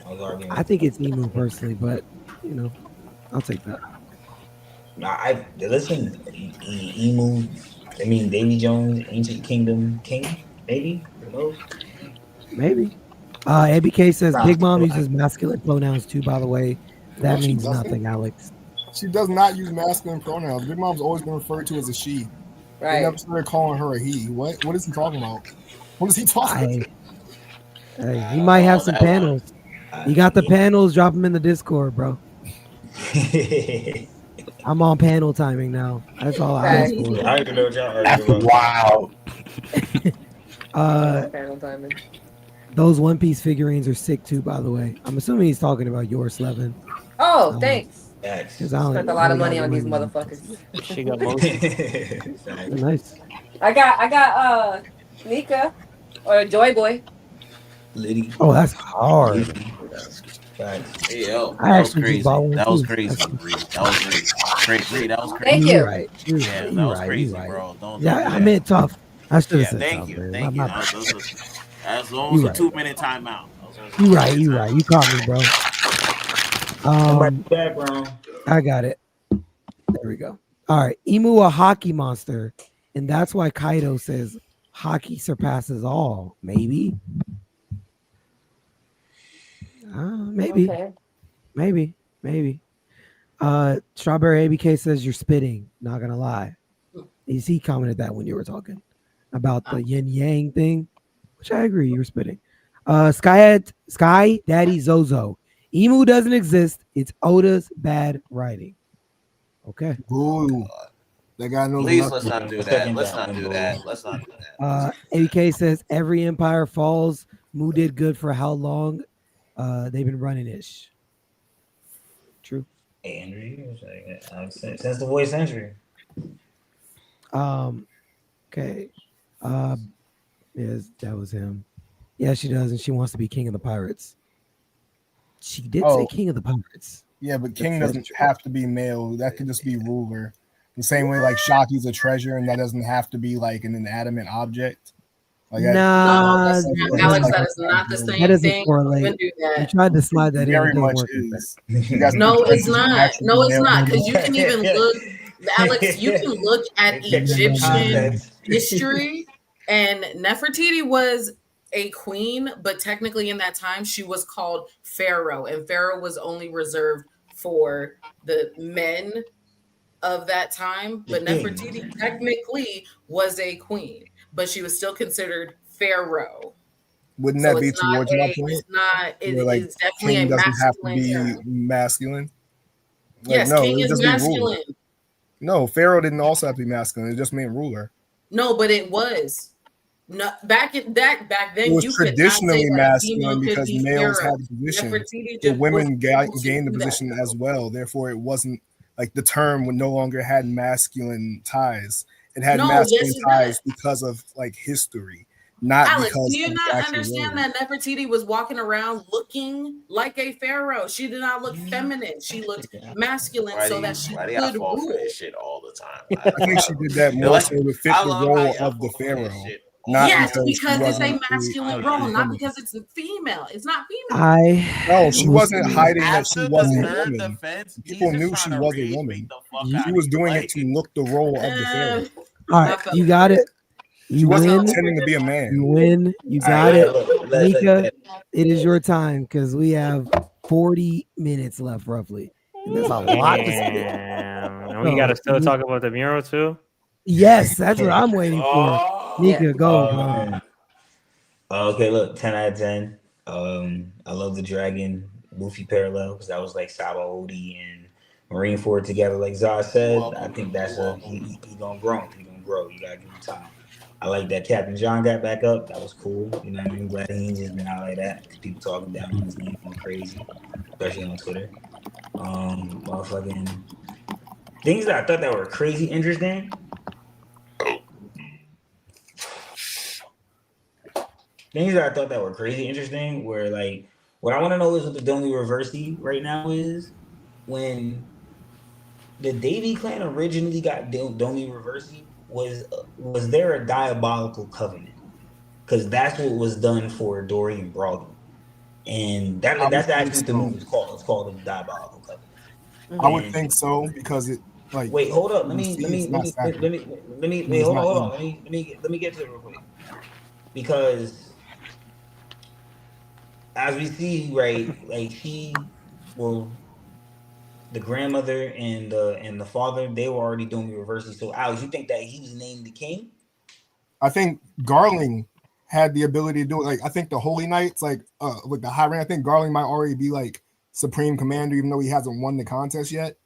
I was arguing. I think it's Emu personally, but I'll take that. I listen. Emu. I mean, Davy Jones, Ancient Kingdom King, maybe. Who knows? Maybe. ABK says Big Mom uses masculine pronouns too. By the way, that she means doesn't. nothing, Alex. She does not use masculine pronouns. Big Mom's always been referred to as a she. Right. They never started calling her a he. What is he talking about? What is he talking about? He might have some panels. You got the panels? Drop them in the Discord, bro. I'm on panel timing now. That's all I ask for. I don't know what y'all arguing about. Wow. Panel timing. Those One Piece figurines are sick too, by the way. I'm assuming he's talking about yours, Slevin. Oh, thanks. Spent a lot of money on these motherfuckers. She got most. Nice. I got Nika or Joy Boy. Liddy. Oh, that's hard. Hey, yo, I that was actually crazy. just bought one That was too. crazy. Bree. That was great. Bree, that was crazy. Thank you. You're right. You're Yeah, right. that You're was right. crazy, You're right. bro. Don't Yeah, do I that. meant tough. I should Yeah, have said thank tough. you. man. Thank you. My That bad. was almost You a right. 2-minute timeout. You right. You right. You caught me, bro. Background. I got it. There we go. All right. Emu a hockey monster, and that's why Kaido says hockey surpasses all. Maybe. Maybe. Okay. Maybe. Strawberry ABK says you're spitting. Not gonna lie. He commented that when you were talking about the yin yang thing, which I agree. You were spitting. Sky Daddy Zozo. Emu doesn't exist. It's Oda's bad writing. Okay. Ooh. That guy knows Please, nothing. let's not do that. Let's not do that. Let's not do that. ABK says every empire falls. Mu did good for how long? They've been running ish. True. Hey, Andrew, since the voice entry. Okay. Yes, that was him. Yeah, she does, and she wants to be king of the pirates. She did say king of the pirates. Yeah, but king doesn't have to be male. That could just be ruler. The same way like Shaki's a treasure, and that doesn't have to be like an inanimate object. Like Nah, Alex, that is not the same that doesn't thing. correlate. Even do I that. tried to slide that in. Very It didn't much work. is. No, it's not. No, it's not. Because you can even look, Alex, you can look at Egyptian history, and Nefertiti was a queen, but technically in that time she was called pharaoh, and pharaoh was only reserved for the men of that time. But Nefertiti technically was a queen, but she was still considered pharaoh. Wouldn't So that be it's not towards my a- point? It's not. It Where, like, is definitely king a doesn't have to masculine be term. masculine. Like, Yes, no, king it is just means ruler. masculine. No, pharaoh didn't also have to be masculine. It just meant ruler. No, but it was. No, back then It was you could not traditionally say that a female masculine could because be males pharaoh. had the position. Nefertiti The just women was able to gained the do that. position as well. Therefore, it wasn't like the term would no longer had masculine ties. It had No, masculine yes, it ties because of like history, not Alex, because do you of the not actual understand role. that Nefertiti was walking around looking like a pharaoh? She did not look feminine. She looked masculine so that she Why do y'all could fall for rule. this shit all the time? I think she did that more so to fit I the love how role y'all of the fall for this pharaoh. shit. Not Yes, because she because it's a wasn't masculine role, not because it's a female. It's not female. No, she wasn't hiding that she After the wasn't a third woman. defense, People he's just knew trying she to was a rage woman. bait the fuck She out of was you. doing Like, it to look the role of the pharaoh. All right, you got it. She You wasn't win. pretending to be a man. You win. You All got right, it. look, Nika, it is your time because we have 40 minutes left roughly. And there's a lot to say. Damn. And we gotta still talk about the mural too. Yes, that's what I'm waiting for. Nika, go, bro. man. Okay, look, 10 out of 10. I love the dragon Luffy parallel because that was like Sabo, Odie, and Marineford together. Like Zod said, I think that's he gonna grow. He gonna grow. You gotta give him time. I like that Captain John got back up. That was cool. You know what I mean? Glad he ain't just been out like that. People talking down his name going crazy, especially on Twitter. Motherfucking things that I thought that were crazy interesting. Things that I thought that were crazy interesting were like What I want to know is what the Domi Reversi right now is. When the Davy clan originally got Domi Reversi, was there a diabolical covenant? Because that's what was done for Dorian Brogdon. And that's actually what the movie's called. It's called the Diabolical Covenant. I would think so because it like. Wait, hold up. Let me get to it real quick. Because as we see, right, like the grandmother and the father, they were already doing the reversal. So Alex, you think that he was named the king? I think Garling had the ability to do it. Like I think the Holy Knights, like with the high rank, I think Garling might already be like Supreme Commander, even though he hasn't won the contest yet.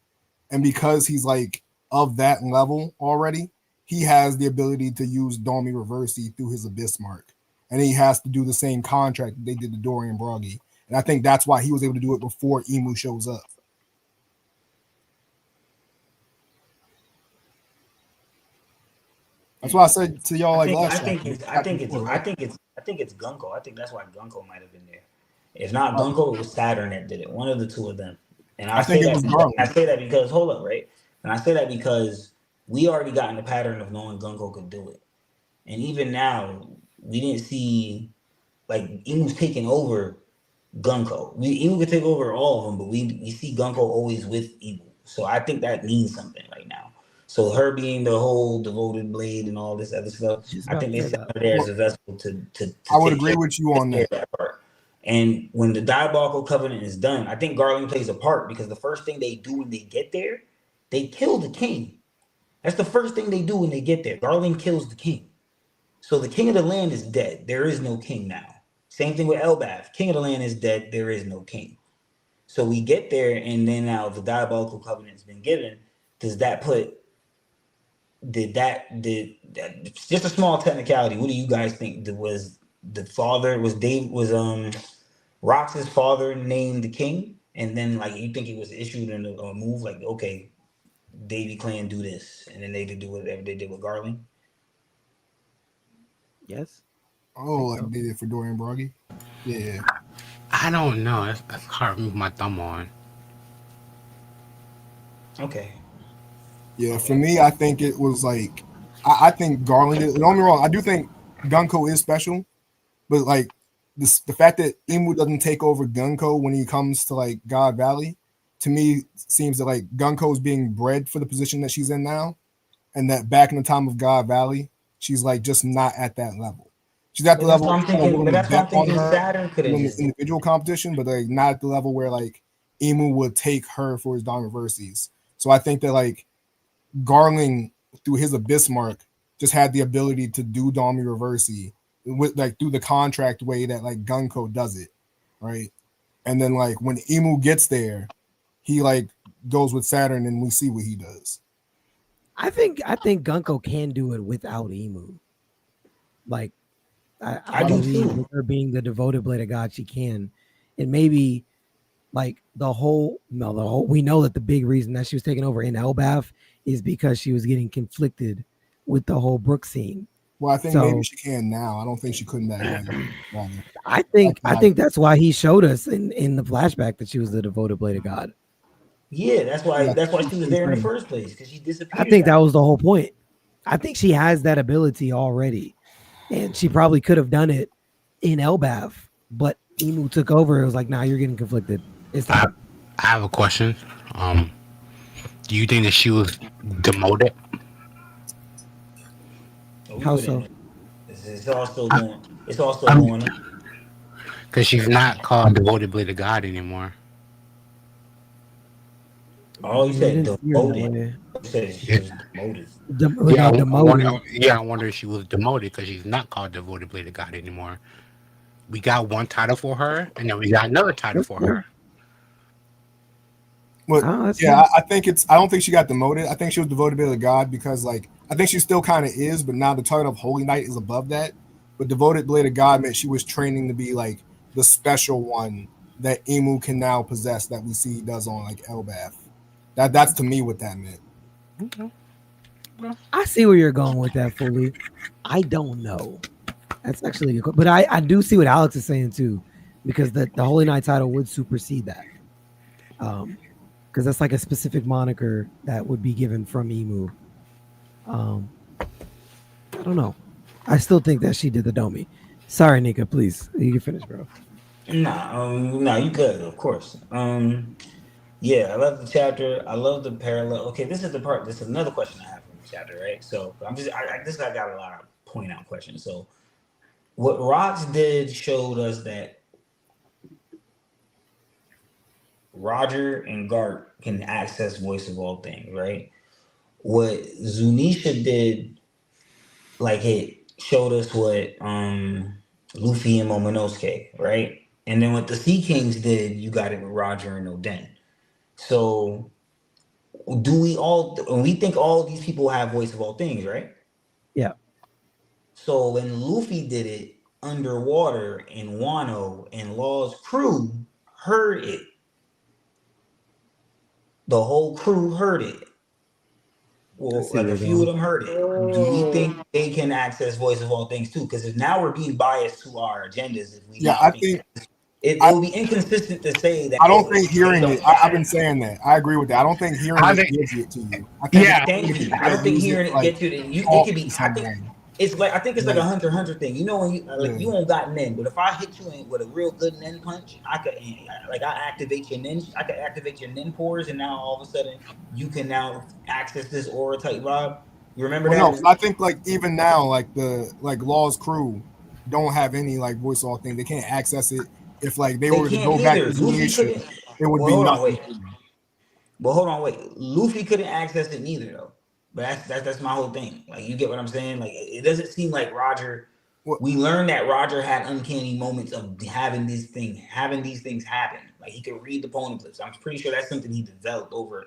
And because he's like of that level already, he has the ability to use Domi Reversi through his Abyss Mark. And he has to do the same contract that they did to Dorian Broggy. And I think that's why he was able to do it before Emu shows up. That's why I said to y'all like last time. I think it's Gunko. I think that's why Gunko might have been there. If not Gunko, it was Saturn that did it. One of the two of them. And I say that because hold up, right? And I say that because we already got in the pattern of knowing Gunko could do it. And even now, we didn't see like Emu's taking over Gunko. Emu could take over all of them, but we see Gunko always with Emu. So I think that means something right now. So her being the whole devoted blade and all this other stuff, I think they set her there as a vessel to I would agree with you on that part. And when the Diabolical Covenant is done, I think Garling plays a part because the first thing they do when they get there, they kill the king. That's the first thing they do when they get there. Garling kills the king. So the king of the land is dead. There is no king now. Same thing with Elbaf. King of the land is dead. There is no king. So we get there, and then now the Diabolical Covenant has been given. Does that put just a small technicality? What do you guys think? Was the father Rox's father named the king, and then like you think he was issued in a move like, okay, Davy clan do this, and then they did do whatever they did with Garling? Yes. Oh, like they did for Dorian Broggy? Yeah. I don't know. That's hard to move my thumb on. Okay. Yeah, for me, I think it was like I think Garland. Don't get me wrong, I do think Gunko is special, but like the fact that Emu doesn't take over Gunko when he comes to like God Valley, to me seems that like Gunko is being bred for the position that she's in now, and that back in the time of God Valley, she's like just not at that level. She's at the level I'm thinking Saturn could have just individual competition, but like not at the level where like Emu would take her for his Domi Reversies. So I think that like Garling through his Abyss Mark just had the ability to do Domi Reversi with like through the contract way that like Gunko does it, right? And then like when Emu gets there, he like goes with Saturn and we see what he does. I think Gunko can do it without Emu. Like I believe with her being the devoted blade of God, she can. And maybe like the whole we know that the big reason that she was taking over in Elbaf is because she was getting conflicted with the whole Brook scene. Well, I think maybe she can now. I don't think she couldn't back then. I think that's why he showed us in the flashback that she was the devoted blade of God. Yeah, that's why she was there in the first place, because she disappeared. I think that was the whole point. I think she has that ability already, and she probably could have done it in Elbaf, but Emu took over. It was like, nah, you're getting conflicted. I have a question. Do you think that she was demoted? How so? It's also going because she's not called devoted blade of God anymore. Oh, you said demoted. You said she was demoted. I wonder if she was demoted because she's not called devoted blade of God anymore. We got one title for her, and then we got another title for her. Well, I think I don't think she got demoted. I think she was devoted to God because, like, I think she still kind of is, but now the title of Holy Knight is above that. But devoted blade of God meant she was training to be like the special one that Emu can now possess that we see he does on like Elbaf. That's to me what that meant. Okay. I see where you're going with that, fully. I don't know. That's actually good, but I do see what Alex is saying too. because the Holy Knight title would supersede that. Because that's like a specific moniker that would be given from Emu. I don't know. I still think that she did the Domi. Sorry, Nika, please. You can finish, bro. Nah, you good, of course. Yeah, I love the chapter. I love the parallel. Okay, this is the part. This is another question I have from the chapter, right? So this guy got a lot of point out questions. So what Rox did showed us that Roger and Garp can access voice of all things, right? What Zunisha did, like it showed us what Luffy and Momonosuke, right? And then what the Sea Kings did, you got it with Roger and Oden. So do we think all of these people have voice of all things, right? Yeah. So when Luffy did it underwater and Wano and Law's crew heard it, the whole crew heard it. Well, like a few of them heard it. Do we think they can access voice of all things too? Because if now we're being biased to our agendas, if we I think it will be inconsistent to say that. I don't think hearing it. I've been saying that. I agree with that. I don't think hearing it gives it to you. I don't think hearing it gets you. It could be. I think it's like it's like a Hunter thing. You know when you you don't got nen, but if I hit you with a real good nen punch, I activate your nen. I could activate your nen pores, and now all of a sudden you can now access this aura type vibe. You remember that? No, I think like even now, like the Law's crew don't have any like voice all thing. They can't access it. If like they were to go back to Zunisha, it would be nothing. But hold on, wait. Luffy couldn't access it neither though. But that's my whole thing. Like you get what I'm saying? Like it doesn't seem like Roger. We learned that Roger had uncanny moments of having these things happen. Like he could read the poneglyphs. I'm pretty sure that's something he developed over.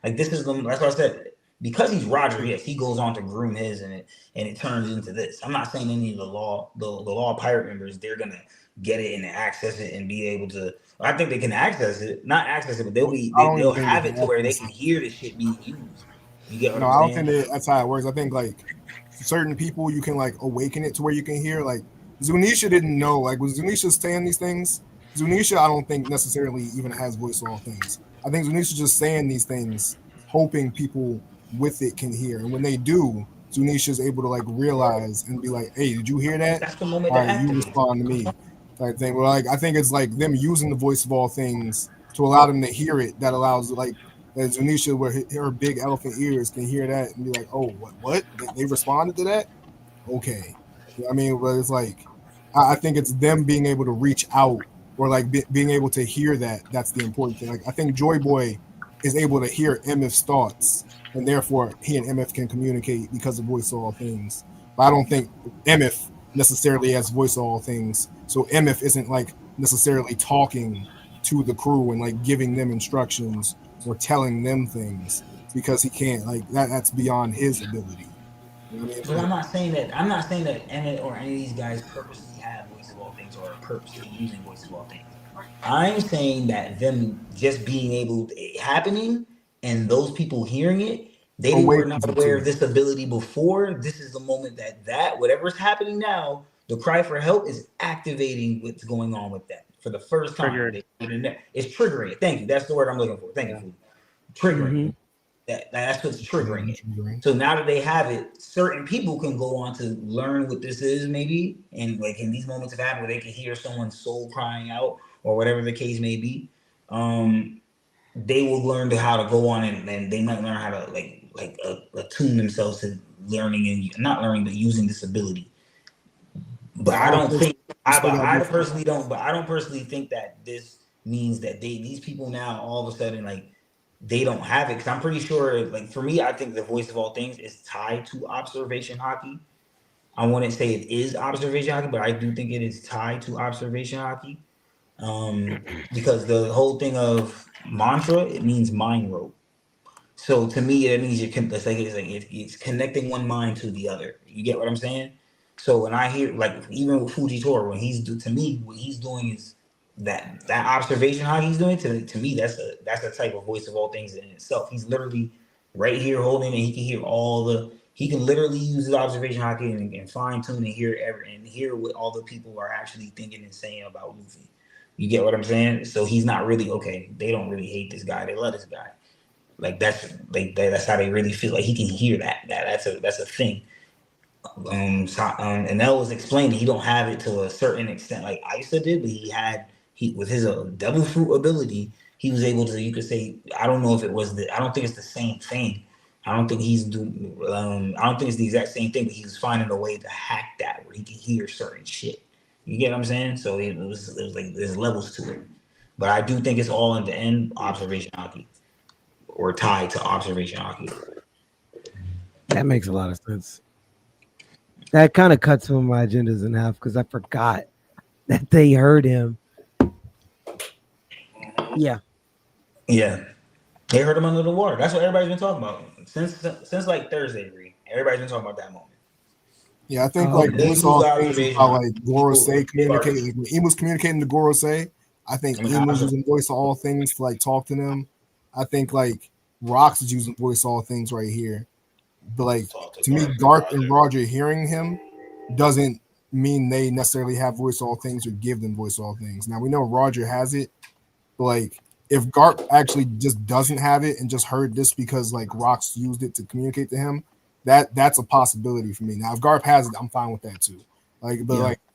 Like this is that's what I said. Because he's Roger, yes, he goes on to groom his and it turns into this. I'm not saying any of the law pirate members they're gonna get it and access it and be able to. I think they can access it, not access it, but they'll have it to where they can hear the shit being used. You get what I'm saying? I don't think that's how it works. I think like certain people you can like awaken it to where you can hear. Like Zunisha didn't know. Like when Zunisha's saying these things, Zunisha I don't think necessarily even has voice of all things. I think Zunisha's just saying these things, hoping people with it can hear, and when they do, Zunisha's able to like realize and be like, "Hey, did you hear that?" That's the moment. All right, you respond to me. Type thing. Well, like I think it's like them using the voice of all things to allow them to hear it. That allows like that Zunisha, where her big elephant ears can hear that and be like, "Oh, what? They responded to that? Okay." You know what I mean, but it's like I think it's them being able to reach out or like being able to hear that. That's the important thing. Like I think Joy Boy is able to hear MF's thoughts, and therefore he and MF can communicate because of voice of all things. But I don't think MF necessarily has voice of all things. So MF isn't like necessarily talking to the crew and like giving them instructions or telling them things because he can't. Like that's beyond his ability. You know what I mean? But I'm not saying that Emmett or any of these guys purposely have voice of all things or are purposely using voice of all things. I'm saying that them just being able happening and those people hearing it, they were not aware of this ability before. This is the moment that whatever's happening now, the cry for help is activating what's going on with that for the first time. It's triggering it. Thank you. That's the word I'm looking for. Thank you. Triggering. That's what's triggering it. So now that they have it, certain people can go on to learn what this is, maybe, and like in these moments of happening, where they can hear someone's soul crying out or whatever the case may be. They will learn how to go on and they might learn how to like attune themselves to learning and not learning, but using this ability. But I don't personally think that this means that these people now all of a sudden like they don't have it. Because I'm pretty sure, like for me, I think the voice of all things is tied to observation haki. I wouldn't say it is observation haki, but I do think it is tied to observation haki. Because the whole thing of mantra, it means mind rope. So to me, it means it's connecting one mind to the other. You get what I'm saying? So when I hear like even with Fujitora, what he's doing is that observation how he's doing to me that's a type of voice of all things in itself. He's literally right here holding and he can hear he can literally use his observation hockey and fine tune and hear what all the people are actually thinking and saying about Luffy. You get what I'm saying? So he's not really okay. They don't really hate this guy. They love this guy. Like that's how they really feel. Like he can hear that. That's a thing. And that was explained. He don't have it to a certain extent, like Isa did, but he with his devil fruit ability, he was able to. You could say, I don't know if it was I don't think it's the same thing. I don't think he's doing. I don't think it's the exact same thing, but he was finding a way to hack that where he can hear certain shit. You get what I'm saying? So it was like there's levels to it, but I do think it's all in the end observation hockey, or tied to observation hockey. That makes a lot of sense. That kind of cuts some of my agendas in half because I forgot that they heard him. Yeah. Yeah. They heard him under the water. That's what everybody's been talking about. Since like Thursday, everybody's been talking about that moment. Yeah, I think we saw things about like Gorosei communicating. When Emu's communicating to Gorosei, I think Emu's using voice of all things to like talk to them. I think like Rox is using voice of all things right here. But like to me, Garp and Roger hearing him doesn't mean they necessarily have voice of all things or give them voice of all things. Now we know Roger has it, but like if Garp actually just doesn't have it and just heard this because like Rox used it to communicate to him, that's a possibility for me. Now if Garp has it, I'm fine with that too. Like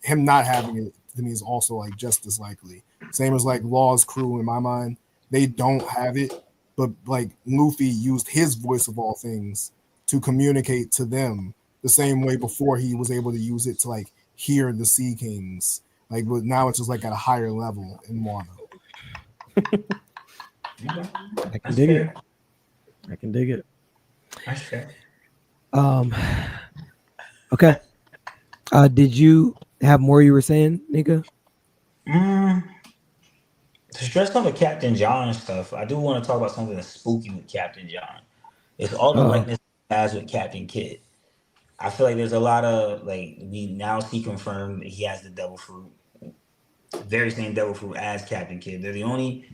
him not having it to me is also like just as likely. Same as like Law's crew in my mind, they don't have it, but like Luffy used his voice of all things to communicate to them the same way before he was able to use it to like hear the Sea Kings. Like, but now it's just like at a higher level in Wano. I can dig it. I can dig it. That's fair. Okay. Did you have more you were saying, Nika? To stress on the Captain John stuff, I do want to talk about something that's spooky with Captain John. It's all the likeness he has with Captain Kidd. I feel like there's a lot of like we now see confirmed that he has the devil fruit, very same devil fruit as Captain Kidd. They're the only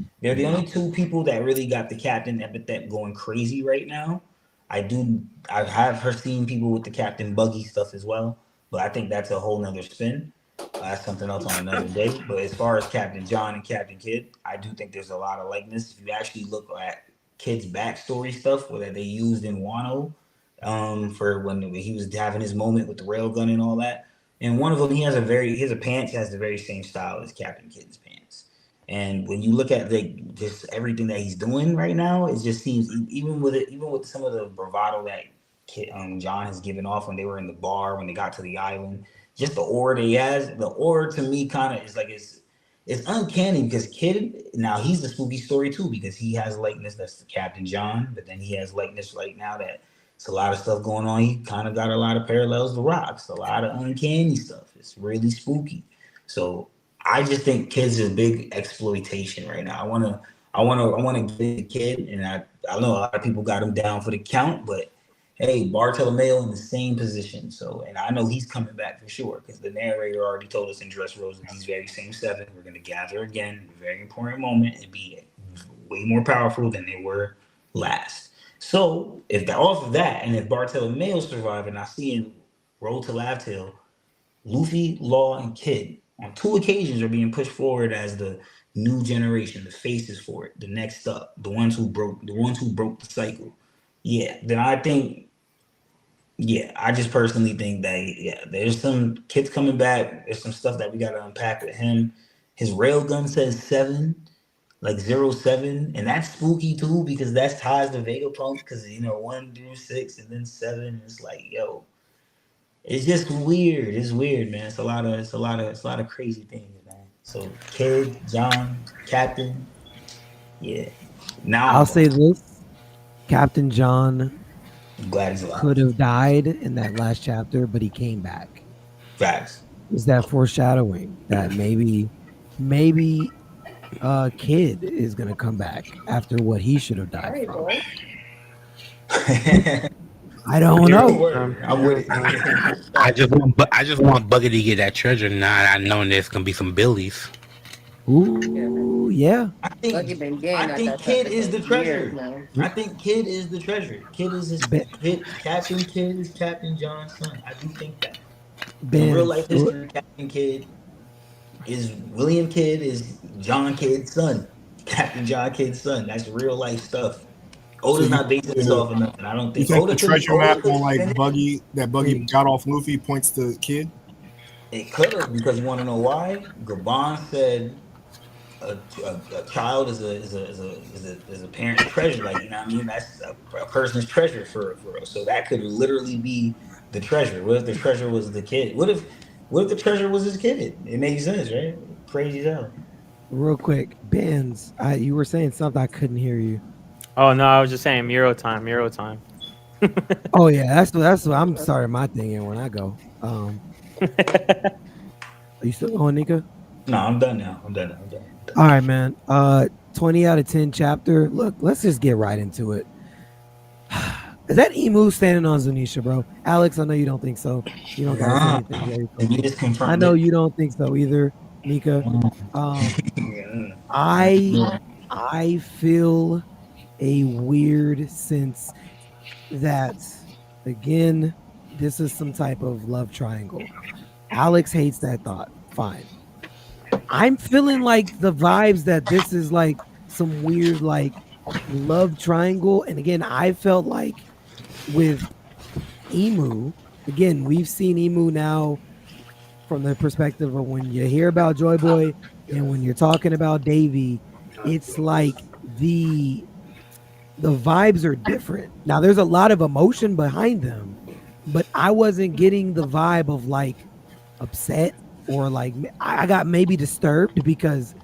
two people that really got the Captain epithet going crazy right now. I have seen people with the Captain Buggy stuff as well, but I think that's a whole nother spin. That's something else on another day. But as far as Captain John and Captain Kidd, I do think there's a lot of likeness. If you actually look at Kidd's backstory stuff that they used in Wano, for when he was having his moment with the railgun and all that. And one of them, his pants has the very same style as Captain Kidd's pants. And when you look at like just everything that he's doing right now, it just seems even with some of the bravado that John has given off when they were in the bar, when they got to the island, just the aura that he has. The aura to me kind of is like it's uncanny because Kidd, now he's the spooky story too because he has likeness that's the Captain John, but then he has likeness right now that it's a lot of stuff going on. He kind of got a lot of parallels to Rox, a lot of uncanny stuff. It's really spooky. So I just think Kidd's a big exploitation right now. I wanna get the Kidd, and I know a lot of people got him down for the count, but hey, Bartolomeo in the same position. So, and I know he's coming back for sure because the narrator already told us in Dressrosa that these very same seven we're gonna gather again, a very important moment, and be way more powerful than they were last. So if they're off of that, and if Bartolomeo survive, and I see in Road to Laugh-Tale, Luffy, Law, and Kidd on 2 occasions are being pushed forward as the new generation, the faces for it, the next up, the ones who broke the cycle. Yeah, then I think, I just personally think that there's some Kids coming back. There's some stuff that we got to unpack with him. His railgun says 7. Like 07, and that's spooky too because that's ties to Vegapunk because 1 through 6 and then 7. It's like it's just weird. It's weird, man. It's a lot of crazy things, man. So Kidd, John, Captain, yeah. Now I'll say this: Captain John I'm glad he's alive. Could have died in that last chapter, but he came back. Facts. Is that foreshadowing that maybe Kidd is gonna come back after what he should have died from? I don't know. I'm with it. I just want Buggy to get that treasure. Not knowing there's gonna be some Billies. Ooh, yeah. I think Kidd is the treasure. I think Kidd is the treasure. Kidd is Captain Kidd is Captain John's son. I do think that. In real life history, Captain Kidd is William Kidd is John Kidd's son, Captain John Kidd's son. That's real life stuff. Oda's not basing this off of nothing. I don't You think. think Oda the could- treasure Oda map could on like finish- Buggy that Buggy got off Luffy points to Kid? It could have, because you want to know why? Gabon said a child is a parent's treasure. Like, you know what I mean? That's a person's treasure for us. So that could literally be the treasure. What if the treasure was the kid? What if the treasure was his kid? It makes sense, right? Crazy as hell. Real quick, Benz, you were saying something, I couldn't hear you. Oh no, I was just saying Miro time. Oh yeah, that's what I'm sorry. My thing is when I go. Are you still going, Nika? No, I'm done now. I'm done. All right, man. 20 out of 10 chapter. Look, let's just get right into it. Is that Emu standing on Zunisha, bro? Alex, I know you don't think so. You don't got to say anything. You just confirmed I know it. you don't think so either, Nika. I feel a weird sense that, again, this is some type of love triangle. Alex hates that thought. Fine. I'm feeling like the vibes that this is like some weird like love triangle. And again, I felt like with Emu, again, we've seen Emu now from the perspective of when you hear about Joy Boy and when you're talking about Davy, it's like the vibes are different. Now there's a lot of emotion behind them, but I wasn't getting the vibe of like upset or like I got maybe disturbed because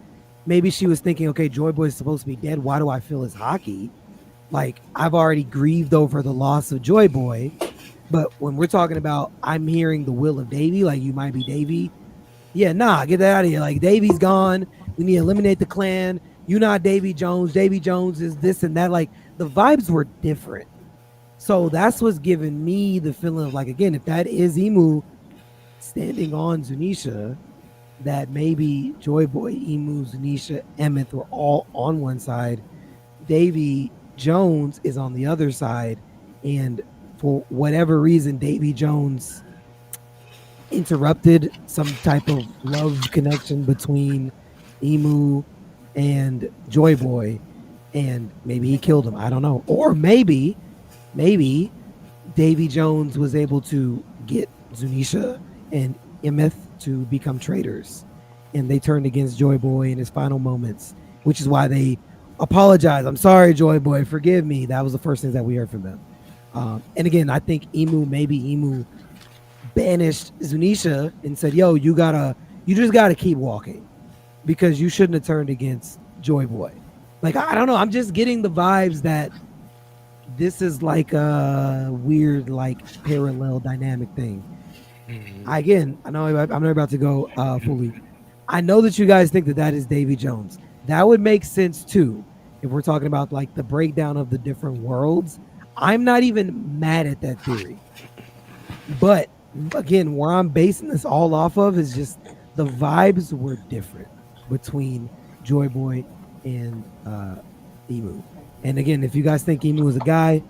maybe she was thinking, okay, Joy Boy is supposed to be dead. Why do I feel his hockey? Like I've already grieved over the loss of Joy Boy, but when we're talking about I'm hearing the will of Davy, like you might be Davy. Yeah, nah, get that out of here. Like Davy's gone. We need to eliminate the clan. You're not Davy Jones. Davy Jones is this and that. Like the vibes were different. So that's what's giving me the feeling of like, again, if that is Emu standing on Zunisha, that maybe Joy Boy, Emu, Zunisha, Emmett were all on one side. Davy Jones is on the other side. And for whatever reason, Davy Jones interrupted some type of love connection between Emu and Joy Boy, and maybe he killed him. I don't know. Or maybe Davy Jones was able to get Zunisha and Emeth to become traitors, and they turned against Joy Boy in his final moments, which is why they apologize. I'm sorry, Joy Boy, forgive me. That was the first thing that we heard from them. And again, I think Emu banished Zunisha and said, yo, you just gotta keep walking because you shouldn't have turned against Joy Boy. Like, I don't know. I'm just getting the vibes that this is like a weird, like parallel dynamic thing. Again, I know I'm not about to go fully. I know that you guys think that is Davy Jones. That would make sense too. If we're talking about like the breakdown of the different worlds, I'm not even mad at that theory. But again, where I'm basing this all off of is just the vibes were different between Joy Boy and Emu. And again, if you guys think Emu is a guy,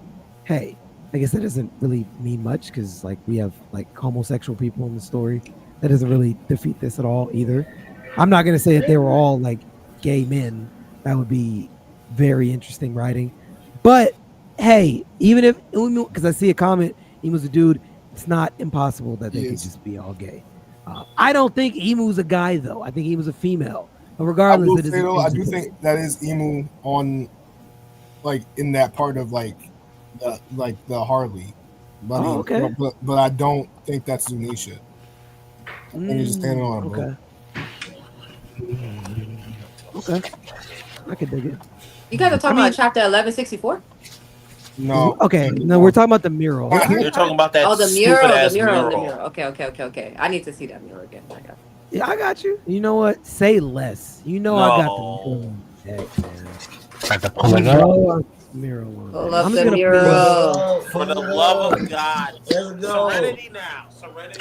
hey, I guess that doesn't really mean much because like we have like homosexual people in the story. That doesn't really defeat this at all either. I'm not gonna say that they were all like gay men. That would be very interesting writing. But hey, even if Emu, because I see a comment, Emu's a dude, it's not impossible that they could just be all gay. I don't think Emu's a guy though. I think Emu's a female. But regardless, I do think that is Emu on, like in that part of like the Harley. But, okay. But I don't think that's Zunisha. I think he's just standing on it. Okay. I can dig it. You guys are talking about chapter 1164? No. Okay. No, we're talking about the mural. They're talking about that. Oh, the mural. mural. Okay. I need to see that mural again. I got it. Yeah, I got you. You know what? Say less. You know I got the mural. Mural one. Pull up the mural. For the love of God. Let's go. Serenity now. Serenity.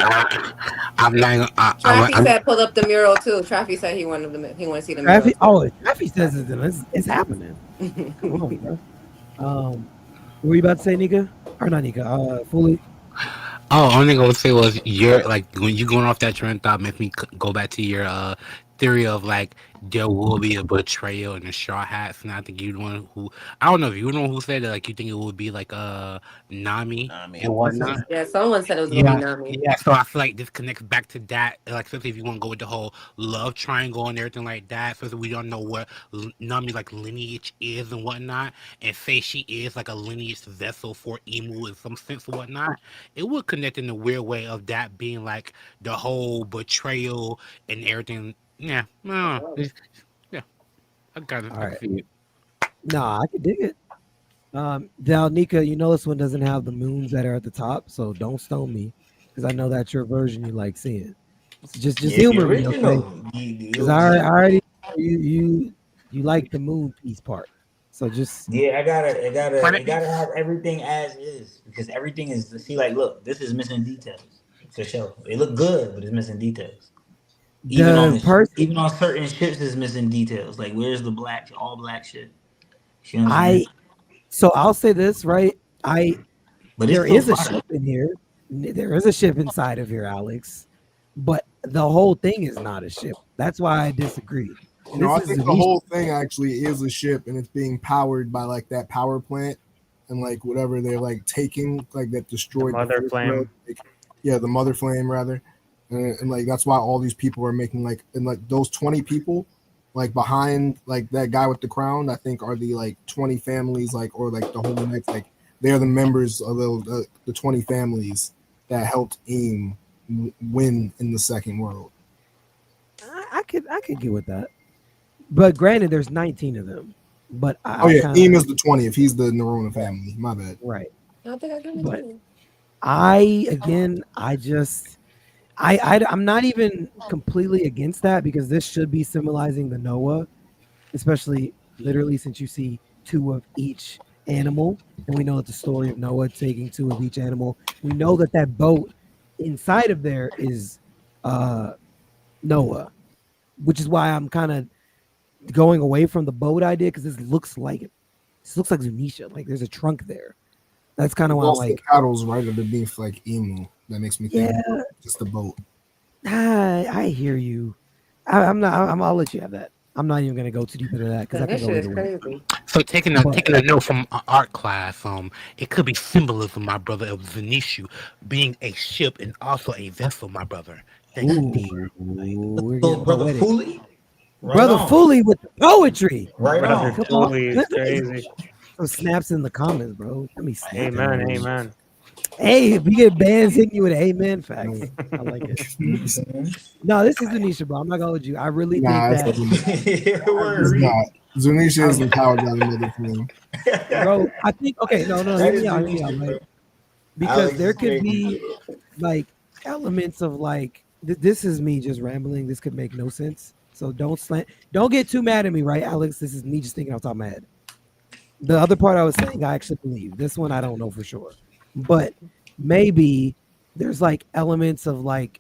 Traffy said pull up the mural too. Traffy said he wanted to see the mural. Traffy says it's happening. Come on, bro. What were you about to say, Nika? Or not Nika? Fully. Oh, only thing I would say was you're like when you going off that train of thought makes me go back to your theory of like there will be a betrayal in the Straw Hats, and I think you're the one who I don't know if you're the one who said that like you think it would be like Nami and whatnot. Yeah, someone said it was gonna be Yeah, Nami. yeah. So I feel like this connects back to that. Like, especially if you want to go with the whole love triangle and everything like that. So we don't know what Nami's like lineage is and whatnot, and say she is like a lineage vessel for Emu in some sense or whatnot. It would connect in a weird way of that being like the whole betrayal and everything. Yeah, yeah. I got it. All I right. see it. Nah, I could dig it. Dalnika, you know this one doesn't have the moons that are at the top, so don't stone me because I know that's your version you like seeing. So just Yeah, the humor me, original. okay? The Because I OG. already you like the moon piece part. So just Yeah, it Planet gotta have everything as is because everything is. See, like, look, this is missing details for sure. It look good, but it's missing details. the person Even on certain ships, is missing details. Like, where's the all black ship? You know what I'm saying? so I'll say this, right? But it's There still is a fire. ship in here. There is a ship inside of here, Alex. But the whole thing is not a ship. That's why I disagree. No, I This is think the Zunisha. whole thing actually is a ship, and it's being powered by like that power plant and like whatever they're like taking, like that destroyed Mother first flame. world. Like, yeah, the mother flame rather, and like that's why all these people are making like and like those 20 people, like behind like that guy with the crown. I think are the like 20 families, like or like the Holy Knights, like they're the members of the 20 families that helped Aim win in the second world. I could get with that. But granted, there's 19 of them. But Oh I yeah, kinda, Aim is the 20th. He's the Nerona family. My bad. right. I don't think I can But do I'm not even completely against that because this should be symbolizing the Noah, especially literally since you see two of each animal, and we know that the story of Noah taking two of each animal. We know that that boat inside of there is Noah, which is why I'm kind of going away from the boat idea because this looks like Zunisha. Like there's a trunk there. That's kind of why I'm Also, like, cattle's right underneath like Emu. That makes me think yeah, just the boat. I hear you. I'll let you have that. I'm not even gonna go too deep into that because I can This go shit is either way. crazy. So taking But a note from art class, it could be symbolism, my brother, of Zanishu being a ship and also a vessel, my brother. Thanks, Steve. we're So, getting brother poetic. Fully, right Brother on. Fully with the poetry. Right Brother on. Come Fully is on. crazy. Some snaps in the comments, bro. Let me snap. Amen. Amen. Hey, if you get bands hitting you with amen facts, I like it. No, this is Zunisha, bro. I'm not gonna hold you. I really Nah, think that, it's not. Zunisha is empowered by the mother flame. bro. I think okay, no, That hear is me out, Zunisha, right? bro. Because Alex there is could crazy. be like elements of like this is me just rambling. This could make no sense. So don't get too mad at me, right, Alex? This is me just thinking off the top of my head. The other part I was saying, I actually believe. This one I don't know for sure. But maybe there's like elements of like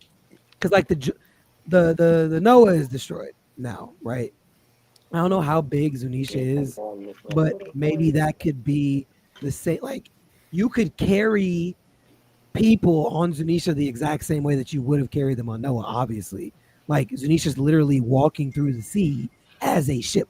because like the Noah is destroyed now, right? I don't know how big Zunisha is, but maybe that could be the same. Like you could carry people on Zunisha the exact same way that you would have carried them on Noah, obviously. Like Zunisha's literally walking through the sea as a ship.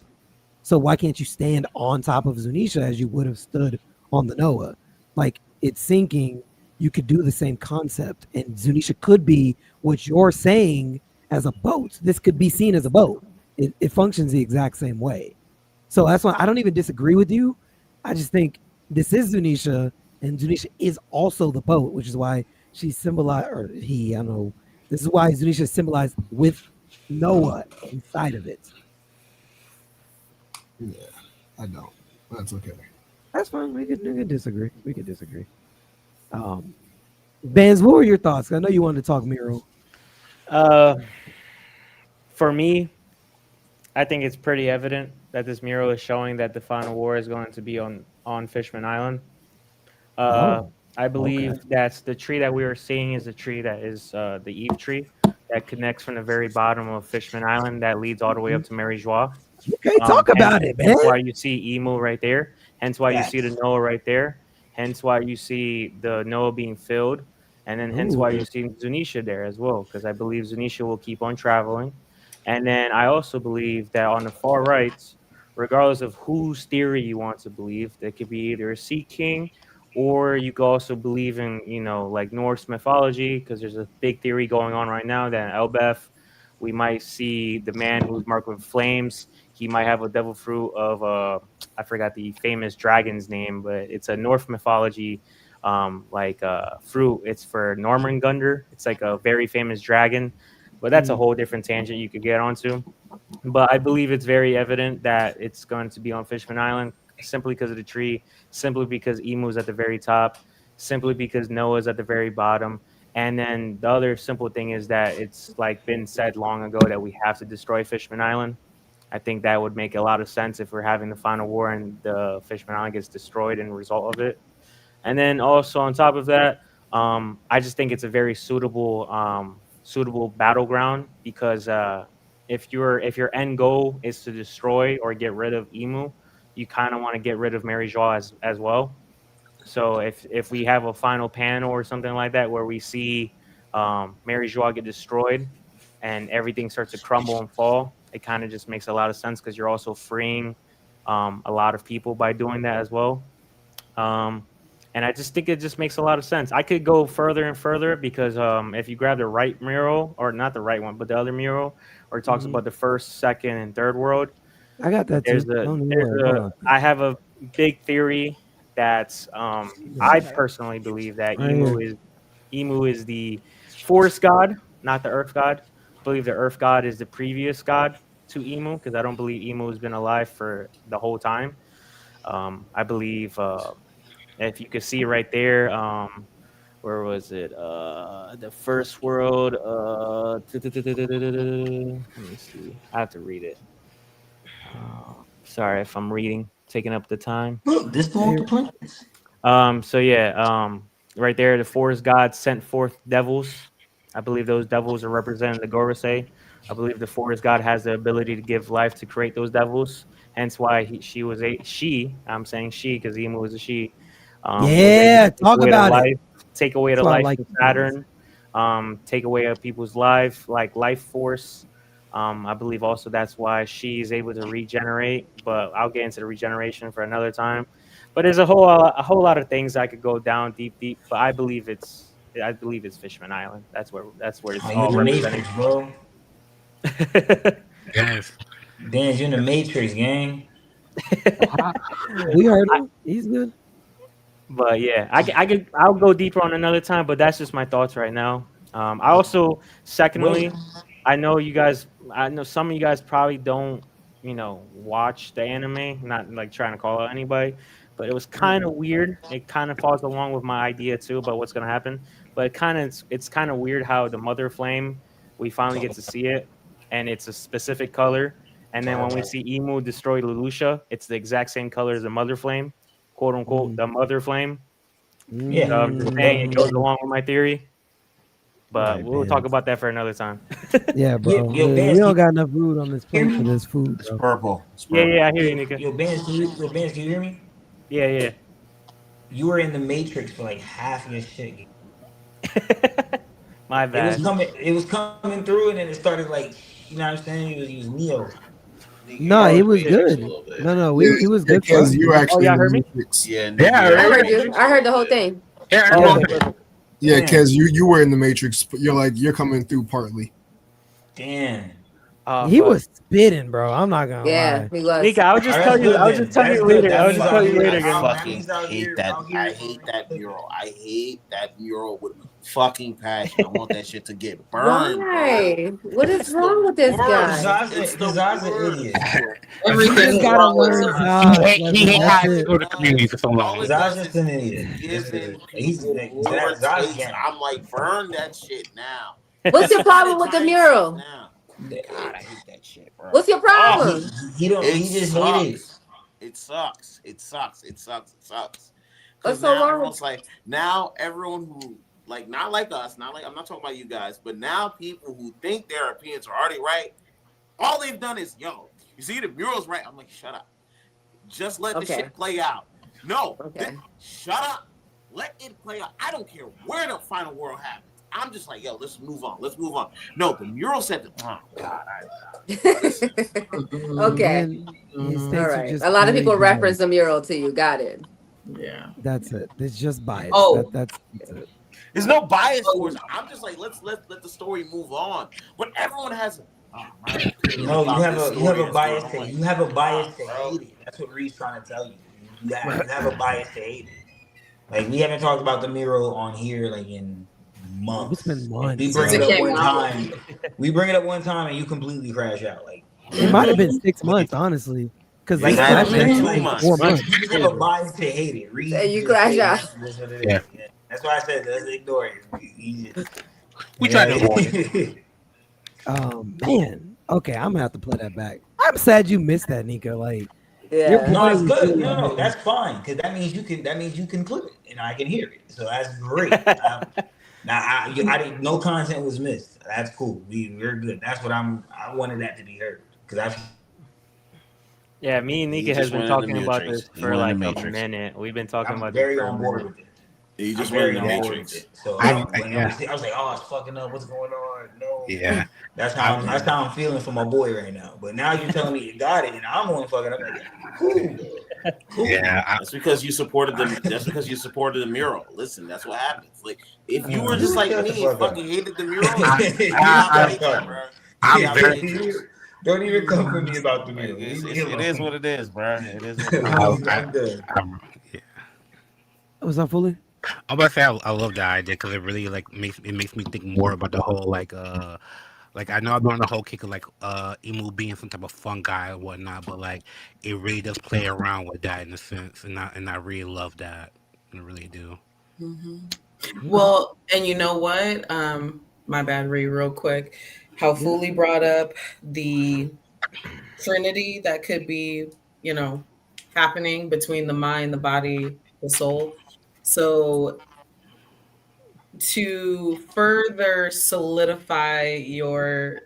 So why can't you stand on top of Zunisha as you would have stood on the Noah? Like it's sinking, you could do the same concept, and Zunisha could be what you're saying as a boat. This could be seen as a boat. It functions the exact same way. So that's why I don't even disagree with you. I just think this is Zunisha, and Zunisha is also the boat, which is why she's symbolized, or he, I don't know. This is why Zunisha is symbolized with Noah inside of it. Yeah, I don't. That's okay. That's fine. We could disagree. We could disagree. Benz, what were your thoughts? I know you wanted to talk Miro. For me, I think it's pretty evident that this mural is showing that the final war is going to be on Fishman Island. I believe that's the tree that we were seeing is the tree that is the Eve tree that connects from the very bottom of Fishman Island that leads all the way up to Mary Joie. Okay, talk about it, man. Hence why you see Emu right there. Hence why you see the Noah right there. Hence why you see the Noah being filled. And then hence why you're seeing Zunisha there as well, because I believe Zunisha will keep on traveling. And then I also believe that on the far right, regardless of whose theory you want to believe, there could be either a Sea King, or you could also believe in, like Norse mythology, because there's a big theory going on right now that in Elbeth, we might see the man who's marked with flames. He might have a devil fruit of, I forgot the famous dragon's name, but it's a Norse mythology fruit. It's for Normangunder. It's like a very famous dragon, but that's a whole different tangent you could get onto. But I believe it's very evident that it's going to be on Fishman Island simply because of the tree, simply because Emu's at the very top, simply because Noah's at the very bottom. And then the other simple thing is that it's like been said long ago that we have to destroy Fishman Island. I think that would make a lot of sense if we're having the final war and the Fishman Island gets destroyed in the result of it. And then also on top of that, I just think it's a very suitable battleground, because if your end goal is to destroy or get rid of Emu, you kind of want to get rid of Mary Joie as well. So if we have a final panel or something like that where we see Mary Joie get destroyed and everything starts to crumble and fall, it kind of just makes a lot of sense, because you're also freeing a lot of people by doing that as well. And I just think it just makes a lot of sense. I could go further and further, because if you grab the right mural, or not the right one, but the other mural, where it talks about the first, second, and third world, I got that too. I have a big theory that I personally believe that Emu is the forest god, not the earth god. I believe the earth god is the previous god to Emu, because I don't believe Emu has been alive for the whole time. I believe if you could see right there, where was it? The first world. Let me see. I have to read it. Sorry if I'm taking up the time. This one with the planets. Right there, the forest god sent forth devils. I believe those devils are representing the Gorosei. I believe the forest god has the ability to give life to create those devils. Hence why she was a she. I'm saying she because Emu is a she. Talk about it. Take away the life of Saturn. Take away people's life force. I believe also that's why she's able to regenerate. But I'll get into the regeneration for another time. But there's a whole lot of things I could go down deep. But I believe it's Fishman Island. That's where it's all represented. Bro. Yes. Dan's in the Matrix, gang. We heard him. He's good. But yeah, I'll go deeper on another time. But that's just my thoughts right now. I also, secondly, I know some of you guys probably don't, watch the anime. Not like trying to call out anybody, but it was kind of weird. It kind of falls along with my idea too about what's gonna happen. But it's kind of weird how the Mother Flame, we finally get to see it, and it's a specific color. And then when we see Emu destroy Lelouch, it's the exact same color as the Mother Flame, quote unquote, the Mother Flame. Yeah, so I'm just saying it goes along with my theory. But we'll talk about that for another time. Yeah, bro. We don't got enough food on this plate for this food. It's purple. Yeah, I hear you, Nika. Yo, Benz, can you hear me? Yeah. You were in the Matrix for like half of your shit. My bad. It was coming through, and then it started like, you know what I'm saying? He was Neo. No, he was good. No, he was good. Because you actually y'all heard me? Yeah, I heard you. I heard the whole thing. Yeah, because you were in the Matrix. You're coming through partly. Damn. He was spitting, bro. I'm not gonna lie. He was. Nika, I'll just tell you later. I fucking hate that. I hate that mural. I hate that mural with fucking passion. I want that shit to get burned. Why? What is wrong with this guy? Zaz's an idiot. Everything gotta learn. He had to go to community for so long. Zaz's an idiot. I'm like, burn that shit now. What's your problem with the mural? God, I hate that shit, bro. What's your problem? He just hate it. It sucks. What's so wrong with like now everyone who not like us, I'm not talking about you guys, but now people who think their opinions are already right, all they've done is, you see the mural's right. I'm like, shut up. Just let the shit play out. No, shut up. Let it play out. I don't care where the final world happens. I'm just like, yo, let's move on. Let's move on. No, the mural said, oh God. Okay. All right. A lot of people reference the mural to you. Got it. Yeah. That's it. It's just bias. Oh. That's it. There's no bias towards it. I'm just like, let's let the story move on. But everyone has No, you have a bias to hate it. That's what Reed's trying to tell you. You have a bias to hate it. Like, we haven't talked about the mural on here like in months. It's been months. We bring it up one time. We bring it up one time and you completely crash out. Like, it might have been 6 months, honestly. Because like, like 4 months. You have a bias to hate it. Reed, you crash out. Yeah. That's why I said let's ignore it. We tried to avoid it. Oh man. Okay, I'm gonna have to play that back. I'm sad you missed that, Nico. Like, yeah. No, it's good. No, that's fine because that means you can clip it and I can hear it. So that's great. Now I didn't. No content was missed. That's cool. We're good. That's what I wanted that to be heard because Yeah, me and Nika has been talking about this for like a minute. We've been talking about this for a minute. You just went in the Matrix. So I was like, oh, it's fucking up. What's going on? No. Yeah. That's how I'm feeling for my boy right now. But now you're telling me you got it, and I'm only fucking up. Like, cool. Yeah. That's because you supported them. That's because you supported the mural. Listen, that's what happens. Like, if you were just like me and fucking hated the mural, I'm very. Don't even come for me about the mural. It is what it is, bro. It is. I'm good. What's up, Fully? I'm about to say I love that idea because it really like makes me think more about the whole like I know I'm on the whole kick of like Emu being some type of fun guy or whatnot, but like it really does play around with that in a sense, and I really love that. I really do. Mm-hmm. Well, and you know what? My bad, real quick. How Fully brought up the Trinity that could be, happening between the mind, the body, the soul. So to further solidify your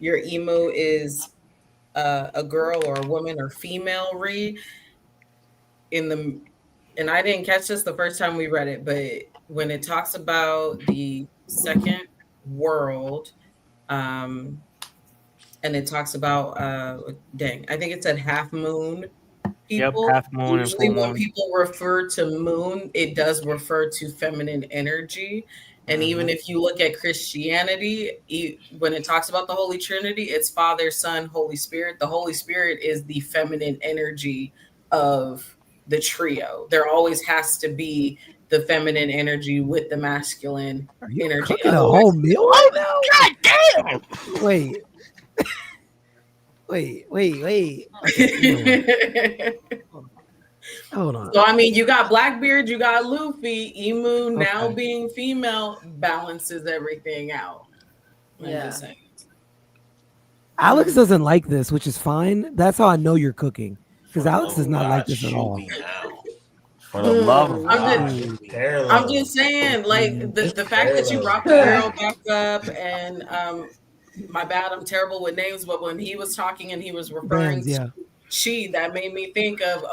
emu is a girl or a woman or female Reed and I didn't catch this the first time we read it, but when it talks about the second world, and it talks about I think it said half moon people. Yep, half moon. Usually and full when moon. people refer to moon, it does refer to feminine energy. And even if you look at Christianity, when it talks about the Holy Trinity, it's Father, Son, Holy Spirit. The Holy Spirit is the feminine energy of the trio. There always has to be the feminine energy with the masculine energy. Cooking a whole meal right now? God damn! Wait. Hold on. So I mean, you got Blackbeard, you got Luffy, Emu now being female balances everything out. Yeah. Alex doesn't like this, which is fine. That's how I know you're cooking, because Alex does not like this at all. For the love of I'm just saying, like the fact that you brought the girl back up, and my bad, I'm terrible with names, but when he was talking and he was referring to she, that made me think of,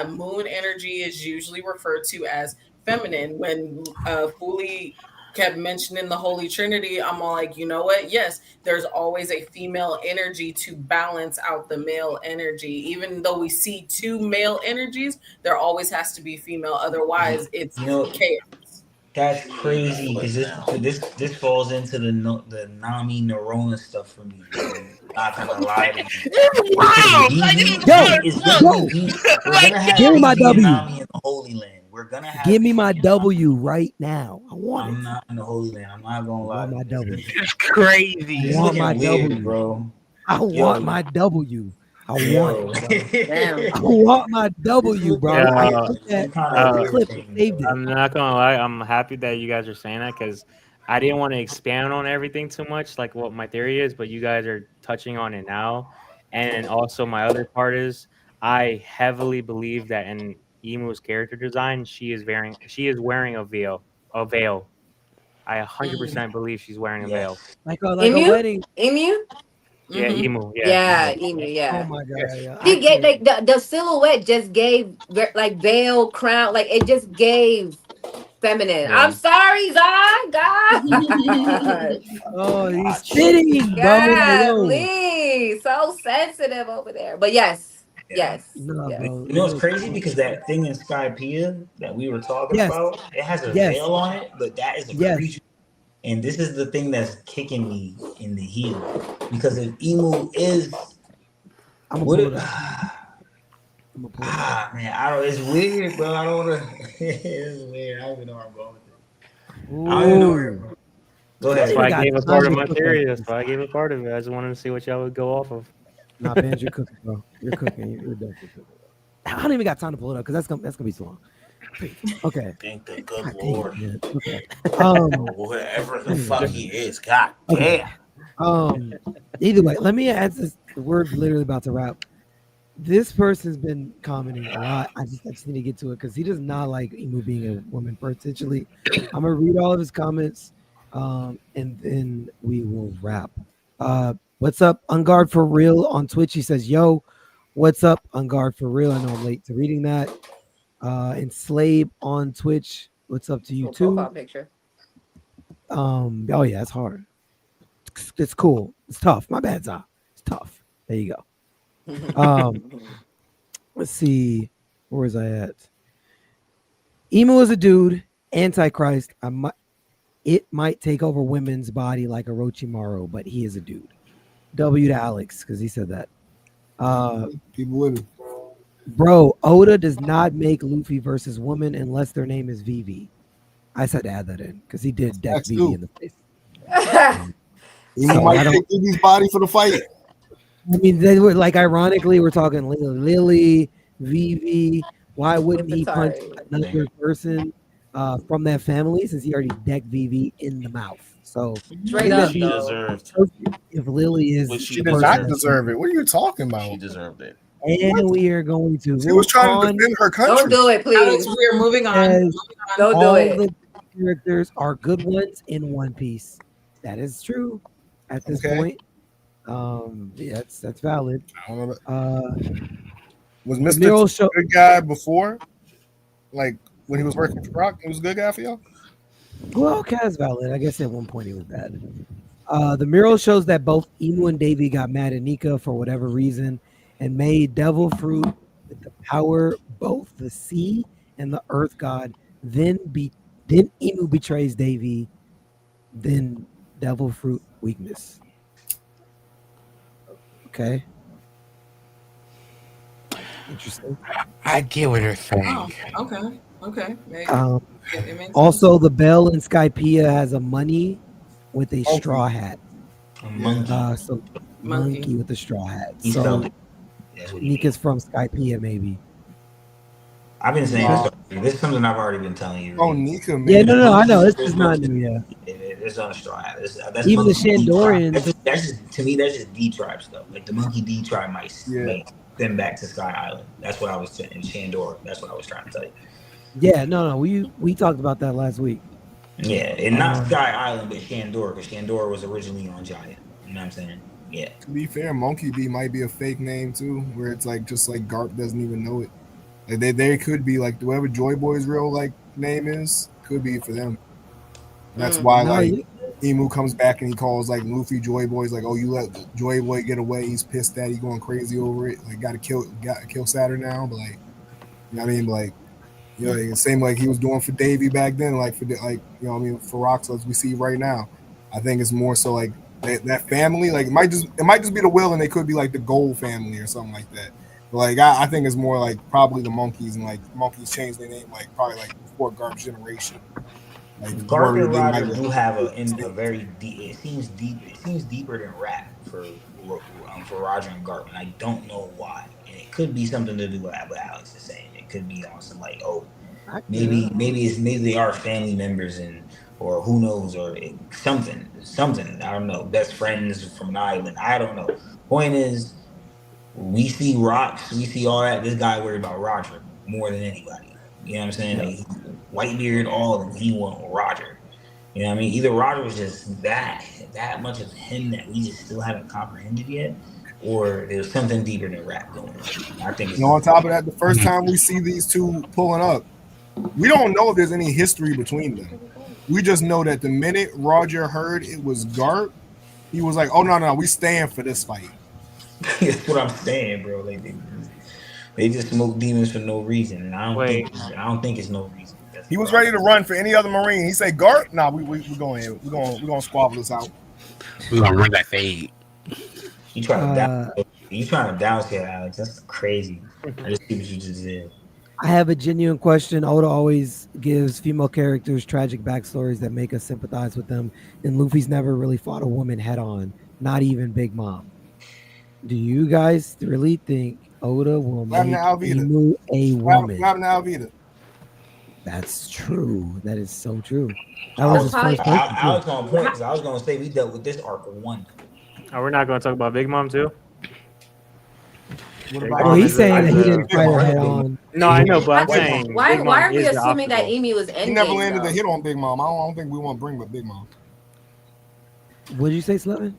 moon energy is usually referred to as feminine. When Fully kept mentioning the Holy Trinity, I'm all like, you know what? Yes, there's always a female energy to balance out the male energy. Even though we see two male energies, there always has to be female. Otherwise, it's chaos. That's crazy because this falls into the Nami Nerona stuff for me. Not gonna lie to you. Give me my W. Nami in the Holy Land. We're gonna have. Give me my W right now. I want it. I'm not in the Holy Land. I'm not gonna lie. I want my W. It's crazy. I want my weird, W, bro. I want my W. I want it. Damn. I want my W, bro. I took that clip and saved it. I'm not gonna lie. I'm happy that you guys are saying that because I didn't want to expand on everything too much, like what my theory is, but you guys are touching on it now. And also, my other part is I heavily believe that in Emu's character design, she is wearing a veil. I 100% believe she's wearing a veil. Like a wedding. Emu? Yeah, emu. Yeah, emu. Yeah. Oh my god. Yeah. He gave like the silhouette just gave like veil crown, like it just gave feminine. Yeah. I'm sorry, Zod. God. Oh, he's spitting, bro. Yo. Golly, so sensitive over there. But yes, yes. No, yes. bro. You know it's crazy because that thing in Skypiea that we were talking Yes. about, it has a Yes. veil on it, but that is a Yes. creature. And this is the thing that's kicking me in the heel because if emu is I'm gonna what pull it, it up. man, I don't. It's weird, bro. I don't want to. It's weird. I don't even know where I'm going with it. I don't even know where. Go ahead. That's why I gave a part of my Cooking. theory. That's why I gave a part of it. I just wanted to see what y'all would go off of. Nah, man, you're cooking, bro. You're cooking. You're definitely cooking. I don't even got time to pull it up because that's gonna be so long. Okay. Thank the good God Lord. damn it. Okay. Whoever the fuck he is, God Okay. damn. Either way, let me add this. We're literally about to wrap. This person's been commenting a lot. I just need to get to it because he does not like emu being a woman potentially. I'm gonna read all of his comments, and then we will wrap. What's up, Unguard for Real on Twitch? He says, "Yo, what's up, Unguard for Real?" I know I'm late to reading that. Enslave on Twitch. What's up to you Cool too? profile picture. Oh yeah, it's hard. It's cool. It's tough. My bad, Zah. It's tough. There you go. Let's see. Where was I at? Emu is a dude. Antichrist. It might take over women's body like Orochimaru, but he is a dude. W to Alex because he said that. People with it. Bro, Oda does not make Luffy versus woman unless their name is Vivi. I said to add that in because he did deck That's Vivi true. in the face. Emu might take Vivi's body for the fight. I mean, they were like, ironically, we're talking Lily, Vivi. Why wouldn't he punch another person from that family since he already decked Vivi in the mouth? So Straight up, She though. deserved. if Lily is, But She does not deserve it. What are you talking She about? deserved it. and we are going to. She was trying to on defend her country. Don't do it, Alex, please. we're moving on. as Don't do all it. the characters are good ones in One Piece. That is true at this Okay. point. Yeah, that's valid. I don't know. Was The Mr. mural a show. good guy before? Like when he was working for Rock, he was a good guy for y'all? Well, okay, that's valid. I guess at one point he was bad. The mural shows that both Emu and Davy got mad at Nika for whatever reason and made devil fruit with the power both the sea and the earth god. Then Emu betrays Davy. Then devil fruit weakness. Okay. Interesting. I get what you're saying. Oh, okay. Okay. Maybe. It makes sense. Also, the bell in Skypiea has a money with a straw hat. A monkey. So monkey with a straw hat. He So spelled it. That's what he Nika's from Skypiea, maybe. I've been saying this. This is something I've already been telling you. Oh, Nika, man. Yeah, no, I know. This is not new, yeah. It's on a straw hat. That's Even the monkey D Shandorians- tribe. That's just, to me, that's just D tribe stuff. Like the monkey D tribe might make them back to Sky Island. That's what I was saying. Shandor. That's what I was trying to tell you. Yeah, no. We talked about that last week. Yeah, and not Sky Island, but Shandor, because Shandor was originally on Giant. You know what I'm saying? Yeah. To be fair, Monkey B might be a fake name too, where it's like just like Garp doesn't even know it. Like they could be like whoever Joy Boy's real like name is could be for them. And that's why No, like Emu comes back and he calls like Luffy Joy Boy's like, oh, you let Joy Boy get away. He's pissed that he's going crazy over it. Like got to kill Saturn now, but like you know what I mean, like you know, like, same like he was doing for Davey back then, like for like you know what I mean for Roxas as we see right now. I think it's more so like that family, like it might just be the Will and they could be like the Gold family or something like that. But like I think it's more like probably the Monkeys and like Monkeys changed their name like probably like before Garp's generation. Like Garp and Warrior Roger might- do have a very deep. It seems deep. It seems deeper than rap for Roger and Garp, and I don't know why. And it could be something to do with what Alex is saying. It could be on some like, oh, maybe they are family members and or who knows or something. I don't know. Best friends from an island. I don't know. Point is, we see rocks. We see all that. This guy worried about Roger more than anybody. You know what I'm saying? Like, Whitebeard, all of them. He want Roger. You know what I mean? Either Roger was just that much of him that we just still haven't comprehended yet, or there's something deeper than rap going on. I think it's on top of that, the first time we see these two pulling up, we don't know if there's any history between them. We just know that the minute Roger heard it was Garp, he was like, "Oh no, we stand for this fight." That's what I'm saying, bro. Like they just smoke demons for no reason, and I don't think it's no reason. He was ready to run for any other Marine. He said, "Garp, nah, we going in. We're gonna squabble this out. We're gonna run that fade." You trying to downscale, Alex? That's crazy. I just see what you just did. I have a genuine question. Oda always gives female characters tragic backstories that make us sympathize with them, and Luffy's never really fought a woman head on, not even Big Mom. Do you guys really think Oda will make Emu a woman? That's true. That is so true. That was his first person. I was on point because I was going to say we dealt with this arc of one. Oh, we're not going to talk about Big Mom too? Well, he's saying that he didn't fight her head on. No, I know, but I'm saying why are we assuming that Amy was endgame? He never landed the hit on Big Mom. I don't think we want to bring up Big Mom. What did you say, Slevin?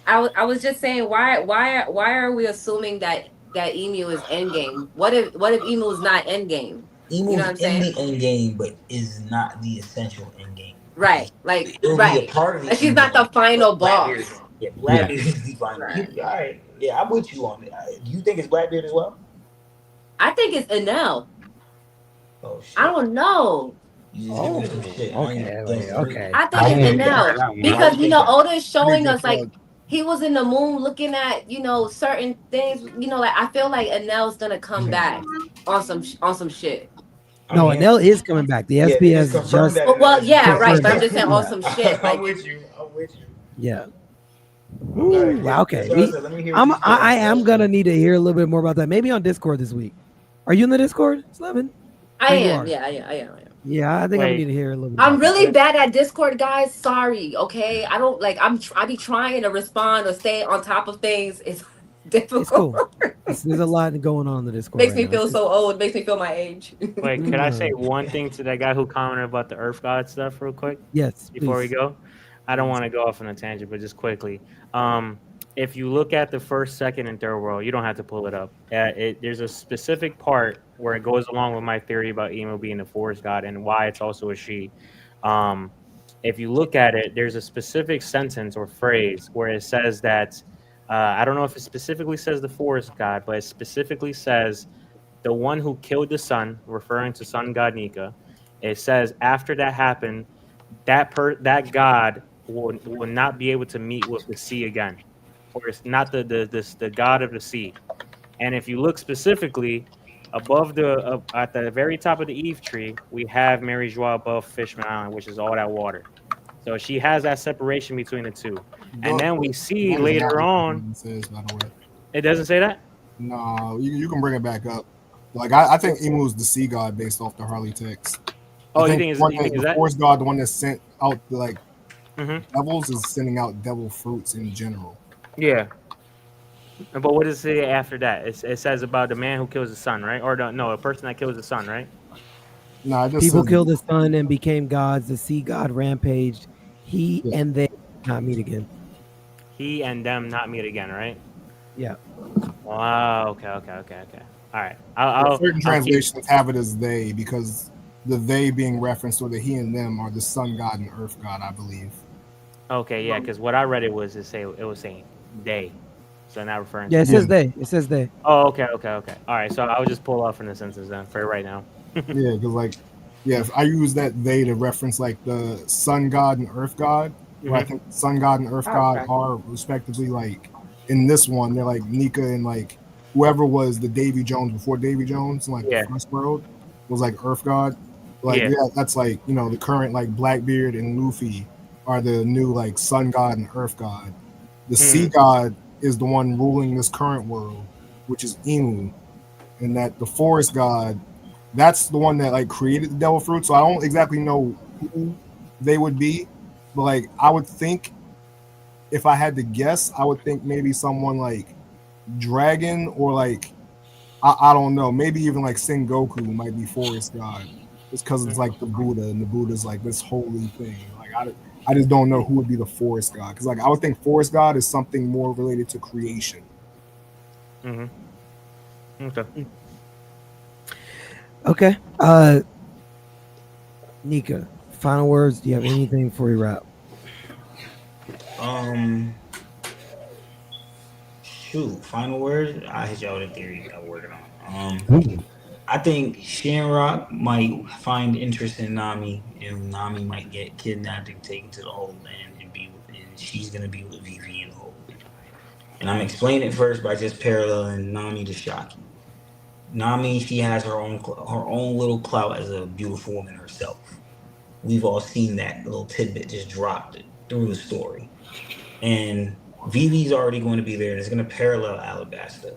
I was just saying why are we assuming that Emu is endgame? What if Emu is not endgame? Emu you know what I'm is saying? in the endgame, but is not the essential endgame. Right, like It'll right. be a part of the Like she's not the final boss. Yeah, Blackbeard is the final. All right, yeah, I'm with you on it. Do you think it's Blackbeard as well? I think it's Enel. Oh shit! I don't know. Okay. I think it's Enel because Oda is showing us like he was in the moon looking at certain things. Like I feel like Enel's gonna come back on some shit. No, Enel is coming back. The SBS just well, yeah, right. But I'm just saying on some shit. Like, I'm with you. yeah. Ooh, wow, okay. I am gonna need to hear a little bit more about that. Maybe on Discord this week. Are you in the Discord, Slevin? I am. Yeah, I am. Yeah, I think I need to hear a little bit. I'm really bad at Discord, guys. Sorry, okay. I don't like. I be trying to respond or stay on top of things. It's difficult. It's cool. There's a lot going on in the Discord. Makes me feel so old. Makes me feel my age. Wait, can I say one thing to that guy who commented about the Earth God stuff real quick? Yes. Before please. we go, I don't want to go off on a tangent, but just quickly. If you look at the first, second, and third world, you don't have to pull it up. There's a specific part where it goes along with my theory about Emu being the forest god and why it's also a she. If you look at it, there's a specific sentence or phrase where it says that, I don't know if it specifically says the forest god, but it specifically says the one who killed the sun, referring to sun god Nika. It says after that happened, that god will not be able to meet with the sea again. Or it's not the god of the sea. And if you look specifically above at the very top of the Eve tree, we have Mary Joie above Fishman Island, which is all that water. So she has that separation between the two. And then we see later on. It doesn't say that? No, you can bring it back up. Like I think Emu is the sea god based off the Harley text. Oh, you think it's the forest god, the one that sent out the devils, is sending out devil fruits in general. Yeah. But what does it say after that? It says about the man who kills the sun, right? Or a person that kills the sun, right? No, people killed the sun and became gods. The sea god rampaged. He and they not meet again. He and them not meet again, right? Yeah. Wow. Okay. All right. Certain translations have it as they, because the they being referenced, or the he and them are the sun god and earth god, I believe. Okay, yeah, because what I read it was saying they, so not referring. Yeah, it says they. It says they. Oh, okay. All right, so I would just pull off from the sentence then for right now. Yeah, because I use that they to reference like the sun god and earth god. Where I think sun god and earth god are respectively like in this one they're like Nika and like whoever was the Davy Jones before Davy Jones in the first world was like earth god. That's like the current like Blackbeard and Luffy are the new like sun god and earth god. The sea god is the one ruling this current world, which is Emu, and that the forest god, that's the one that like created the devil fruit. So I don't exactly know who they would be, but like I would think, if I had to guess, I would think maybe someone like Dragon, or like I don't know, maybe even like Sengoku might be forest god. it's because it's like the Buddha, and the Buddha's like this holy thing. Like I just don't know who would be the forest god, because like I would think forest god is something more related to creation. Okay. Okay. Nika, final words. Do you have anything before we wrap? Shoot, final word. I hit y'all with a theory I'm working on. I think Shamrock might find interest in Nami, and Nami might get kidnapped and taken to the Holy Land, and she's gonna be with Vivi in the Holy Land. And I'm explaining it first by just paralleling Nami to Shaki. Nami, she has her own little clout as a beautiful woman herself. We've all seen that little tidbit just dropped through the story, and Vivi's already going to be there, and it's going to parallel Alabasta.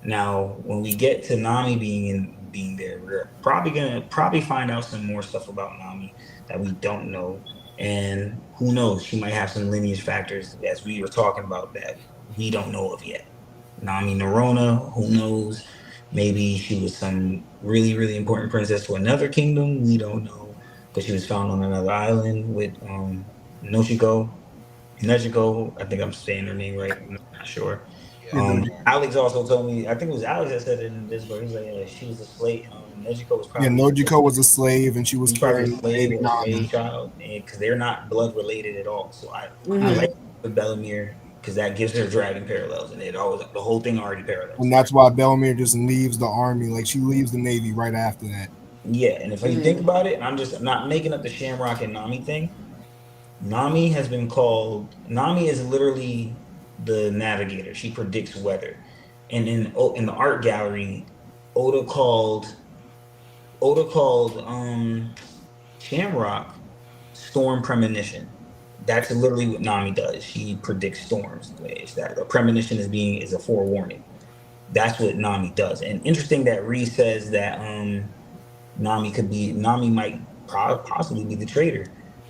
Now, when we get to Nami being there, we're probably going to find out some more stuff about Nami that we don't know, and who knows, she might have some lineage factors, as we were talking about, that we don't know of yet. Nami Nerona, who knows? Maybe she was some really, really important princess to another kingdom. We don't know, because she was found on another island with Nezuko. I think I'm saying her name right. I'm not sure. Alex also told me, I think it was Alex that said it in this, but he's like, she was a slave. Nezuko was probably Nezuko was a slave, and she was probably a slave child, because they're not blood related at all. So I like the Bellemere, because that gives her dragon parallels, and the whole thing already parallels. And that's why Bellemere just leaves the army, like she leaves the Navy right after that. Yeah, and if you think about it, I'm not making up the Shamrock and Nami thing. Nami has been called. Nami is literally the navigator. She predicts weather, and in the art gallery, Oda called Shamrock Storm Premonition. That's literally what Nami does. She predicts storms. It's that a premonition is a forewarning. That's what Nami does. And interesting that Ree says that Nami might possibly be the traitor.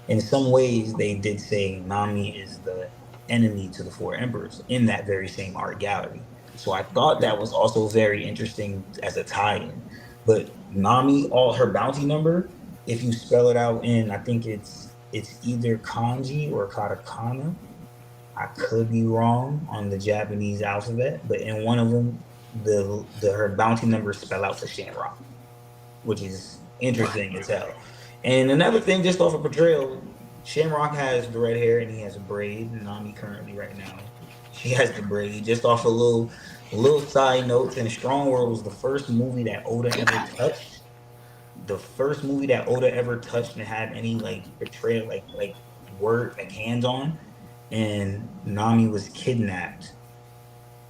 In some ways, they did say Nami is the enemy to the Four Emperors in that very same art gallery. So I thought that was also very interesting as a tie-in. But Nami, all her bounty number, if you spell it out in, I think it's either kanji or katakana. I could be wrong on the Japanese alphabet, but in one of them, her bounty numbers spell out for Shamrock, which is interesting as hell. And another thing, just off of portrayal, Shamrock has the red hair and he has a braid. Nami currently right now, she has the braid. Just off a little side notes, and Strong World was the first movie that Oda ever touched. The first movie that Oda ever touched and had any portrayal, like hands on. And Nami was kidnapped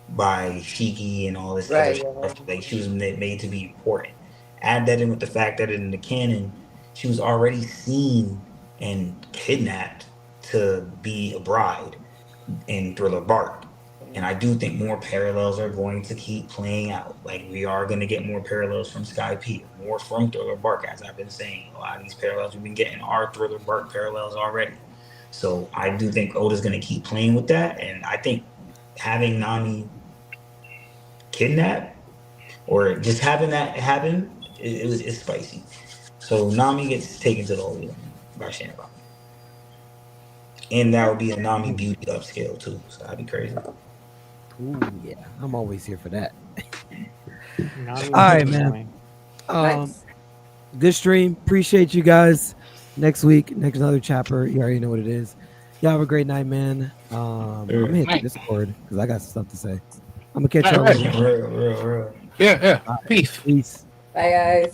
by Shiki and all this other stuff. Like, she was made to be important. Add that in with the fact that in the canon, she was already seen and kidnapped to be a bride in Thriller Bark. And I do think more parallels are going to keep playing out. Like, we are going to get more parallels from Skypiea, more from Thriller Bark, as I've been saying. A lot of these parallels we've been getting are Thriller Bark parallels already. So I do think Oda's going to keep playing with that. And I think having Nami kidnapped, or just having that happen, it's spicy. So Nami gets taken to the Holy Land by Shamrock. And that would be a Nami beauty upscale too. So that'd be crazy. Ooh, yeah. I'm always here for that. All right, man. Nice. Good stream. Appreciate you guys. Next week, another chapter. You already know what it is. Y'all have a great night, man. I'm gonna hit the Discord because I got some stuff to say. I'm gonna catch y'all later. Real. Yeah. Peace. Bye, guys.